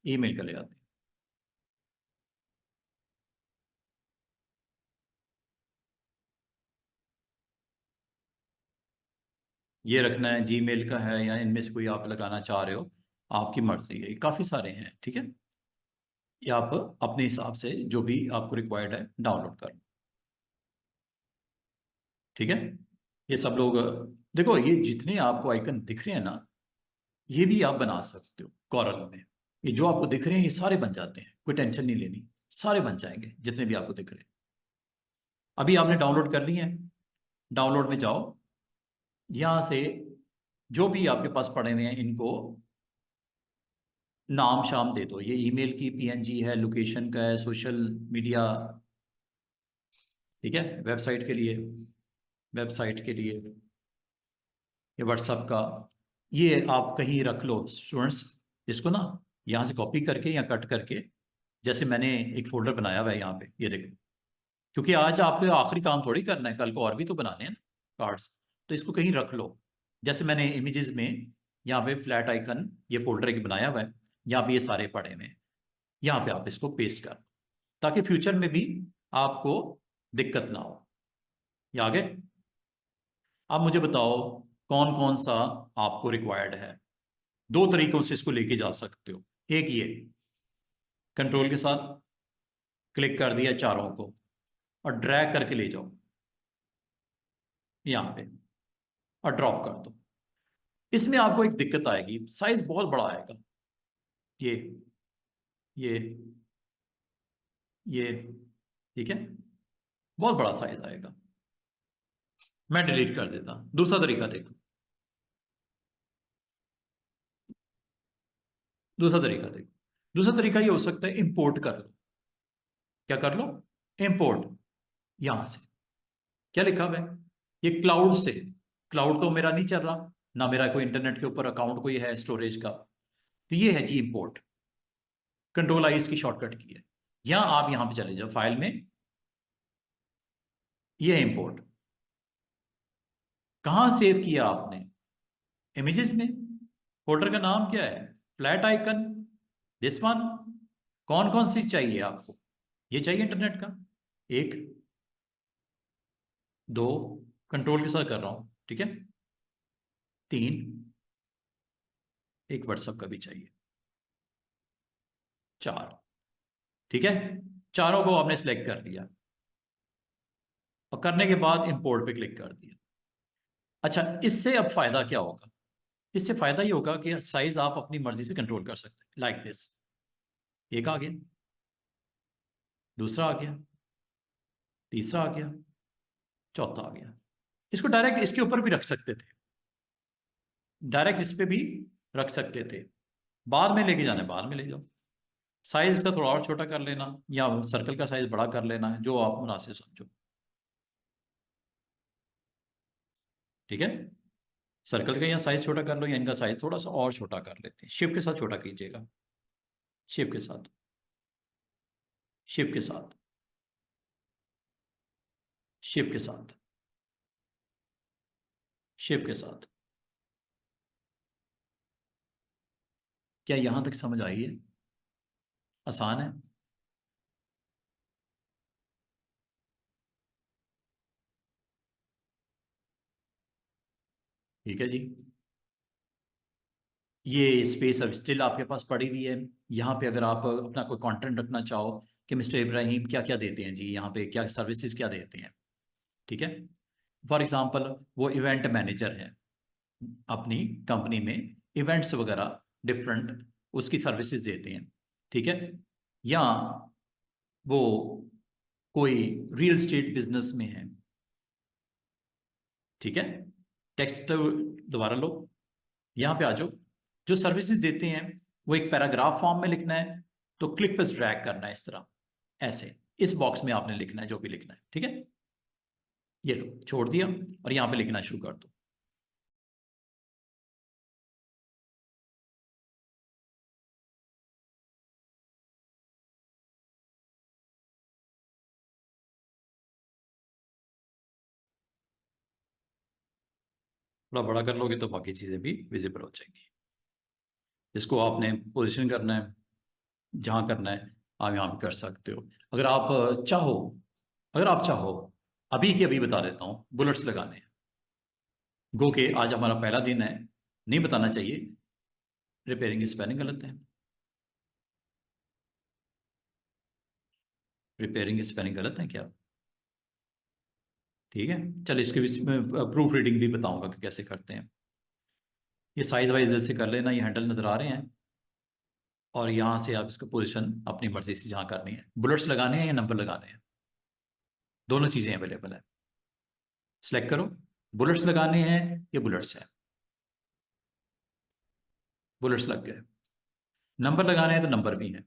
ईमेल का ले आते हैं। ये रखना है जीमेल का है या इनमें से कोई आप लगाना चाह रहे हो, आपकी मर्जी है, काफ़ी सारे हैं, ठीक है। ये आप अपने हिसाब से जो भी आपको रिक्वायर्ड है डाउनलोड कर लो, ठीक है। ये सब लोग देखो, ये जितने आपको आइकन दिख रहे हैं ना, ये भी आप बना सकते हो कॉरल में, ये जो आपको दिख रहे हैं ये सारे बन जाते हैं, कोई टेंशन नहीं लेनी, सारे बन जाएंगे जितने भी आपको दिख रहे हैं। अभी आपने डाउनलोड कर लिए हैं, डाउनलोड में जाओ, यहाँ से जो भी आपके पास पड़े हुए हैं इनको नाम शाम दे दो। ये ईमेल की पीएनजी है, लोकेशन का है, सोशल मीडिया, ठीक है, वेबसाइट के लिए ये व्हाट्सएप का, ये आप कहीं रख लो स्टूडेंट्स। इसको ना यहाँ से कॉपी करके या कट करके, जैसे मैंने एक फोल्डर बनाया हुआ है यहाँ पे, ये देखो, क्योंकि आज आपको आखिरी काम थोड़ी करना है, कल को और भी तो बनाने हैं ना कार्ड्स। तो इसको कहीं रख लो, जैसे मैंने इमेजेस में यहाँ पे फ्लैट आइकन ये फोल्डर एक बनाया हुआ है, यहाँ पे ये सारे पड़े हुए हैं, यहाँ पे आप इसको पेस्ट कर, ताकि फ्यूचर में भी आपको दिक्कत ना हो। ये आगे अब मुझे बताओ कौन कौन सा आपको रिक्वायर्ड है। दो तरीकों से इसको लेके जा सकते हो। एक ये कंट्रोल के साथ क्लिक कर दिया चारों को और ड्रैग करके ले जाओ यहाँ पे और ड्रॉप कर दो। इसमें आपको एक दिक्कत आएगी, साइज बहुत बड़ा आएगा। ये ये ये ठीक है, बहुत बड़ा साइज आएगा। मैं डिलीट कर देता। दूसरा तरीका देखो, दूसरा तरीका ये हो सकता है, इंपोर्ट कर लो। क्या कर लो? इंपोर्ट। यहां से क्या लिखा हुआ है, ये क्लाउड से, क्लाउड तो मेरा नहीं चल रहा ना, मेरा कोई इंटरनेट के ऊपर अकाउंट कोई है स्टोरेज का, तो ये है जी इंपोर्ट। कंट्रोल आई इसकी शॉर्टकट की है। या आप यहां पे चले जाओ फाइल में, ये है इंपोर्ट। कहां सेव किया आपने? इमेजेस में। फोल्डर का नाम क्या है? Flat icon, this one. कौन कौन सी चाहिए आपको? ये चाहिए इंटरनेट का, एक, दो, कंट्रोल के साथ कर रहा हूं, ठीक है, तीन, एक व्हाट्सएप का भी चाहिए, चार, ठीक है। चारों को आपने सिलेक्ट कर लिया और करने के बाद इंपोर्ट पे क्लिक कर दिया। अच्छा, इससे अब फायदा क्या होगा? इससे फायदा ये होगा कि साइज आप अपनी मर्जी से कंट्रोल कर सकते हैं, लाइक दिस। एक आ गया, दूसरा आ गया, तीसरा आ गया, चौथा आ गया। इसको डायरेक्ट इसके ऊपर भी रख सकते थे, डायरेक्ट इस पे भी रख सकते थे। बाद में लेके जाना, बाद में ले जाओ। साइज इसका थोड़ा और छोटा कर लेना या सर्कल का साइज बड़ा कर लेना, जो आप मुनासिब समझो, ठीक है। सर्कल का या साइज छोटा कर लो या इनका साइज थोड़ा सा और छोटा कर लेते हैं। शिफ्ट के साथ छोटा कीजिएगा, शिफ्ट के साथ, शिफ्ट के साथ, शिफ्ट के साथ, शिफ्ट के साथ। क्या यहां तक समझ आई है? आसान है। ठीक है जी। ये स्पेस अब स्टिल आपके पास पड़ी हुई है। यहाँ पे अगर आप अपना कोई कंटेंट रखना चाहो कि मिस्टर इब्राहिम क्या क्या देते हैं जी, यहाँ पे क्या सर्विसेज क्या देते हैं, ठीक है। फॉर एग्जांपल वो इवेंट मैनेजर है, अपनी कंपनी में इवेंट्स वगैरह डिफरेंट उसकी सर्विसेज देते हैं, ठीक है। या वो कोई रियल एस्टेट बिजनेस में है, ठीक है। टेक्स्ट दोबारा लो, यहाँ पे आ जाओ। जो सर्विसेज देते हैं वो एक पैराग्राफ फॉर्म में लिखना है, तो क्लिक पर ड्रैग करना है इस तरह, ऐसे इस बॉक्स में आपने लिखना है जो भी लिखना है, ठीक है। ये लो, छोड़ दिया और यहाँ पे लिखना शुरू कर दो। थोड़ा बड़ा कर लोगे तो बाकी चीज़ें भी विजिबल हो जाएंगी। इसको आपने पोजिशन करना है, जहाँ करना है आप यहाँ पे कर सकते हो। अगर आप चाहो, अगर आप चाहो, अभी के अभी बता देता हूँ, बुलेट्स लगाने हैं। गो के आज हमारा पहला दिन है, नहीं बताना चाहिए, रिपेयरिंग की स्पेलिंग गलत है, रिपेयरिंग की स्पेलिंग गलत है क्या? ठीक है, चल इसके भी प्रूफ रीडिंग भी बताऊंगा कि कैसे करते हैं। ये साइज वाइज इधर से कर लेना, ये हैंडल नजर आ रहे हैं, और यहाँ से आप इसको पोजीशन अपनी मर्जी से जहाँ करनी है। बुलेट्स लगाने हैं या नंबर लगाने हैं, दोनों चीज़ें अवेलेबल है। सेलेक्ट करो, बुलेट्स लगाने हैं या बुलेट्स हैं। बुलेट्स लग गए। नंबर लगाने हैं तो नंबर भी हैं,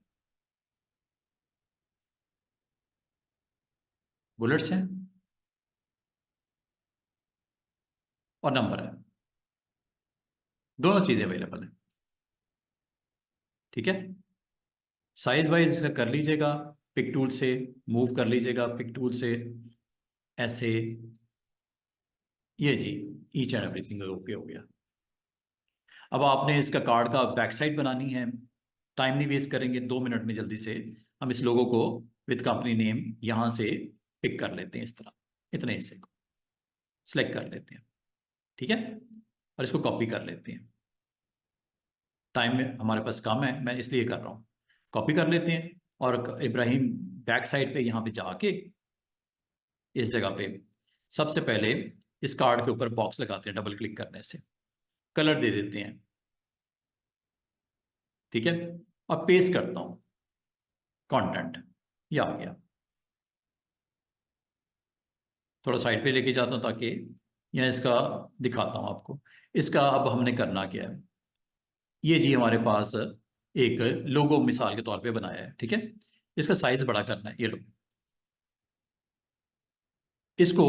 बुलेट्स हैं और नंबर है, दोनों चीजें अवेलेबल हैं। ठीक है, साइज वाइज इसका कर लीजिएगा, पिक टूल से मूव कर लीजिएगा, पिक टूल से ऐसे, ये जी ईच एंड एवरीथिंग ओके हो गया। अब आपने इसका कार्ड का बैक साइड बनानी है, टाइम नहीं वेस्ट करेंगे, 2 मिनट में जल्दी से हम इस लोगों को विद कंपनी नेम यहां से पिक कर लेते हैं, इस तरह इतने हिस्से को सिलेक्ट कर लेते हैं। ठीक है, और इसको कॉपी कर लेते हैं, टाइम में हमारे पास कम है, मैं इसलिए कर रहा हूँ। कॉपी कर लेते हैं और इब्राहिम बैक साइड पे यहाँ पे जाके इस जगह पे सबसे पहले इस कार्ड के ऊपर बॉक्स लगाते हैं, डबल क्लिक करने से कलर दे देते हैं। ठीक है, और पेस्ट करता हूं कंटेंट, ये आ गया। थोड़ा साइड पे लेके जाता हूं ताकि यहाँ इसका दिखाता हूं आपको। इसका अब हमने करना क्या है, ये जी हमारे पास एक लोगो मिसाल के तौर पे बनाया है। ठीक है, इसका साइज बड़ा करना है, ये लो, इसको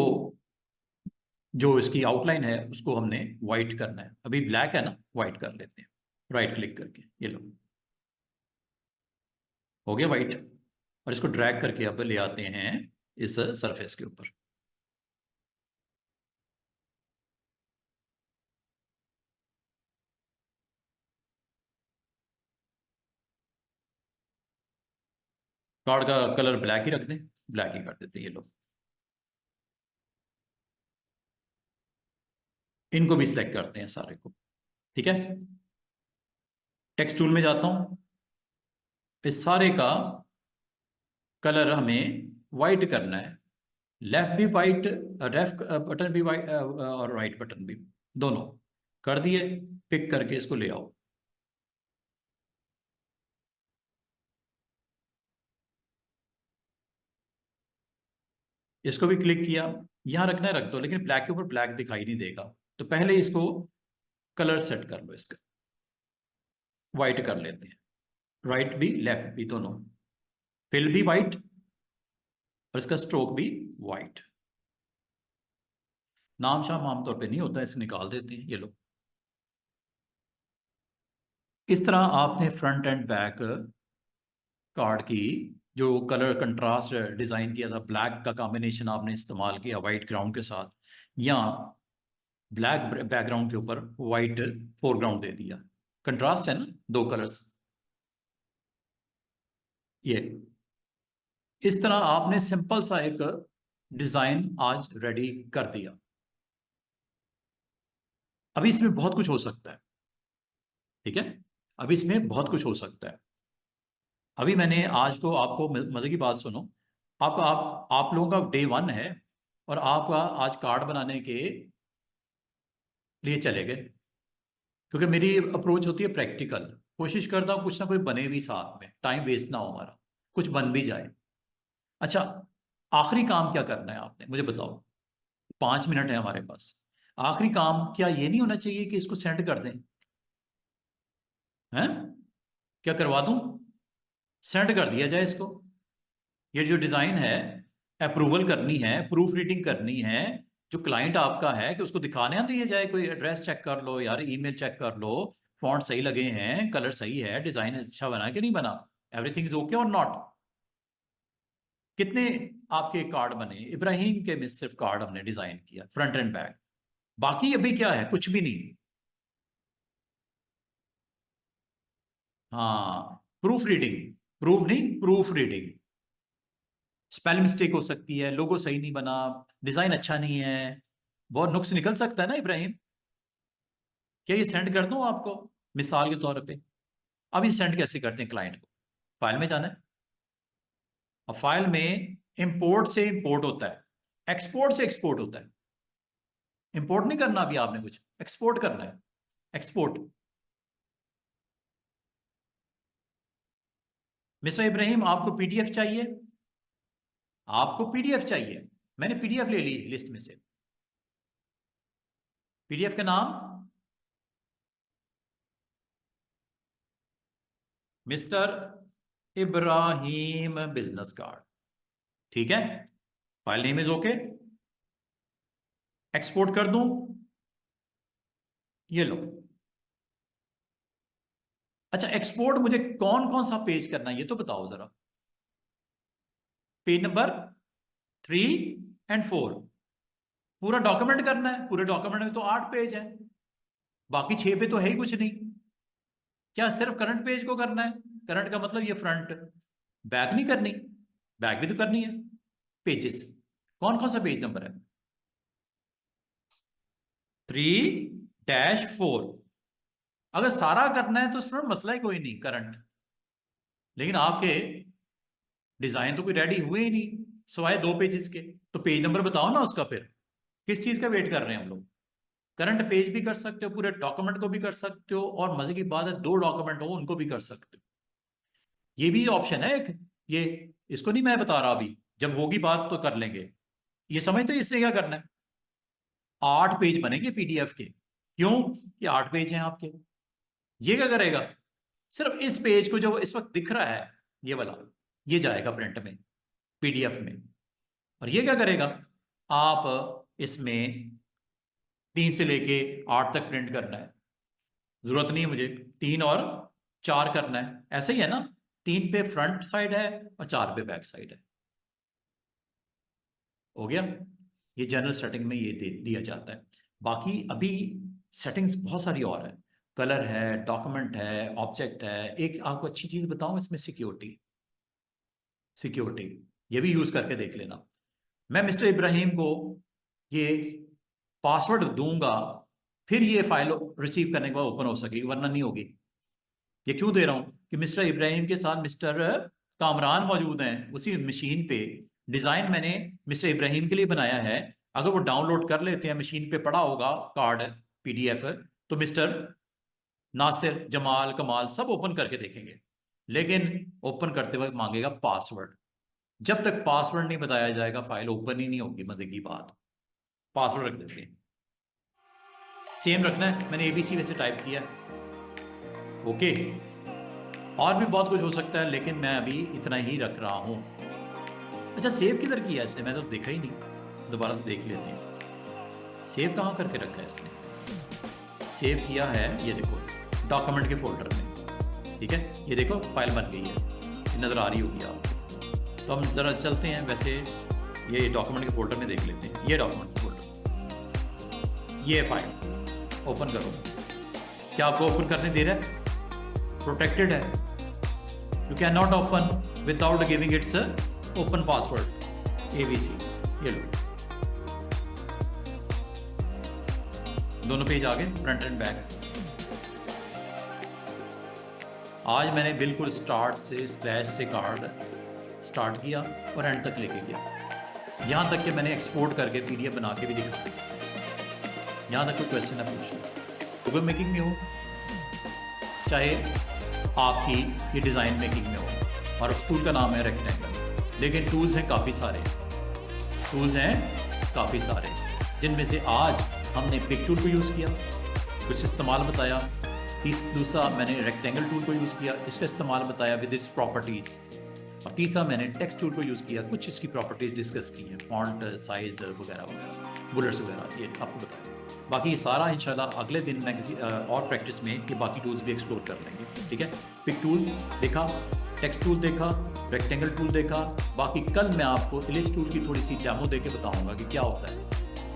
जो इसकी आउटलाइन है उसको हमने वाइट करना है, अभी ब्लैक है ना, वाइट कर लेते हैं राइट क्लिक करके, ये लो हो गया वाइट। और इसको ड्रैग करके अब ले आते हैं इस सरफेस के ऊपर। कार्ड का कलर ब्लैक ही रख दें, ब्लैक ही कर देते हैं, ये लो। इनको भी सिलेक्ट करते हैं सारे को। ठीक है, टेक्स्ट टूल में जाता हूं, इस सारे का कलर हमें वाइट करना है, लेफ्ट भी वाइट, लेफ्ट बटन भी वाइट और राइट बटन भी, दोनों कर दिए। पिक करके इसको ले आओ, इसको भी क्लिक किया, यहां रखना है रख दो, लेकिन ब्लैक के ऊपर ब्लैक दिखाई नहीं देगा, तो पहले इसको कलर सेट कर लो, इसका वाइट कर लेते हैं, राइट भी लेफ्ट भी दोनों, फिल भी वाइट और इसका स्ट्रोक भी वाइट। नाम शाम आमतौर पे नहीं होता, इसे निकाल देते हैं, ये लो। इस तरह आपने फ्रंट एंड बैक कार्ड की जो कलर कंट्रास्ट डिजाइन किया था, ब्लैक का कॉम्बिनेशन आपने इस्तेमाल किया वाइट ग्राउंड के साथ, या ब्लैक बैकग्राउंड के ऊपर वाइट फोरग्राउंड दे दिया, कंट्रास्ट है ना, दो कलर्स। ये इस तरह आपने सिंपल सा एक डिजाइन आज रेडी कर दिया। अभी इसमें बहुत कुछ हो सकता है। ठीक है, अभी इसमें बहुत कुछ हो सकता है। अभी मैंने आज को आपको मजे की बात सुनो, आप लोगों का डे 1 है और आपका आज कार्ड बनाने के लिए चले गए, क्योंकि मेरी अप्रोच होती है प्रैक्टिकल, कोशिश करता हूँ कुछ ना कुछ बने भी साथ में, टाइम वेस्ट ना हो हमारा, कुछ बन भी जाए। अच्छा, आखिरी काम क्या करना है आपने मुझे बताओ, 5 मिनट है हमारे पास। आखिरी काम क्या ये नहीं होना चाहिए कि इसको सेंड कर दें? हैं, क्या करवा दूं? सेंड कर दिया जाए इसको। ये जो डिजाइन है, अप्रूवल करनी है, प्रूफ रीडिंग करनी है, जो क्लाइंट आपका है कि उसको दिखाने ना दिए जाए, कोई एड्रेस चेक कर लो यार, ईमेल चेक कर लो, फॉन्ट सही लगे हैं, कलर सही है, डिजाइन अच्छा बना कि नहीं बना, एवरीथिंग इज ओके और नॉट। कितने आपके कार्ड बने इब्राहिम के में? सिर्फ कार्ड हमने डिजाइन किया फ्रंट एंड बैक, बाकी अभी क्या है, कुछ भी नहीं। हाँ, प्रूफ रीडिंग, प्रूफ नहीं प्रूफ रीडिंग। स्पेल मिस्टेक हो सकती है, लोगो सही नहीं बना, डिजाइन अच्छा नहीं है, बहुत नुक्स निकल सकता है ना इब्राहिम। क्या ये सेंड कर दूं आपको मिसाल के तौर पे? अब ये सेंड कैसे करते हैं क्लाइंट को? फाइल में जाना है, और फाइल में इंपोर्ट से इंपोर्ट होता है, एक्सपोर्ट से एक्सपोर्ट होता है। इंपोर्ट नहीं करना अभी आपने कुछ, एक्सपोर्ट करना है, एक्सपोर्ट। मिस्टर इब्राहिम आपको पीडीएफ चाहिए, आपको पीडीएफ चाहिए, मैंने पीडीएफ ले ली लिस्ट में से। पीडीएफ का नाम मिस्टर इब्राहिम बिजनेस कार्ड, ठीक है। File name is okay, export कर दूं, ये लो। अच्छा, एक्सपोर्ट मुझे कौन कौन सा पेज करना है ये तो बताओ जरा। पेज नंबर 3 और 4 पूरा डॉक्यूमेंट करना है। पूरे डॉक्यूमेंट में तो 8 पेज है, बाकी 6 पे तो है ही कुछ नहीं। क्या सिर्फ करंट पेज को करना है? करंट का मतलब ये फ्रंट, बैक नहीं करनी? बैक भी तो करनी है। पेजेस कौन कौन सा पेज नंबर है? 3-4। अगर सारा करना है तो स्टूडेंट मसला ही कोई नहीं, करंट। लेकिन आपके डिजाइन तो कोई रेडी हुए ही नहीं सिवाय 2 पेजेस के, तो पेज नंबर बताओ ना उसका। फिर किस चीज का वेट कर रहे हैं हम लोग? करंट पेज भी कर सकते हो, पूरे डॉक्यूमेंट को भी कर सकते हो, और मजे की बात है 2 डॉक्यूमेंट हो उनको भी कर सकते हो। ये भी ऑप्शन है एक, ये इसको नहीं मैं बता रहा अभी, जब होगी बात तो कर लेंगे। ये समझते हो इसने क्या करना है? 8 पेज बनेंगे पीडीएफ के। क्यों कि 8 पेज हैं आपके। ये क्या करेगा? सिर्फ इस पेज को जो इस वक्त दिख रहा है ये वाला, ये जाएगा प्रिंट में, पीडीएफ में। और ये क्या करेगा? आप इसमें 3 से लेके 8 तक प्रिंट करना है, जरूरत नहीं है मुझे 3 और 4 करना है, ऐसे ही है ना। 3 पे फ्रंट साइड है और 4 पे बैक साइड है। हो गया। ये जनरल सेटिंग में ये दिया जाता है। बाकी अभी सेटिंग्स बहुत सारी और है, कलर है, डॉक्यूमेंट है, ऑब्जेक्ट है। एक आपको अच्छी चीज बताऊं इसमें, सिक्योरिटी। सिक्योरिटी ये भी यूज करके देख लेना। मैं मिस्टर इब्राहिम को ये पासवर्ड दूंगा, फिर ये फाइल रिसीव करने के बाद ओपन हो सकेगी, वरना नहीं होगी। ये क्यों दे रहा हूं कि मिस्टर इब्राहिम के साथ मिस्टर कामरान मौजूद हैं उसी मशीन पे। डिजाइन मैंने मिस्टर इब्राहिम के लिए बनाया है। अगर वो डाउनलोड कर लेते हैं, मशीन पे पड़ा होगा कार्ड पीडीएफ, तो मिस्टर नासिर, जमाल, कमाल सब ओपन करके देखेंगे। लेकिन ओपन करते वक्त मांगेगा पासवर्ड। जब तक पासवर्ड नहीं बताया जाएगा फाइल ओपन ही नहीं होगी। मजे की बात, पासवर्ड रख देते हैं, सेम रखना है। मैंने एबीसी वैसे टाइप किया, ओके। और भी बहुत कुछ हो सकता है, लेकिन मैं अभी इतना ही रख रहा हूं। अच्छा, सेव किधर किया इसने? मैं तो देखा ही नहीं, दोबारा से देख लेते हैं। सेव कहाँ करके रखा है इसने? सेव किया है ये देखो, डॉक्यूमेंट के फोल्डर में, ठीक है। ये देखो फाइल बन गई है, नजर आ रही होगी आपको। तो हम जरा चलते हैं, वैसे ये डॉक्यूमेंट के फोल्डर में देख लेते हैं। ये डॉक्यूमेंट फोल्डर, ये फाइल ओपन करो। क्या आपको ओपन करने दे रहा है? प्रोटेक्टेड है, you can not open without giving it's open password ABC. ये लो, दोनों पेज आ गए, फ्रंट एंड बैक। आज मैंने बिल्कुल स्टार्ट से, स्क्रैच से कार्ड स्टार्ट किया और एंड तक लेके गया, यहाँ तक कि मैंने एक्सपोर्ट करके पीडीएफ बना के भी दिखा। यहाँ तक कोई क्वेश्चन है पूछना। गूगल मेकिंग में हो चाहे आपकी ये डिज़ाइन मेकिंग में हो, और उस टूल का नाम है रेक्टेंगल। लेकिन टूल्स हैं काफ़ी सारे, टूल्स हैं काफ़ी सारे, जिनमें से आज हमने पिक टूल को यूज़ किया, कुछ इस्तेमाल बताया। दूसरा मैंने रेक्टेंगल टूल को यूज़ किया, इसका इस्तेमाल बताया विद इट्स प्रॉपर्टीज़। और तीसरा मैंने टेक्स्ट टूल को यूज़ किया, कुछ इसकी प्रॉपर्टीज़ डिस्कस की हैं, फॉन्ट साइज़ वगैरह वगैरह, बुलेट्स वगैरह, ये आपको बताया। बाकी ये सारा इंशाल्लाह अगले दिन मैं किसी और प्रैक्टिस में ये बाकी टूल्स भी एक्सप्लोर कर लेंगे, ठीक है। पिक टूल देखा, टेक्स्ट टूल देखा, रेक्टेंगल टूल देखा। बाकी कल मैं आपको इलिप्स टूल की थोड़ी सी डेमो दे के बताऊँगा कि क्या होता है,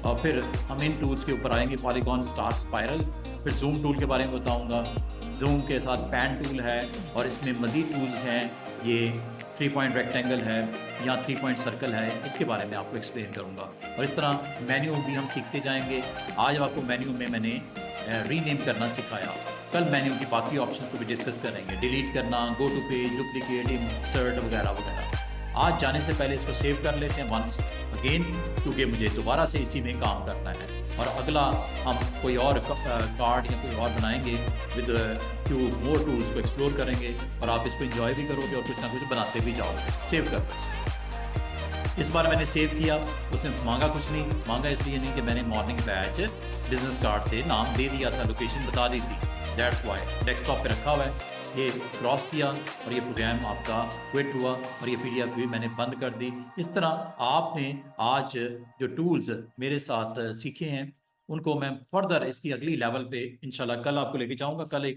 और फिर हम इन टूल्स के ऊपर आएंगे, पॉलीगॉन, स्टार, स्पाइरल। फिर जूम टूल के बारे में बताऊँगा। जूम के साथ पैन टूल है, और इसमें मज़ीद टूल्स हैं। ये 3 पॉइंट रेक्टेंगल है या 3 पॉइंट सर्कल है, इसके बारे में आपको एक्सप्लेन करूंगा। और इस तरह मेन्यू भी हम सीखते जाएंगे। आज आपको मेन्यू में मैंने रीनेम करना सिखाया, कल मेन्यू की बाकी ऑप्शन को भी डिस्कस करेंगे, डिलीट करना, go to page, duplicate, insert वगैरह वगैरह। आज जाने से पहले इसको सेव कर लेते हैं वंस अगेन, क्योंकि मुझे दोबारा से इसी में काम करना है। और अगला हम कोई और कार्ड या कोई और बनाएंगे विद फ्यू मोर टूल्स को एक्सप्लोर करेंगे, और आप इसको एंजॉय भी करोगे और कुछ ना कुछ बनाते भी जाओगे सेव कर। इस बार मैंने सेव किया, उसने मांगा कुछ नहीं, मांगा इसलिए नहीं कि मैंने मॉर्निंग बैच बिजनेस कार्ड से नाम दे दिया था, लोकेशन बता दी थी, दैट्स वाई। डेस्कटॉप पे रखा हुआ है, ये क्रॉस किया और ये प्रोग्राम आपका क्विट हुआ और ये PDF भी मैंने बंद कर दी। इस तरह आपने आज जो टूल्स मेरे साथ सीखे हैं उनको मैं फर्दर इसकी अगली लेवल पे इंशाल्लाह कल आपको लेके जाऊंगा। कल एक